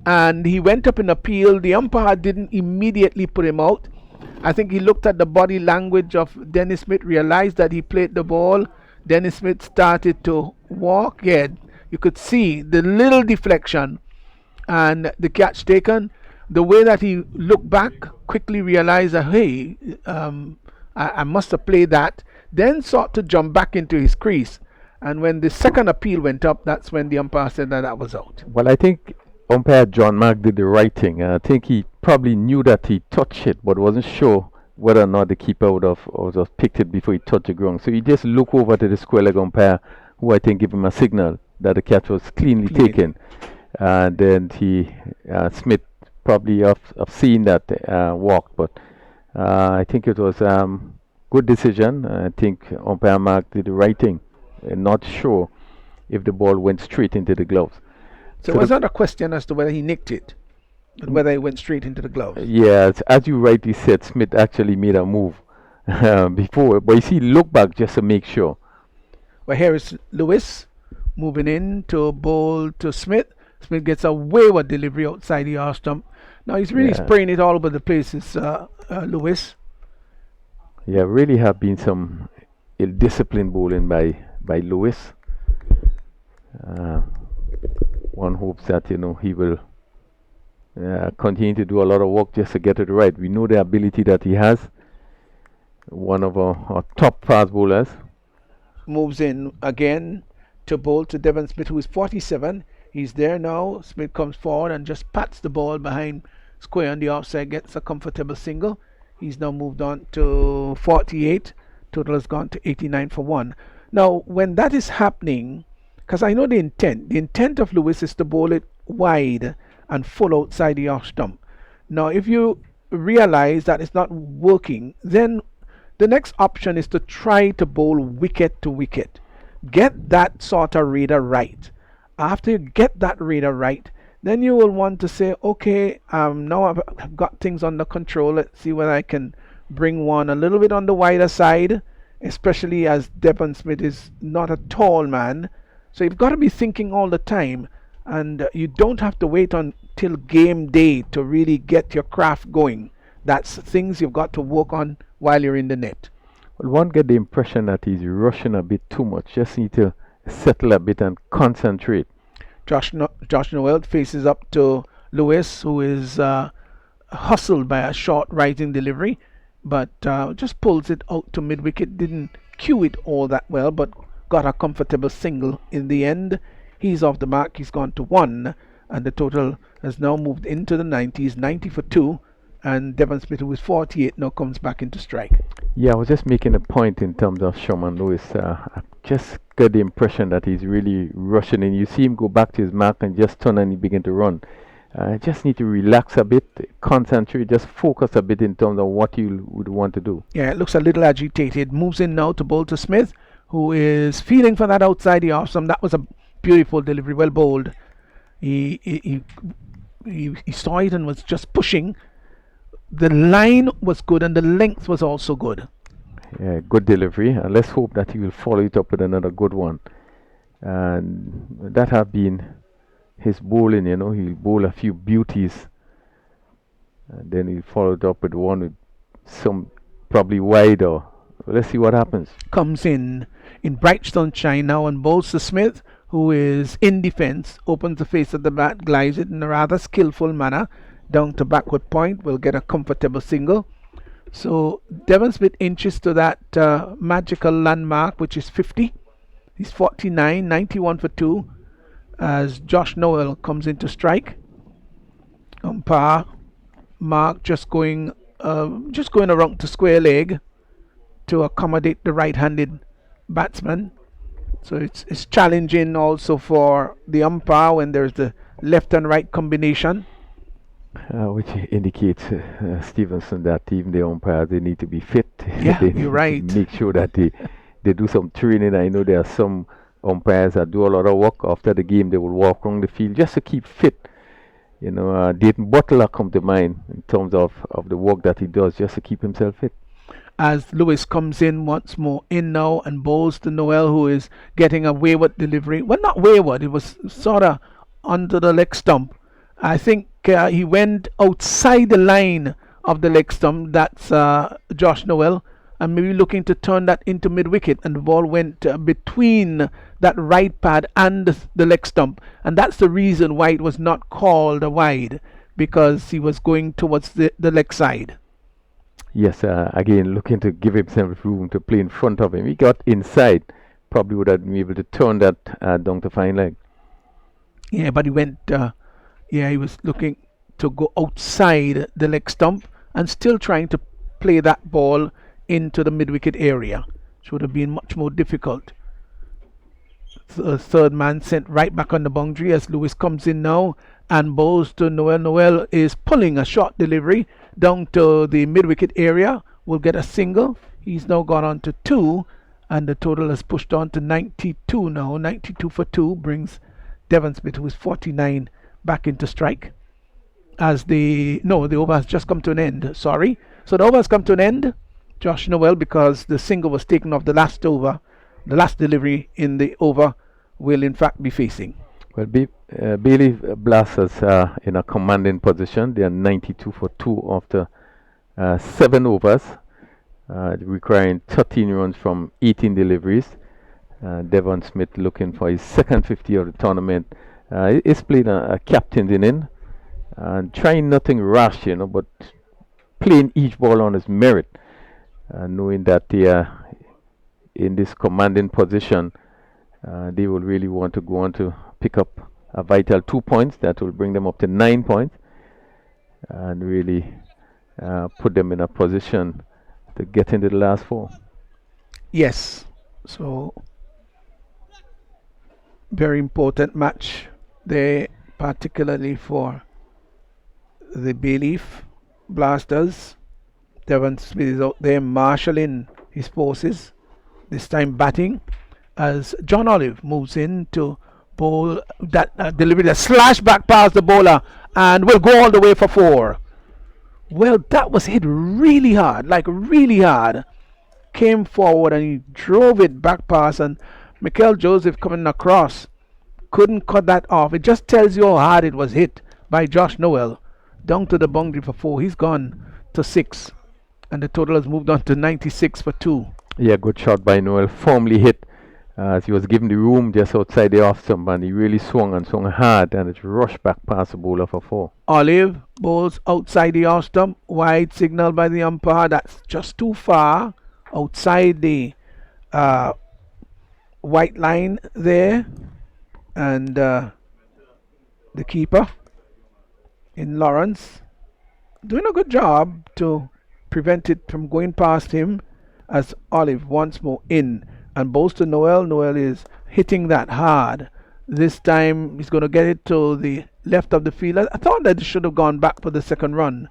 And he went up in appeal. The umpire didn't immediately put him out. I think he looked at the body language of Dennis Smith, realized that he played the ball. Dennis Smith started to walk. Yeah, you could see the little deflection and the catch taken. The way that he looked back, quickly realized that, hey, I must have played that. Then sought to jump back into his crease. And when the second appeal went up, that's when the umpire said that was out. Well, I think umpire John Mark did the right thing. I think he probably knew that he touched it, but wasn't sure whether or not the keeper would have picked it before he touched the ground. So he just looked over to the square leg umpire, who I think gave him a signal that the catch was cleanly taken. And then Smith probably have seen that walk, but I think it was good decision. I think umpire Mark did the right thing, and not sure if the ball went straight into the gloves. So it was not a question as to whether he nicked it, but whether it went straight into the gloves. Yes, as you rightly said, Smith actually made a move before, but you see, look back just to make sure. Well, here is Lewis moving in to bowl to Smith. Smith gets a wayward delivery outside the arse stump. Now he's really spraying it all over the place, is Lewis. Yeah, really have been some ill-disciplined bowling by Lewis. One hopes that he will continue to do a lot of work just to get it right. We know the ability that he has. One of our top fast bowlers. Moves in again to bowl to Devon Smith, who is 47. He's there now. Smith comes forward and just pats the ball behind square on the offside, gets a comfortable single. He's now moved on to 48. Total has gone to 89 for 1. Now, when that is happening, because I know the intent of Lewis is to bowl it wide and full outside the off stump. Now, if you realize that it's not working, then the next option is to try to bowl wicket to wicket. Get that sort of radar right. After you get that radar right, then you will want to say, okay, now I've got things under control. Let's see whether I can bring one a little bit on the wider side, especially as Devon Smith is not a tall man. So you've got to be thinking all the time, and you don't have to wait until game day to really get your craft going. That's things you've got to work on while you're in the net. Well, one get the impression that he's rushing a bit too much. Just need to settle a bit and concentrate. Josh Noel faces up to Lewis, who is hustled by a short rising delivery, but just pulls it out to mid wicket. Didn't cue it all that well, but got a comfortable single in the end. He's off the mark. He's gone to 1, and the total has now moved into the 90s, 90 for 2. And Devon Smith, who is 48, now comes back into strike. Yeah, I was just making a point in terms of Sherman Lewis. I just got the impression that he's really rushing in. You see him go back to his mark and just turn and he begin to run. Just need to relax a bit, concentrate, just focus a bit in terms of what you would want to do. Yeah, it looks a little agitated. Moves in now to bowl to Smith, who is feeling for that outside the off stump. That was a beautiful delivery, well bowled. He saw it and was just pushing. The line was good and the length was also good. Yeah, good delivery. And let's hope that he will follow it up with another good one. And that have been his bowling, you know. He'll bowl a few beauties. And then he'll follow it up with one with some probably wider. Let's see what happens. Comes in bright sunshine now and bowls to Smith, who is in defence. Opens the face of the bat, glides it in a rather skillful manner. Down to backward point, will get a comfortable single. So Devon Smith inches to that magical landmark, which is 50. He's 49, 91 for 2, as Josh Noel comes into strike. Umpire Mark just going around to square leg to accommodate the right-handed batsman. So it's challenging also for the umpire when there's the left and right combination. Which indicates, Stevenson, that even the umpires, they need to be fit. Yeah, they you're right. Make sure that they do some training. I know there are some umpires that do a lot of work after the game. They will walk around the field just to keep fit. You know, Dayton Butler come to mind in terms of the work that he does just to keep himself fit. As Lewis comes in once more in now and bowls to Noel, who is getting a wayward delivery. Well, not wayward, it was sort of under the leg stump. I think he went outside the line of the leg stump. That's Josh Noel, and maybe looking to turn that into mid wicket, and the ball went between that right pad and the leg stump, and that's the reason why it was not called a wide, because he was going towards the leg side. Yes, again, looking to give himself room to play in front of him. He got inside, probably would have been able to turn that down to fine leg. Yeah, but he went. He was looking to go outside the leg stump and still trying to play that ball into the mid-wicket area, which would have been much more difficult. The third man sent right back on the boundary as Lewis comes in now and bowls to Noel. Noel is pulling a short delivery down to the mid-wicket area. Will get a single. He's now gone on to 2, and the total has pushed on to 92 now. 92 for 2 brings Devon Smith, who is 49, back into strike. As the over has just come to an end. Sorry. So the over has come to an end. Josh Noel, because the single was taken off the last over, the last delivery in the over, will in fact be facing. Well, Bailey Blasters are in a commanding position. They are 92 for 2 after 7 overs, requiring 13 runs from 18 deliveries. Devon Smith looking for his second 50 of the tournament. He's playing a captain's inning and trying nothing rash, you know, but playing each ball on his merit, knowing that they are in this commanding position. They will really want to go on to pick up a vital 2 points that will bring them up to 9 points and really put them in a position to get into the last 4. Yes, so very important match there, particularly for the Bayleaf Blasters. Devon Smith is out there marshalling his forces, this time batting, as John Olive moves in to bowl that delivery, that slash back past the bowler, and will go all the way for 4. Well, that was hit really hard, like really hard. Came forward and he drove it back past, and Mikel Joseph coming across couldn't cut that off. It just tells you how hard it was hit by Josh Noel. Down to the boundary for 4. He's gone to 6, and the total has moved on to 96 for 2. Yeah, good shot by Noel. Firmly hit as he was given the room just outside the off stump, and he really swung hard, and it rushed back past the bowler for 4. Olive bowls outside the off stump. Wide signal by the umpire. That's just too far outside the white line there. And the keeper in Lawrence doing a good job to prevent it from going past him, as Olive once more in and bowls to Noel. Noel is hitting that hard. This time he's going to get it to the left of the field. I thought that it should have gone back for the second run,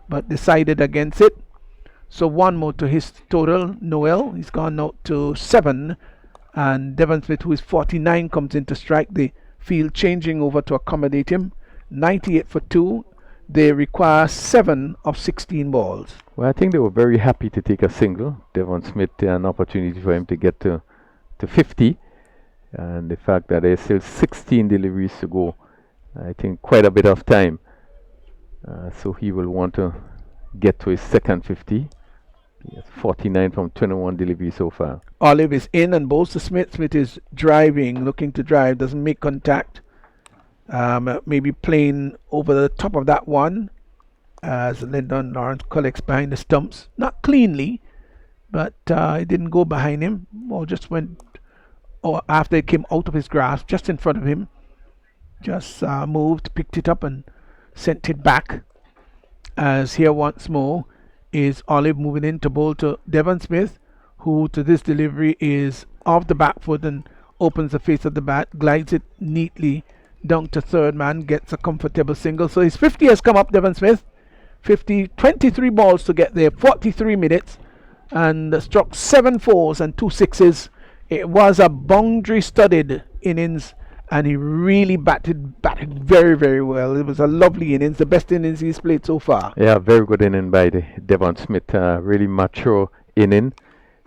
but decided against it. So one more to his total. Noel, he's gone out to 7, and Devon Smith, who is 49, comes in to strike. The field changing over to accommodate him. 98 for 2. They require 7 of 16 balls. Well, I think they were very happy to take a single. Devon Smith, an opportunity for him to get to 50. And the fact that there's still 16 deliveries to go, I think quite a bit of time. So he will want to get to his second 50. He has 49 from 21 deliveries so far. Olive is in and bowls to Smith. Smith is driving, looking to drive, doesn't make contact. Maybe playing over the top of that one as Lyndon Lawrence collects behind the stumps. Not cleanly, but it didn't go behind him, or just went after it came out of his grasp, just in front of him. Just moved, picked it up and sent it back. As here once more is Olive moving in to bowl to Devon Smith, who to this delivery is off the back foot and opens the face of the bat, glides it neatly down to third man, gets a comfortable single. So his 50 has come up, Devon Smith. 50, 23 balls to get there, 43 minutes, and struck 7 fours and 2 sixes. It was a boundary-studded innings, and he really batted very, very well. It was a lovely innings, the best innings he's played so far. Yeah, very good inning by the Devon Smith. Really mature inning,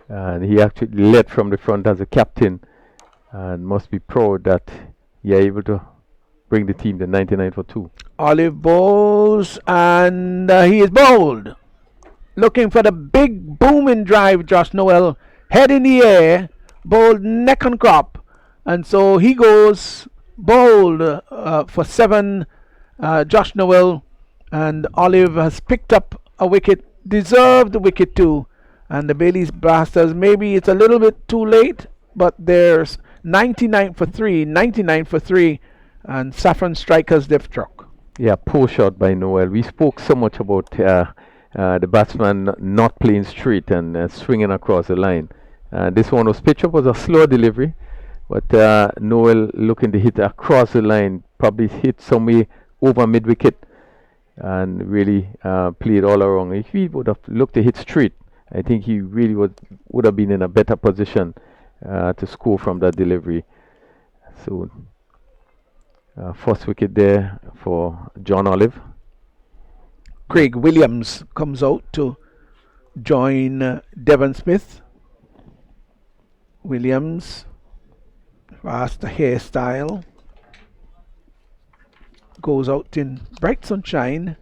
and he actually led from the front as a captain, and must be proud that he is able to bring the team to 99 for 2. Olive bowls, and he is bowled. Looking for the big booming drive, Josh Noel. Head in the air, bowled neck and crop. And so he goes bowled for 7, Josh Noel. And Olive has picked up a wicket, deserved the wicket too. And the Bailey's Blasters, maybe it's a little bit too late, but there's 99 for 3, 99 for 3. And Saffron strikers they've struck. Yeah, poor shot by Noel. We spoke so much about the batsman not playing straight and swinging across the line. This one was pitched up, was a slow delivery, but Noel looking to hit across the line, probably hit somewhere over mid-wicket, and really played all around. If he would have looked to hit straight, I think he really would have been in a better position to score from that delivery. So first wicket there for John Olive. Craig Williams comes out to join Devon Smith. Williams, fast hairstyle, goes out in bright sunshine.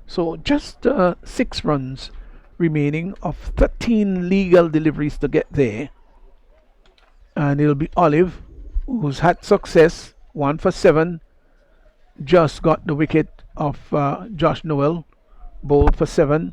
So just 6 runs remaining of 13 legal deliveries to get there. And it'll be Olive, who's had success, 1 for 7. Just got the wicket of Josh Noel, bowled for 7.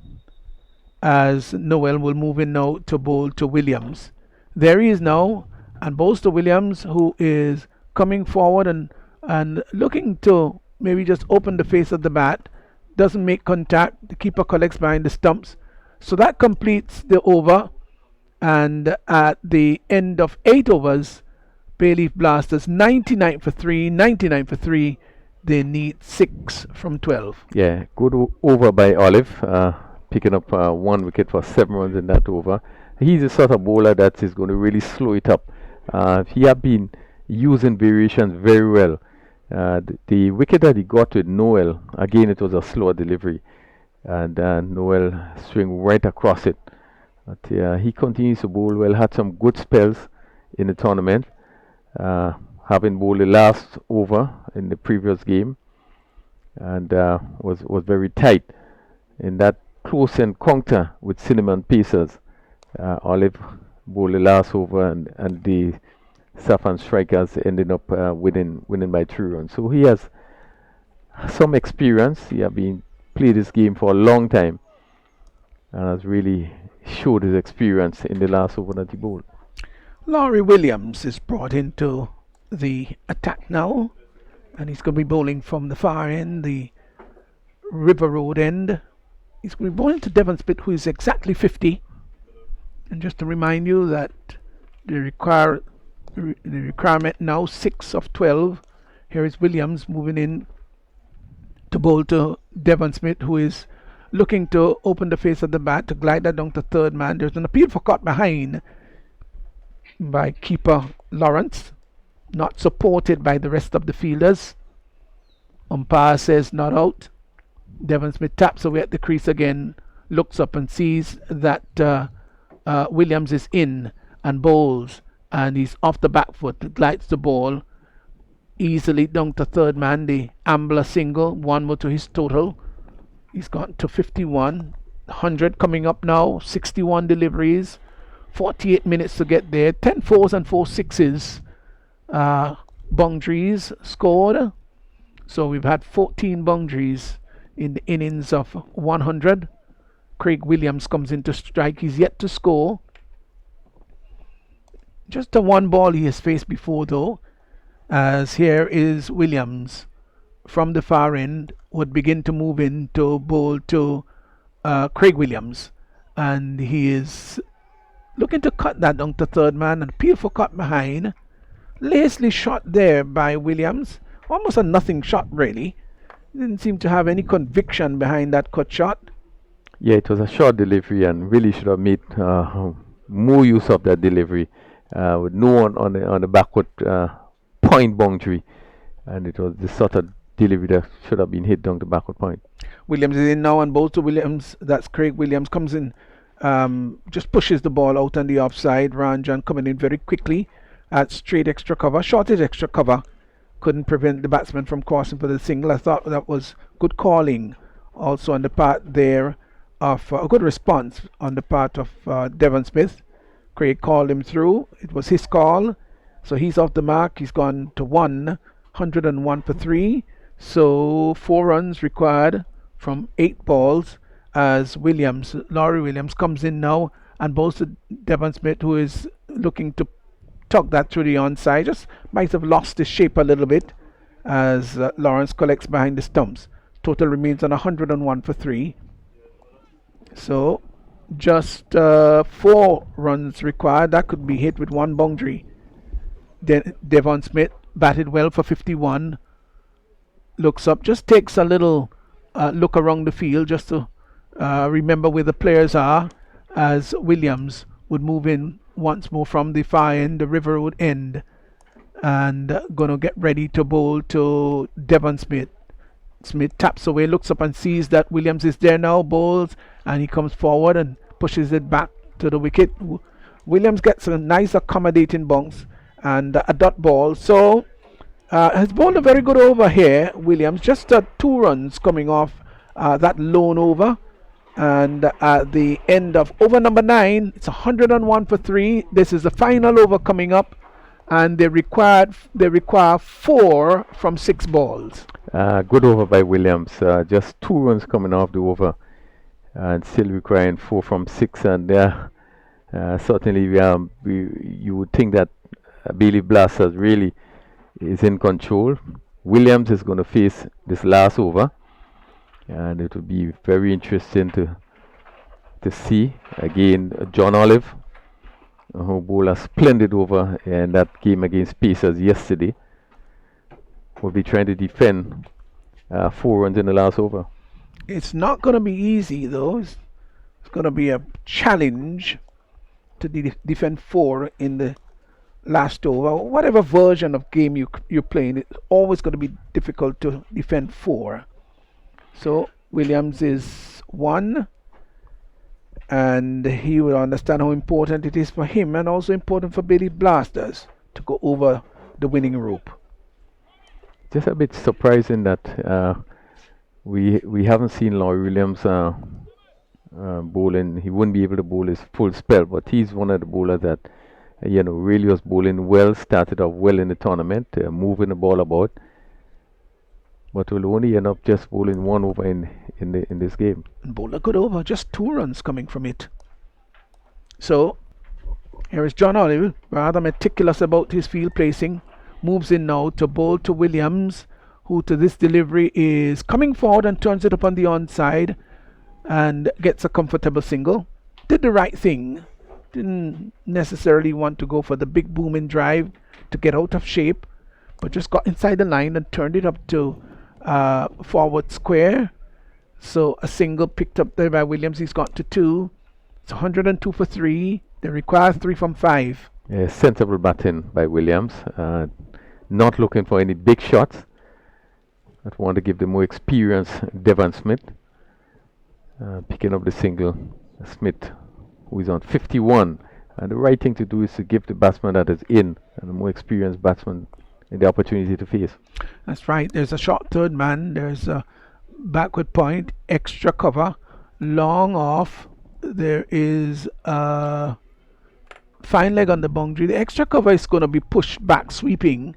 As Noel will move in now to bowl to Williams. There he is now, and bowls to Williams, who is coming forward and looking to maybe just open the face of the bat. Doesn't make contact. The keeper collects behind the stumps. So that completes the over. And at the end of 8 overs, Bayleaf Blasters 99 for 3, 99 for 3. They need 6 from 12. Yeah, good over by Olive, picking up 1 wicket for 7 runs in that over. He's the sort of bowler that is going to really slow it up. He has been using variations very well. The wicket that he got with Noel, again it was a slower delivery, and Noel swing right across it. But he continues to bowl well, had some good spells in the tournament, having bowled the last over in the previous game, and was very tight in that close encounter with Cinnamon Pacers. Olive bowled the last over, and the Saffron strikers ended up winning by 3 runs. So he has some experience. He has been played this game for a long time and has really showed his experience in the last over that he bowled. Laurie Williams is brought into the attack now, and he's going to be bowling from the far end, the River Road end. He's going to be bowling to Devon Smith, who is exactly 50. And just to remind you that the requirement now 6 of 12. Here is Williams moving in to bowl to Devon Smith, who is looking to open the face of the bat to glide that down to third man. There's an appeal for caught behind by keeper Lawrence, not supported by the rest of the fielders. Umpire says not out. Devon Smith taps away at the crease again, looks up and sees that Williams is in and bowls, and he's off the back foot, glides the ball easily down to third man. The Ambler single, one more to his total. He's gone to 51. 100 coming up now, 61 deliveries, 48 minutes to get there. 10 fours and 4 sixes. Boundaries scored. So we've had 14 boundaries in the innings of 100. Craig Williams comes in to strike. He's yet to score. Just the one ball he has faced before, though, as here is Williams from the far end, would begin to move in to bowl to Craig Williams, and he is looking to cut that down to third man and appeal for cut behind. Lazily shot there by Williams, almost a nothing shot really. Didn't seem to have any conviction behind that cut shot. Yeah, it was a short delivery and really should have made more use of that delivery with no one on the backward point boundary, and it was the sort of delivery that should have been hit down the backward point. Williams is in now and bowls to Williams. That's Craig Williams comes in, just pushes the ball out on the offside. Ranjan coming in very quickly at straight extra cover, shorted extra cover. Couldn't prevent the batsman from crossing for the single. I thought that was good calling also on the part there of a good response on the part of Devon Smith. Craig called him through. It was his call. So he's off the mark. He's gone to 101 for 3. So 4 runs required from 8 balls as Laurie Williams comes in now and bowls to Devon Smith, who is looking to tuck that through the onside. Just might have lost his shape a little bit as Lawrence collects behind the stumps. Total remains on 101 for 3. So just 4 runs required. That could be hit with 1 boundary. Devon Smith batted well for 51. Looks up, just takes a little look around the field just to remember where the players are, as Williams would move in once more from the far end, the River Road end, and gonna get ready to bowl to Devon Smith. Smith taps away, looks up and sees that Williams is there now, bowls, and he comes forward and pushes it back to the wicket. Williams gets a nice accommodating bounce and a dot ball. So has bowled a very good over here, Williams. Just 2 runs coming off that lone over. And at the end of over number 9, it's 101 for 3. This is the final over coming up, and they require 4 from 6 balls. Good over by Williams. Just 2 runs coming off the over, and still requiring 4 from 6. And certainly, you would think that Billy Blasters really is in control. Williams is going to face this last over, and it will be very interesting to see again John Olive, who bowled a splendid over in that game against Pacers yesterday, will be trying to defend 4 runs in the last over. It's not going to be easy though. It's going to be a challenge to defend 4 in the last over. Whatever version of game you're playing, it's always going to be difficult to defend 4. So Williams is 1, and he will understand how important it is for him and also important for Billy Blasters to go over the winning rope. Just a bit surprising that we haven't seen Laurie Williams bowling. He wouldn't be able to bowl his full spell, but he's one of the bowlers that really was bowling well, started off well in the tournament, moving the ball about, but will only end up just bowling 1 over in this game. And bowled a good over, just 2 runs coming from it. So here is John Olive, rather meticulous about his field placing. Moves in now to bowl to Williams, who to this delivery is coming forward and turns it up on the onside and gets a comfortable single. Did the right thing. Didn't necessarily want to go for the big booming drive to get out of shape, but just got inside the line and turned it up to forward square. So a single picked up there by Williams. He's got to 2. It's 102 for 3. They require 3 from 5. Sensible batting by Williams. Not looking for any big shots. I want to give the more experienced Devon Smith. Picking up the single. Smith, who is on 51. And the right thing to do is to give the batsman that is in and the more experienced batsman the opportunity to face. That's right. There's a short third man. There's a backward point, extra cover, long off. There is a fine leg on the boundary. The extra cover is going to be pushed back, sweeping.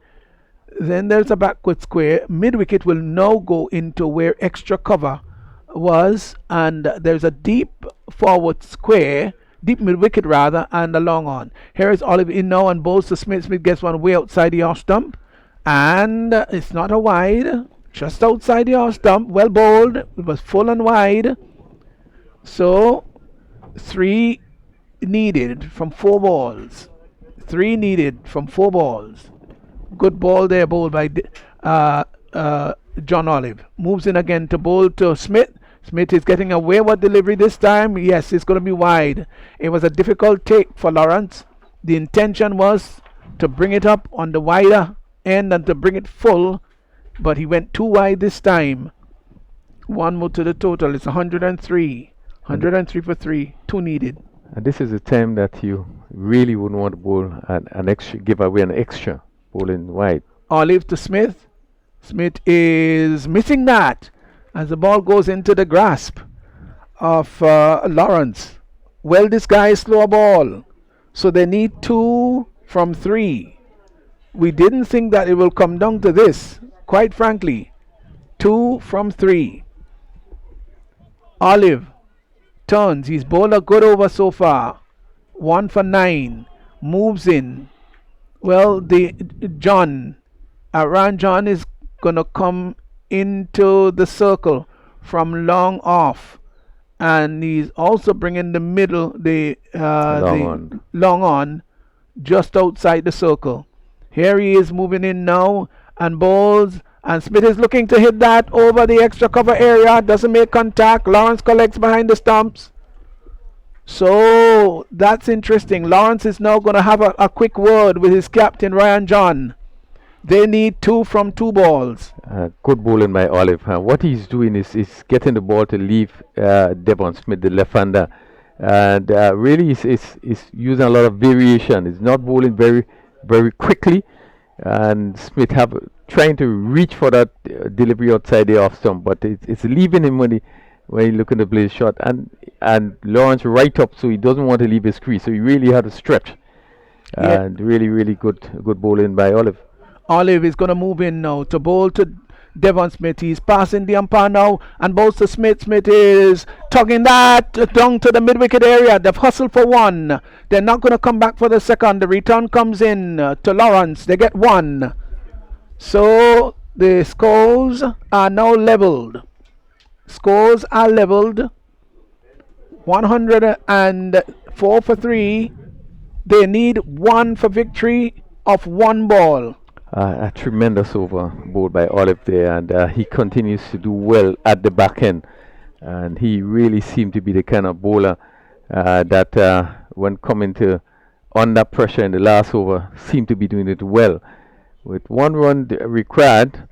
Then there's a backward square. Mid wicket will now go into where extra cover was, and there's a deep forward square, deep mid wicket rather, and a long on. Here is Olive in now and bowls to Smith. Smith gets one way outside the off stump, and it's not a wide, just outside the off stump. Well bowled. It was full and wide. So 3 needed from 4 balls. 3 needed from 4 balls. Good ball there, bowled by John Olive. Moves in again to bowl to Smith. Smith is getting a wayward delivery this time. Yes, it's going to be wide. It was a difficult take for Lawrence. The intention was to bring it up on the wider end and to bring it full, but he went too wide this time. 1 more to the total. It's 103. 103 for 3. 2 needed. And this is a time that you really wouldn't want to bowl an extra, give away an extra, bowling wide. Olive to Smith. Smith is missing that as the ball goes into the grasp of Lawrence. Well disguised slow ball. So they need 2 from 3. We didn't think that it will come down to this, quite frankly. 2 from 3. Olive turns. He's bowled a good over so far. 1 for 9. Moves in. Well, Ran John is going to come into the circle from long off, and he's also bringing the middle, long on, just outside the circle. Here he is moving in now and bowls, and Smith is looking to hit that over the extra cover area. Doesn't make contact. Lawrence collects behind the stumps. So that's interesting. Lawrence is now going to have a quick word with his captain Ryan John. They need 2 from 2 balls. Good bowling by Olive. What he's doing is getting the ball to leave Devon Smith, the left-hander, and really is using a lot of variation. He's not bowling very, very quickly, and Smith trying to reach for that delivery outside the off stump, but it's leaving him when he looking to play the shot, and Lawrence right up, so he doesn't want to leave his crease, so he really had to stretch. And really good bowling by Olive. Olive is going to move in now to bowl to Devon Smith. He's passing the umpire now and bowls to Smith. Smith is tugging that down to the mid-wicket area. They've hustled for 1. They're not going to come back for the second. The return comes in to Lawrence. They get 1. So the scores are now leveled. Scores are leveled. 104 for 3. They need 1 for victory of 1 ball. A tremendous over bowled by Olive there, and he continues to do well at the back end, and he really seemed to be the kind of bowler that when coming to under pressure in the last over seemed to be doing it well. With 1 run required,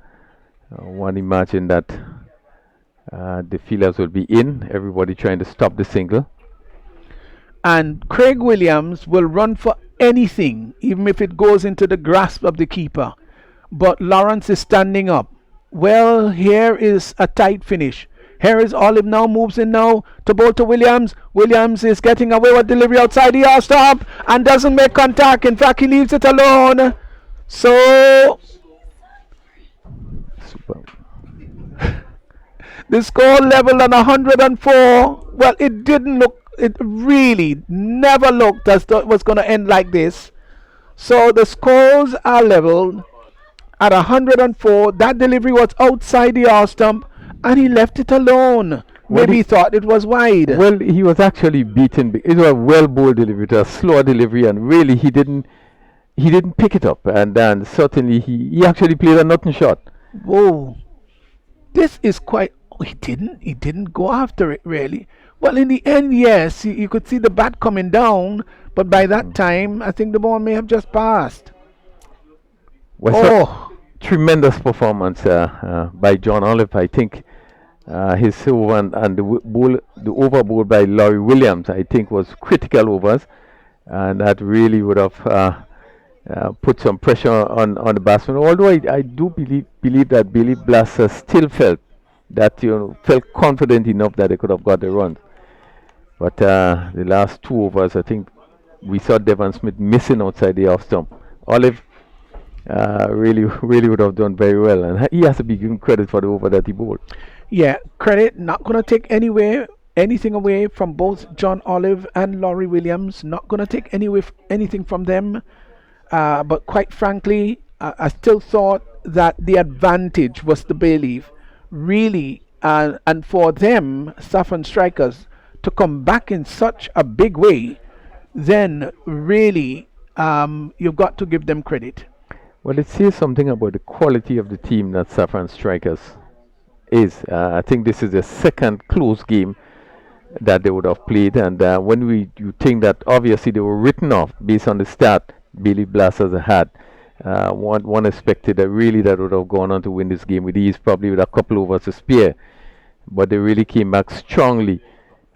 one imagine that the fielders will be in, everybody trying to stop the single. And Craig Williams will run for anything, even if it goes into the grasp of the keeper. But Lawrence is standing up. Well, here is a tight finish. Here is Olive now, moves in now to bowl to Williams. Williams is getting away with delivery outside the off stump and doesn't make contact. In fact, he leaves it alone. So Super. the score leveled on 104. Well, it didn't look, it really never looked as though it was going to end like this. So the scores are leveled at 104. That delivery was outside the off stump and he left it alone. Well, Maybe he thought it was wide. Well, he was actually beaten. It was a well bowled delivery, it was a slower delivery, and really he didn't pick it up. And then certainly he actually played a nothing shot. Whoa. This is quite. Oh, he didn't go after it really. Well, in the end, yes, you could see the bat coming down, but by that time, I think the ball may have just passed. Was Oh, tremendous performance by John Olive. I think his over and the over bowl by Laurie Williams, I think, was critical overs, and that really would have put some pressure on the batsman. Although I do believe that Billy Blaster still felt that felt confident enough that they could have got the runs. But the last two overs, I think we saw Devon Smith missing outside the off stump. Olive really would have done very well, and he has to be given credit for the over that he bowled. yeah, credit. Not going to take anything away from both John Olive and Laurie Williams. Not going to take anything from them. But quite frankly, I still thought that the advantage was the Bayleaf, really, and for them, Saffron strikers, to come back in such a big way, then really, you've got to give them credit. Well, it says something about the quality of the team that Saffron Strikers is. I think this is the second close game that they would have played, and you think that obviously they were written off based on the start Billy Blasters had. One expected that really that would have gone on to win this game with ease, probably with a couple overs to spare, but they really came back strongly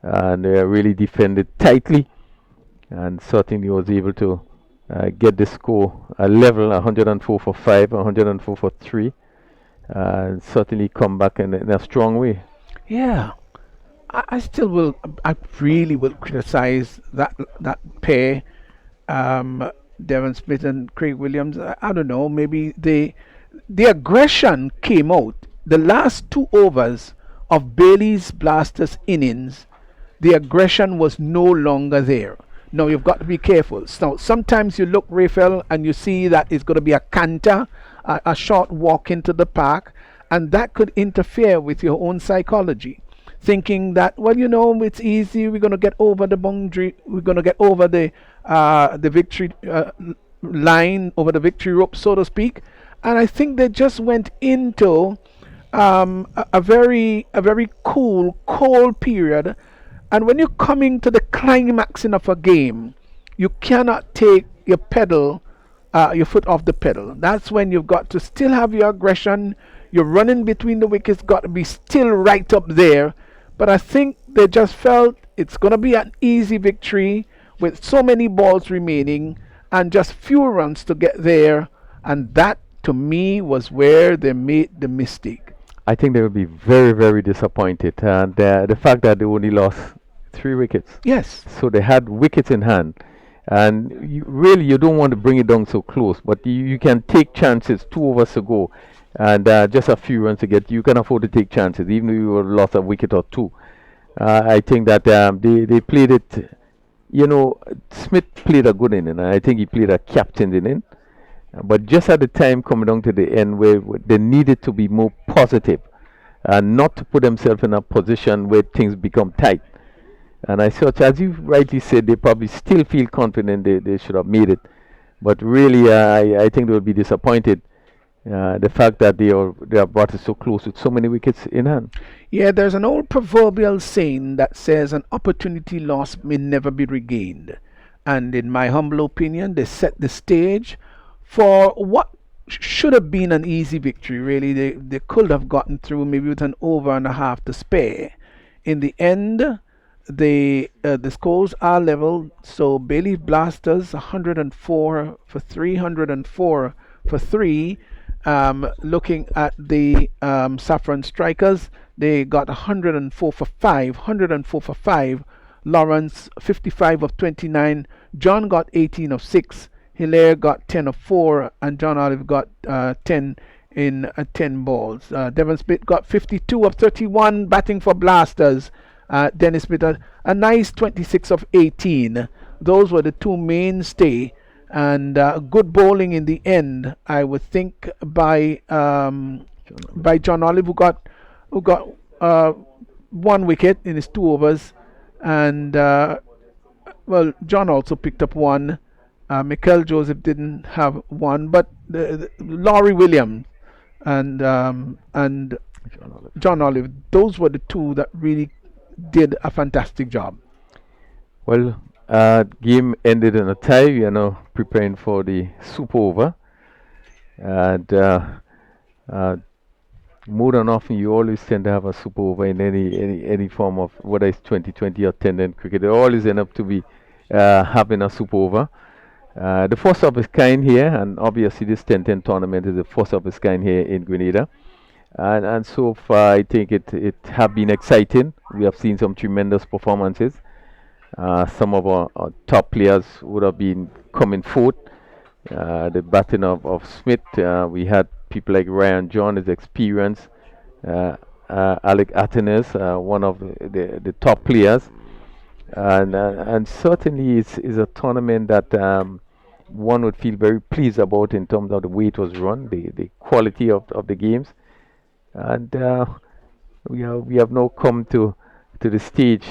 and they really defended tightly, and certainly was able to get the score a level 104 for 5, 104 for 3, and certainly come back in a strong way. Yeah, I still will. I really will criticize that pair, Devon Smith and Craig Williams. I don't know. Maybe the aggression came out. The last two overs of Bailey's Blasters innings, the aggression was no longer there. Now you've got to be careful. So sometimes you look, Raphael, and you see that it's going to be a canter, a short walk into the park, and that could interfere with your own psychology. Thinking that, well, it's easy. We're going to get over the boundary. We're going to get over the victory line, over the victory rope, so to speak. And I think they just went into a very cool, cold period. And when you're coming to the climaxing of a game, you cannot take your foot off the pedal. That's when you've got to still have your aggression. Your running between the wickets got to be still right up there. But I think they just felt it's going to be an easy victory with so many balls remaining and just few runs to get there. And that, to me, was where they made the mistake. I think they will be very, very disappointed. And the fact that they only lost 3 wickets. Yes. So they had wickets in hand. And you don't want to bring it down so close. But you can take chances, 2 overs to go. And just a few runs to get. You can afford to take chances, even if you lost a wicket or 2. I think that they played it. Smith played a good inning. And I think he played a captain inning. But just at the time coming down to the end where they needed to be more positive and not to put themselves in a position where things become tight. And as you rightly said, they probably still feel confident they should have made it. But really, I think they will be disappointed. The fact that they are brought it so close with so many wickets in hand. Yeah, there's an old proverbial saying that says an opportunity lost may never be regained. And in my humble opinion, they set the stage for what should have been an easy victory. Really, they could have gotten through maybe with an over and a half to spare. In the end, the scores are level. So Bailey Blasters 104 for 304 for 3, Looking at the Saffron strikers, they got 104 for 5. Lawrence 55 of 29. John got 18 of 6. Hilaire got 10 of 4, and John Olive got 10 in 10 balls. Devon Smith got 52 of 31 batting for Blasters. Dennis Smith a nice 26 of 18. Those were the two mainstay, and good bowling in the end, I would think, by John Olive, who got 1 wicket in his 2 overs, and John also picked up 1. Mikel Joseph didn't have 1, but Laurie Williams and John Olive, those were the 2 that really did a fantastic job. Well, game ended in a tie. We are now preparing for the super over, and more than often you always tend to have a super over in any form of, whether it's 2020 or 10 cricket. They always end up to be having a super over. The first of its kind here, and obviously this 10-10 tournament is the first of its kind here in Grenada. And so far, I think it have been exciting. We have seen some tremendous performances. Some of our top players would have been coming forth. The batting of Smith, we had people like Ryan John, his experience, Alec Atenes, one of the top players. And certainly it's a tournament that one would feel very pleased about in terms of the way it was run, the quality of the games. And we have now come to the stage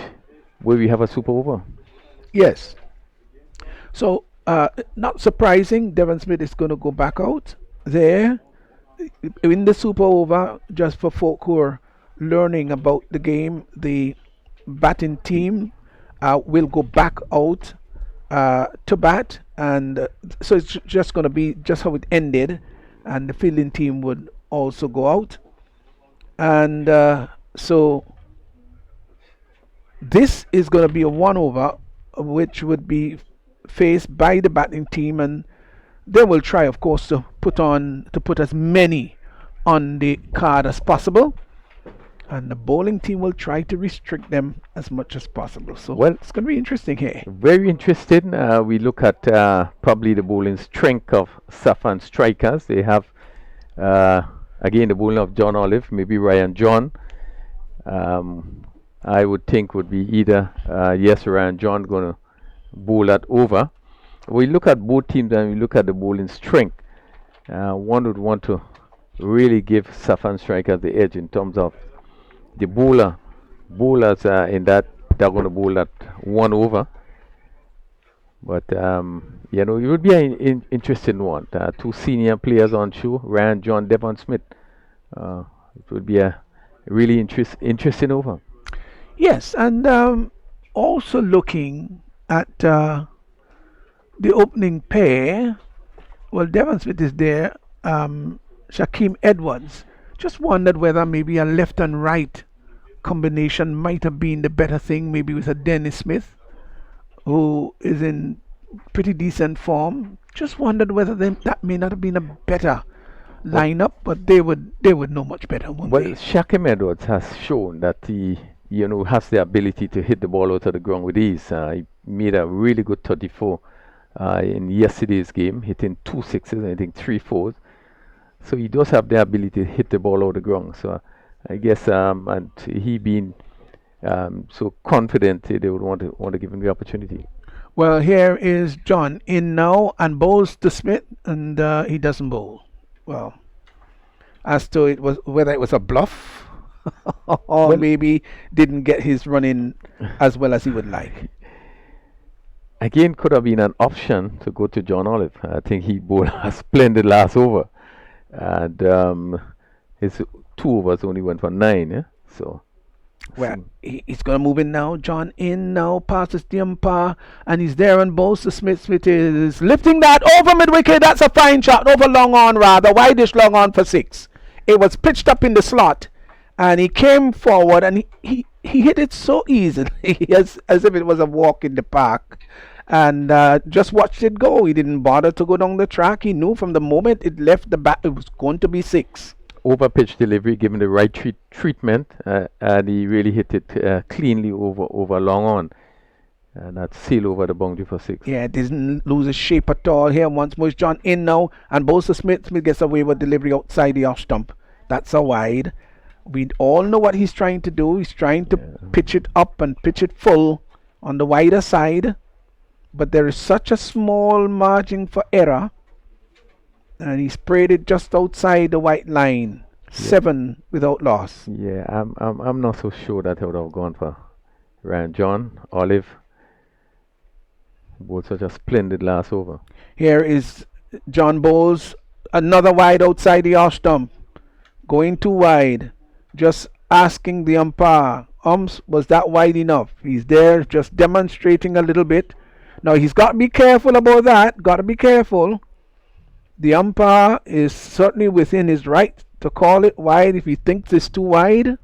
where we have a super over. Yes. So, not surprising, Devon Smith is going to go back out there in the super over. Just for folk who are learning about the game, the batting team will go back out to bat, and so it's just going to be just how it ended, and the fielding team would also go out. And so this is going to be a 1 over, which would be faced by the batting team, and they will try, of course, to put as many on the card as possible, and the bowling team will try to restrict them as much as possible. So it's going to be interesting here. Very interesting. We look at probably the bowling strength of Saffron strikers. They have again the bowling of John Olive, maybe Ryan John. I would think would be either Ryan John going to bowl at over. We look at both teams and we look at the bowling strength. One would want to really give Saffron strikers the edge in terms of the bowlers in that they're going to bowl at 1 over. But it would be an interesting one. 2 senior players on show, Ryan John, Devon Smith. It would be a really interesting over. Yes, and also looking at the opening pair, well, Devon Smith is there. Shaquem Edwards. Just wondered whether maybe a left and right combination might have been the better thing, maybe with a Dennis Smith, who is in pretty decent form. Just wondered whether that may not have been a better lineup, but they would know much better. Shaquem Edwards has shown that he has the ability to hit the ball out of the ground with ease. He made a really good 34 in yesterday's game, hitting 2 sixes and I think 3 fours. So he does have the ability to hit the ball out of the ground. So I guess, and he being so confident, they would want to give him the opportunity. Well, here is John in now and bowls to Smith, and he doesn't bowl. Well, as to whether it was a bluff or maybe didn't get his run in as well as he would like. Again, could have been an option to go to John Olive. I think he bowled a splendid last over. And his 2 overs only went for 9. Yeah? So, he's going to move in now. John in now, passes the umpire, and he's there and bowls to Smith. Smith is lifting that over mid-wicket. That's a fine shot. Over long on, rather. Wideish long on for 6. It was pitched up in the slot, and he came forward, and he hit it so easily as if it was a walk in the park. and just watched it go. He didn't bother to go down the track. He knew from the moment it left the bat it was going to be 6. Over pitch delivery, given the right treatment, and he really hit it cleanly over long on. And that seal over the boundary for 6. Yeah, didn't lose his shape at all here. Once more, it's John in now, and Bolster Smith gets away with delivery outside the off stump. That's a wide. We all know what he's trying to do. He's trying to pitch it up and pitch it full on the wider side, but there is such a small margin for error, and he sprayed it just outside the white line. 7 without loss. Yeah, I'm not so sure that I would have gone for Ryan John Olive. Bowled such a splendid last over. Here is John Bowles, another wide outside the off stump, going too wide. Just asking the umpire, was that wide enough? He's there just demonstrating a little bit. Now he's got to be careful about that. Got to be careful. The umpire is certainly within his right to call it wide if he thinks it's too wide,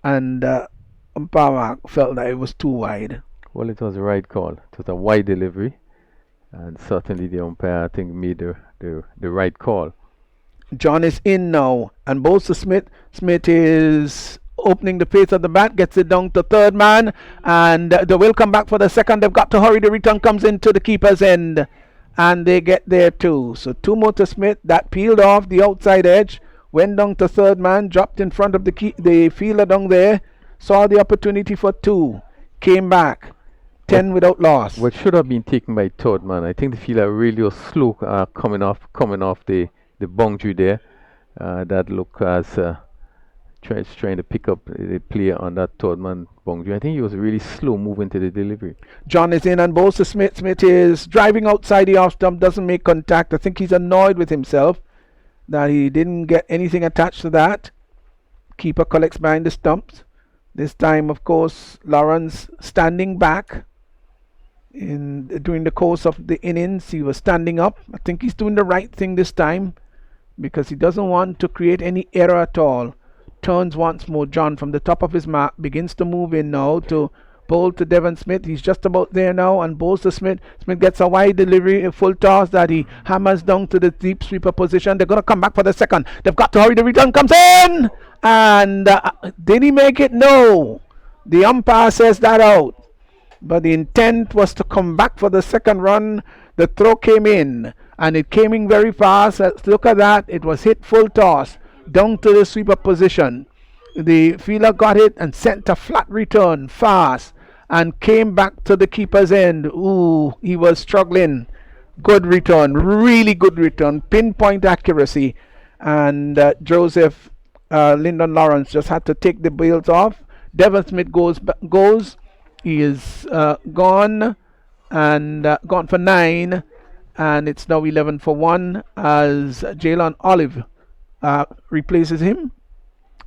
and umpire felt that it was too wide. Well, it was the right call. It was a wide delivery, and certainly the umpire, I think, made the right call. John is in now, and Bolster Smith is opening the pace of the bat, gets it down to third man, and they will come back for the second. They've got to hurry. The return comes into the keeper's end, and they get there too. So 2 more to Smith. That peeled off the outside edge, went down to third man, dropped in front of the fielder down there, saw the opportunity for 2, came back. 10 without loss. What should have been taken by third man. I think the fielder really was slow coming off the boundary there. That look as trying to pick up the player on that third man boundary. I think he was really slow moving to the delivery. John is in, and Bolster Smith. Smith is driving outside the off stump, doesn't make contact. I think he's annoyed with himself that he didn't get anything attached to that. Keeper collects behind the stumps. This time, of course, Lawrence standing back. During the course of the innings, he was standing up. I think he's doing the right thing this time, because he doesn't want to create any error at all. Turns once more. John from the top of his mark begins to move in now to bowl to Devon Smith. He's just about there now, and bowls to Smith. Smith gets a wide delivery, a full toss that he hammers down to the deep sweeper position. They're going to come back for the second. They've got to hurry. The return comes in, and did he make it? No. The umpire says that out. But the intent was to come back for the second run. The throw came in, and it came in very fast. Let's look at that. It was hit full toss down to the sweeper position. The fielder got it and sent a flat return fast and came back to the keeper's end. Ooh, he was struggling. Good return, really good return, pinpoint accuracy. And Joseph Lyndon Lawrence just had to take the bails off. Devon Smith goes. He is gone, and gone for 9, and it's now 11 for 1 as Jalen Olive replaces him.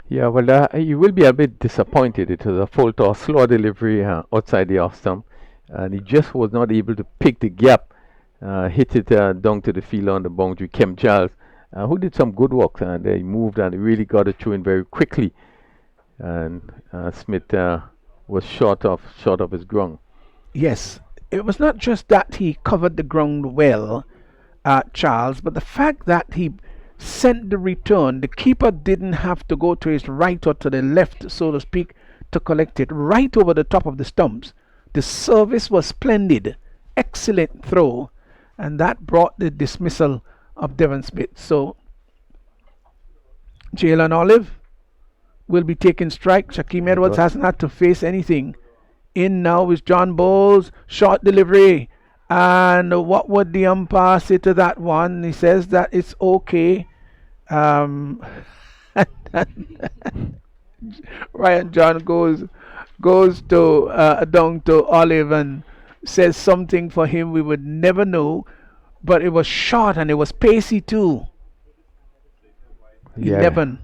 Yeah, well, you will be a bit disappointed. It was a full toss, slow delivery outside the off stump, and he just was not able to pick the gap, hit it down to the fielder on the boundary, Kem Charles, who did some good work, and he moved and he really got it through in very quickly, and Smith was short of his ground. Yes, it was not just that he covered the ground well, Charles, but the fact that he sent the return. The keeper didn't have to go to his right or to the left, so to speak, to collect it. Right over the top of the stumps. The service was splendid. Excellent throw. And that brought the dismissal of Devon Smith. So Jalen Olive will be taking strike. Shaquem Edwards hasn't had to face anything. In now is John Bowles. Short delivery. And what would the umpire say to that one? He says that it's okay. Ryan John goes to down to Olive and says something for him we would never know. But it was short and it was pacey too. Yeah. 11.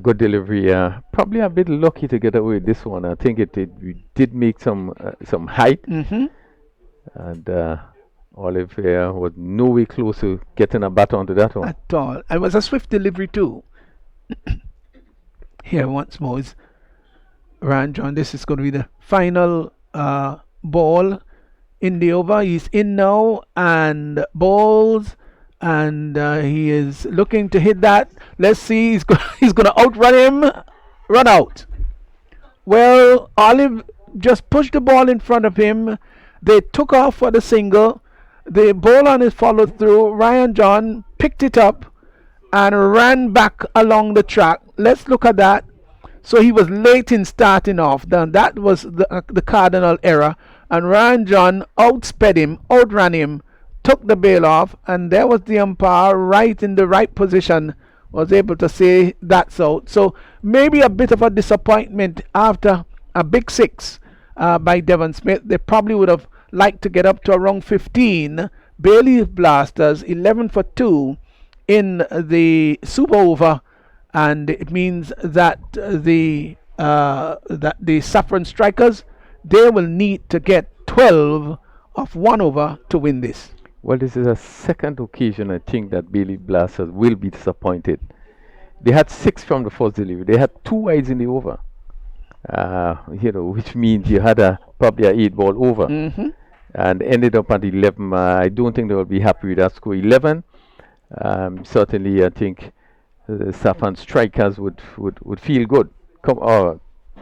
Good delivery. Probably a bit lucky to get away with this one. I think it did make some height. Mm-hmm. And Olive was no way close to getting a bat onto that one. At all. It was a swift delivery too. Here once more is Ryan John. This is going to be the final ball in the over. He's in now and balls, and he is looking to hit that. Let's see. He's going to outrun him. Run out. Well, Olive just pushed the ball in front of him. They took off for the single. The ball on is followed through. Ryan John picked it up and ran back along the track. Let's look at that. So he was late in starting off. Then that was the cardinal error. And Ryan John outsped him, outran him, took the bail off, and there was the umpire right in the right position, was able to say that's out. So maybe a bit of a disappointment after a big six by Devon Smith. They probably would have liked to get up to around 15. Bailey Blasters 11 for 2 in the super over, and it means that the Saffron Strikers, they will need to get 12 of 1 over to win this. Well, this is a second occasion I think that Bailey Blasters will be disappointed. They had 6 from the first delivery. They had 2 wides in the over. Which means you had probably a 8 ball over, and ended up at 11. I don't think they will be happy with that score. 11. Certainly, I think the Saffron Strikers would feel good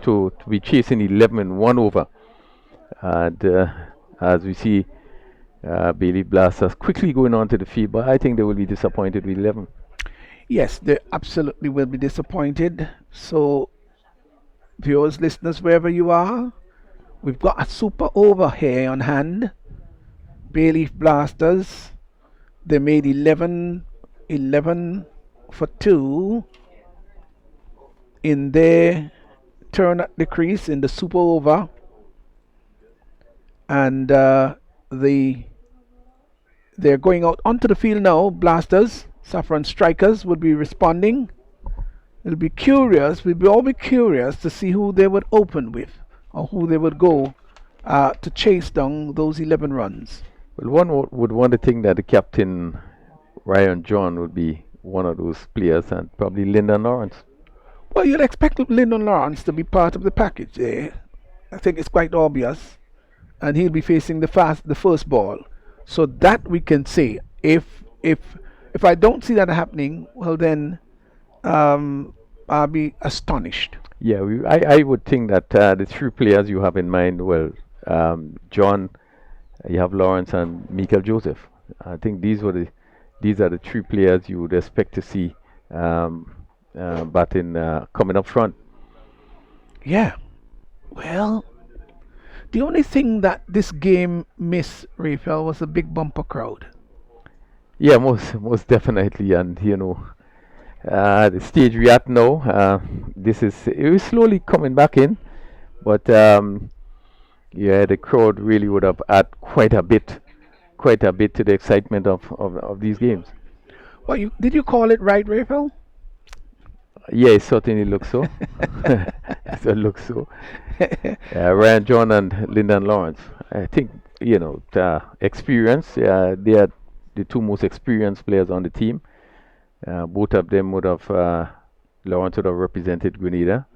to be chasing 11 and 1 over. And as we see, Bailey Blasters quickly going on to the field, but I think they will be disappointed with 11. Yes, they absolutely will be disappointed. So, viewers, listeners, wherever you are, we've got a super over here on hand. Bailey Blasters, they made 11 for 2 in their turn at the crease in the super over. And they're going out onto the field now. Blasters, Saffron Strikers would be responding. We'll be curious to see who they would open with, or who they would go to chase down those 11 runs. Well, one would want to think that the captain, Ryan John, would be one of those players, and probably Lyndon Lawrence. Well, you'd expect Lyndon Lawrence to be part of the package there. I think it's quite obvious. And he'll be facing the first ball. So that we can say. If I don't see that happening, well then I'll be astonished. Yeah, I would think that the 3 players you have in mind, well, John, you have Lawrence and Michael Joseph. I think these are the 3 players you would expect to see batting coming up front. Yeah. Well, the only thing that this game missed, Raphael, was a big bumper crowd. Yeah, most definitely, and the stage we at now, it is slowly coming back in, but the crowd really would have added quite a bit to the excitement of these games. Well, did you call it right, Raphael? Yeah, it certainly looks so. It looks so. Ryan John and Lyndon Lawrence. I think the experience. They are the 2 most experienced players on the team. Both of them would have. Lawrence would have represented Grenada.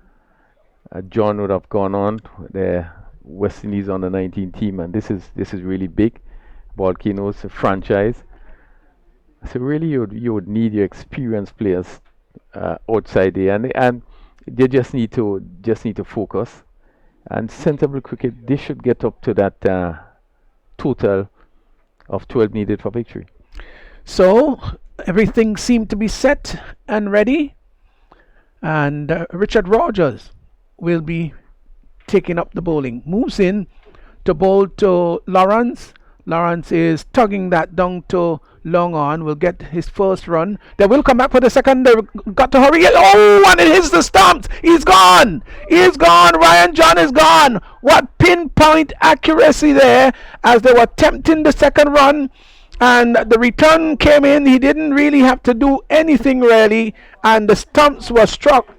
John would have gone on the West Indies on the 19 team, and this is really big. Volcanoes franchise. So really, you would need your experienced players outside there, and they just need to focus. And sensible cricket, they should get up to that total of 12 needed for victory. So everything seemed to be set and ready, and Richard Rogers will be taking up the bowling. Moves in to bowl to Lawrence. Lawrence is tugging that down to long on. Will get his first run. They will come back for the second. They got to hurry. Oh, and it hits the stumps. He's gone. He's gone. Ryan John is gone. What pinpoint accuracy there as they were attempting the second run. And the return came in. He didn't really have to do anything really. And the stumps were struck.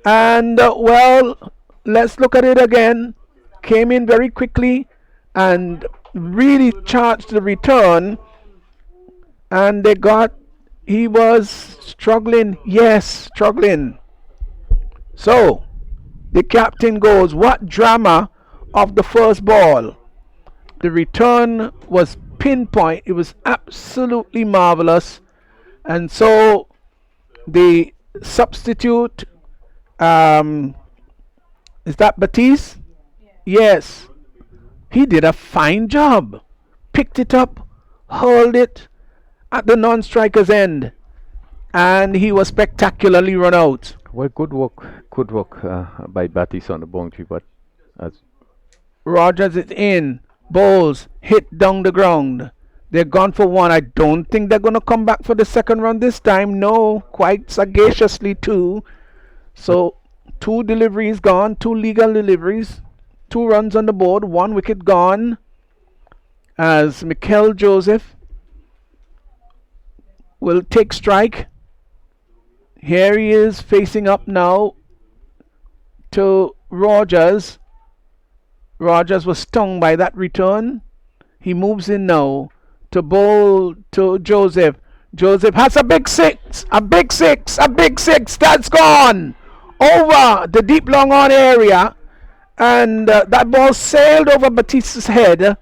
And well, let's look at it again. Came in very quickly and really charged the return, and he was struggling. Yes, struggling. So the captain goes, what drama of the first ball. The return was pinpoint. It was absolutely marvelous. And so the substitute, is that Batiste? Yes. He did a fine job. Picked it up, hurled it at the non-striker's end, and he was spectacularly run out. Well, good work by Battis on the boundary, but as Rogers is in. Bowles hit down the ground. They're gone for one. I don't think they're going to come back for the second run this time. No, quite sagaciously too. So 2 deliveries gone, 2 legal deliveries, 2 runs on the board, 1 wicket gone. As Mikel Joseph will take strike. Here he is facing up now to Rogers. Rogers was stung by that return. He moves in now to bowl to Joseph. Joseph has a big six, a big six, a big six. That's gone over the deep long on area, and that ball sailed over Batiste's head,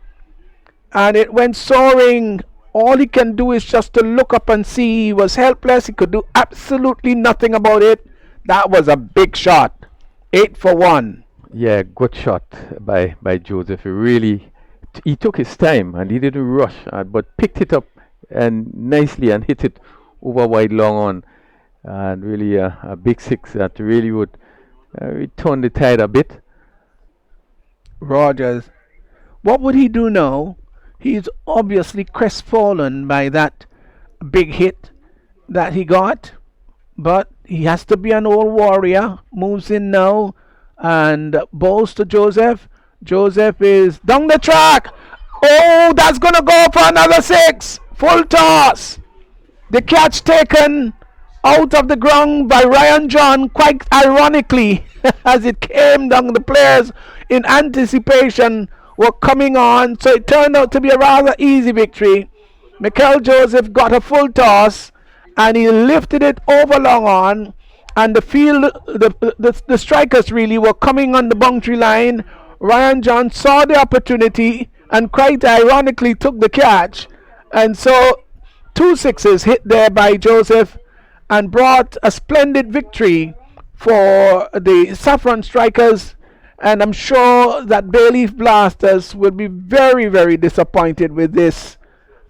and it went soaring. All he can do is just to look up and see. He was helpless. He could do absolutely nothing about it. That was a big shot. 8 for 1. yeah, good shot by Joseph. He took his time and he didn't rush, but picked it up and nicely and hit it over wide long on, and really a big six that really would turn the tide a bit. Rogers, what would he do now? He's obviously crestfallen by that big hit that he got, but he has to be an old warrior. Moves in now and bowls to Joseph. Joseph is down the track. Oh, that's going to go for another 6. Full toss. The catch taken out of the ground by Ryan John, quite ironically, as it came down. The players in anticipation were coming on, so it turned out to be a rather easy victory. Mikel Joseph got a full toss and he lifted it over long on, and the field, the strikers really were coming on the boundary line. Ryan John saw the opportunity and quite ironically took the catch, and so 2 sixes hit there by Joseph and brought a splendid victory for the Saffron strikers. And I'm sure that Bayleaf Blasters will be very, very disappointed with this,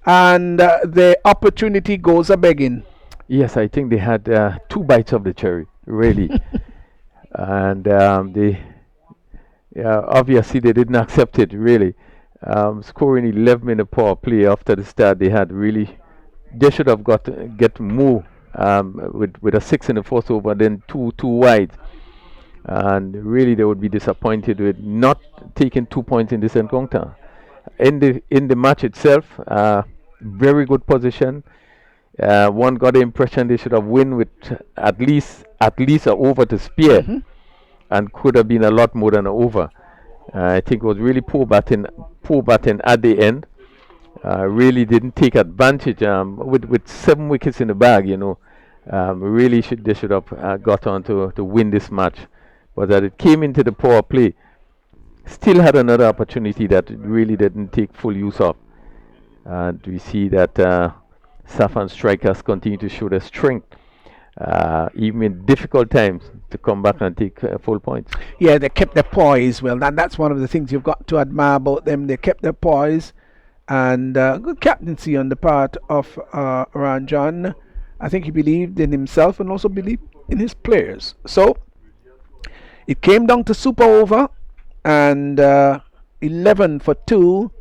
and the opportunity goes a begging. Yes, I think they had 2 bites of the cherry, really. And they obviously they didn't accept it, really. Scoring 11 in a power play after the start they had, really, they should have get more with a 6 in the first over, then two wide. And really they would be disappointed with not taking 2 points in this encounter. In the match itself, very good position. One got the impression they should have won with at least a over to spare, and could have been a lot more than an over. I think it was really poor batting at the end. Really didn't take advantage with 7 wickets in the bag. Really they should have got on to win this match. But that it came into the power play, still had another opportunity that it really didn't take full use of. And we see that Saffron strikers continue to show their strength, even in difficult times, to come back and take full points. Yeah, they kept their poise. Well, that's one of the things you've got to admire about them. They kept their poise, and good captaincy on the part of Ranjan. I think he believed in himself and also believed in his players. So it came down to super over, and 11 for 2.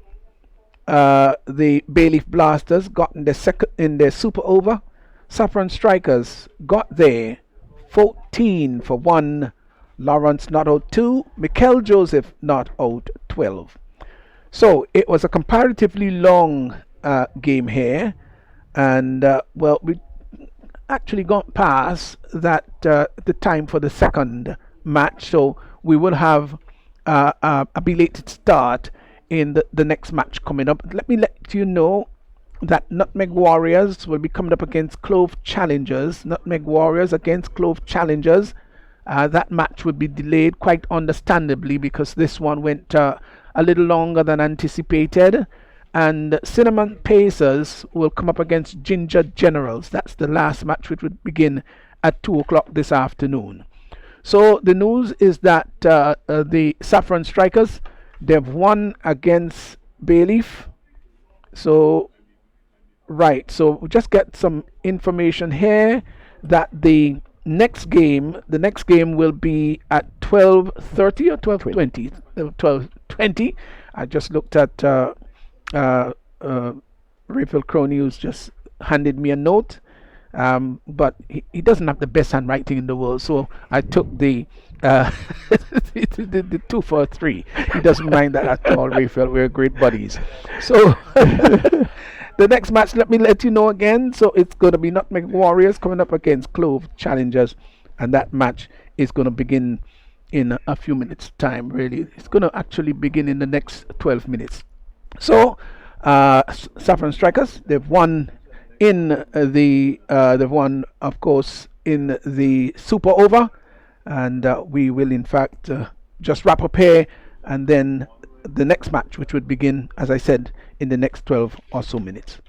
The Bayleaf Blasters got in their super over. Saffron Strikers got there 14 for 1. Lawrence not out 2. Mikel Joseph not out 12. So it was a comparatively long game here, and we actually got past that the time for the second match, so we will have a belated start in the next match coming up. Let me let you know that Nutmeg Warriors will be coming up against Clove Challengers. Nutmeg Warriors against Clove Challengers. That match will be delayed, quite understandably, because this one went a a little longer than anticipated. And Cinnamon Pacers will come up against Ginger Generals. That's the last match, which would begin at 2 o'clock this afternoon. So the news is that the Saffron Strikers, they've won against Bayleaf. So, right, so we just get some information here that the next game will be at 12:30 or 12:20. 12:20. I just looked at Raphael Crony, who's just handed me a note. But he doesn't have the best handwriting in the world, so I took the 2 for 3. He doesn't mind that at all, Raphael. We're great buddies. So the next match, let me let you know again. So it's going to be Nutmeg Warriors coming up against Clove Challengers, and that match is going to begin in a few minutes' time. Really, it's going to actually begin in the next 12 minutes. So Saffron Strikers, they've won in they've won, of course, in the Super Over, and we will in fact just wrap up here, and then the next match, which would begin, as I said, in the next 12 or so minutes.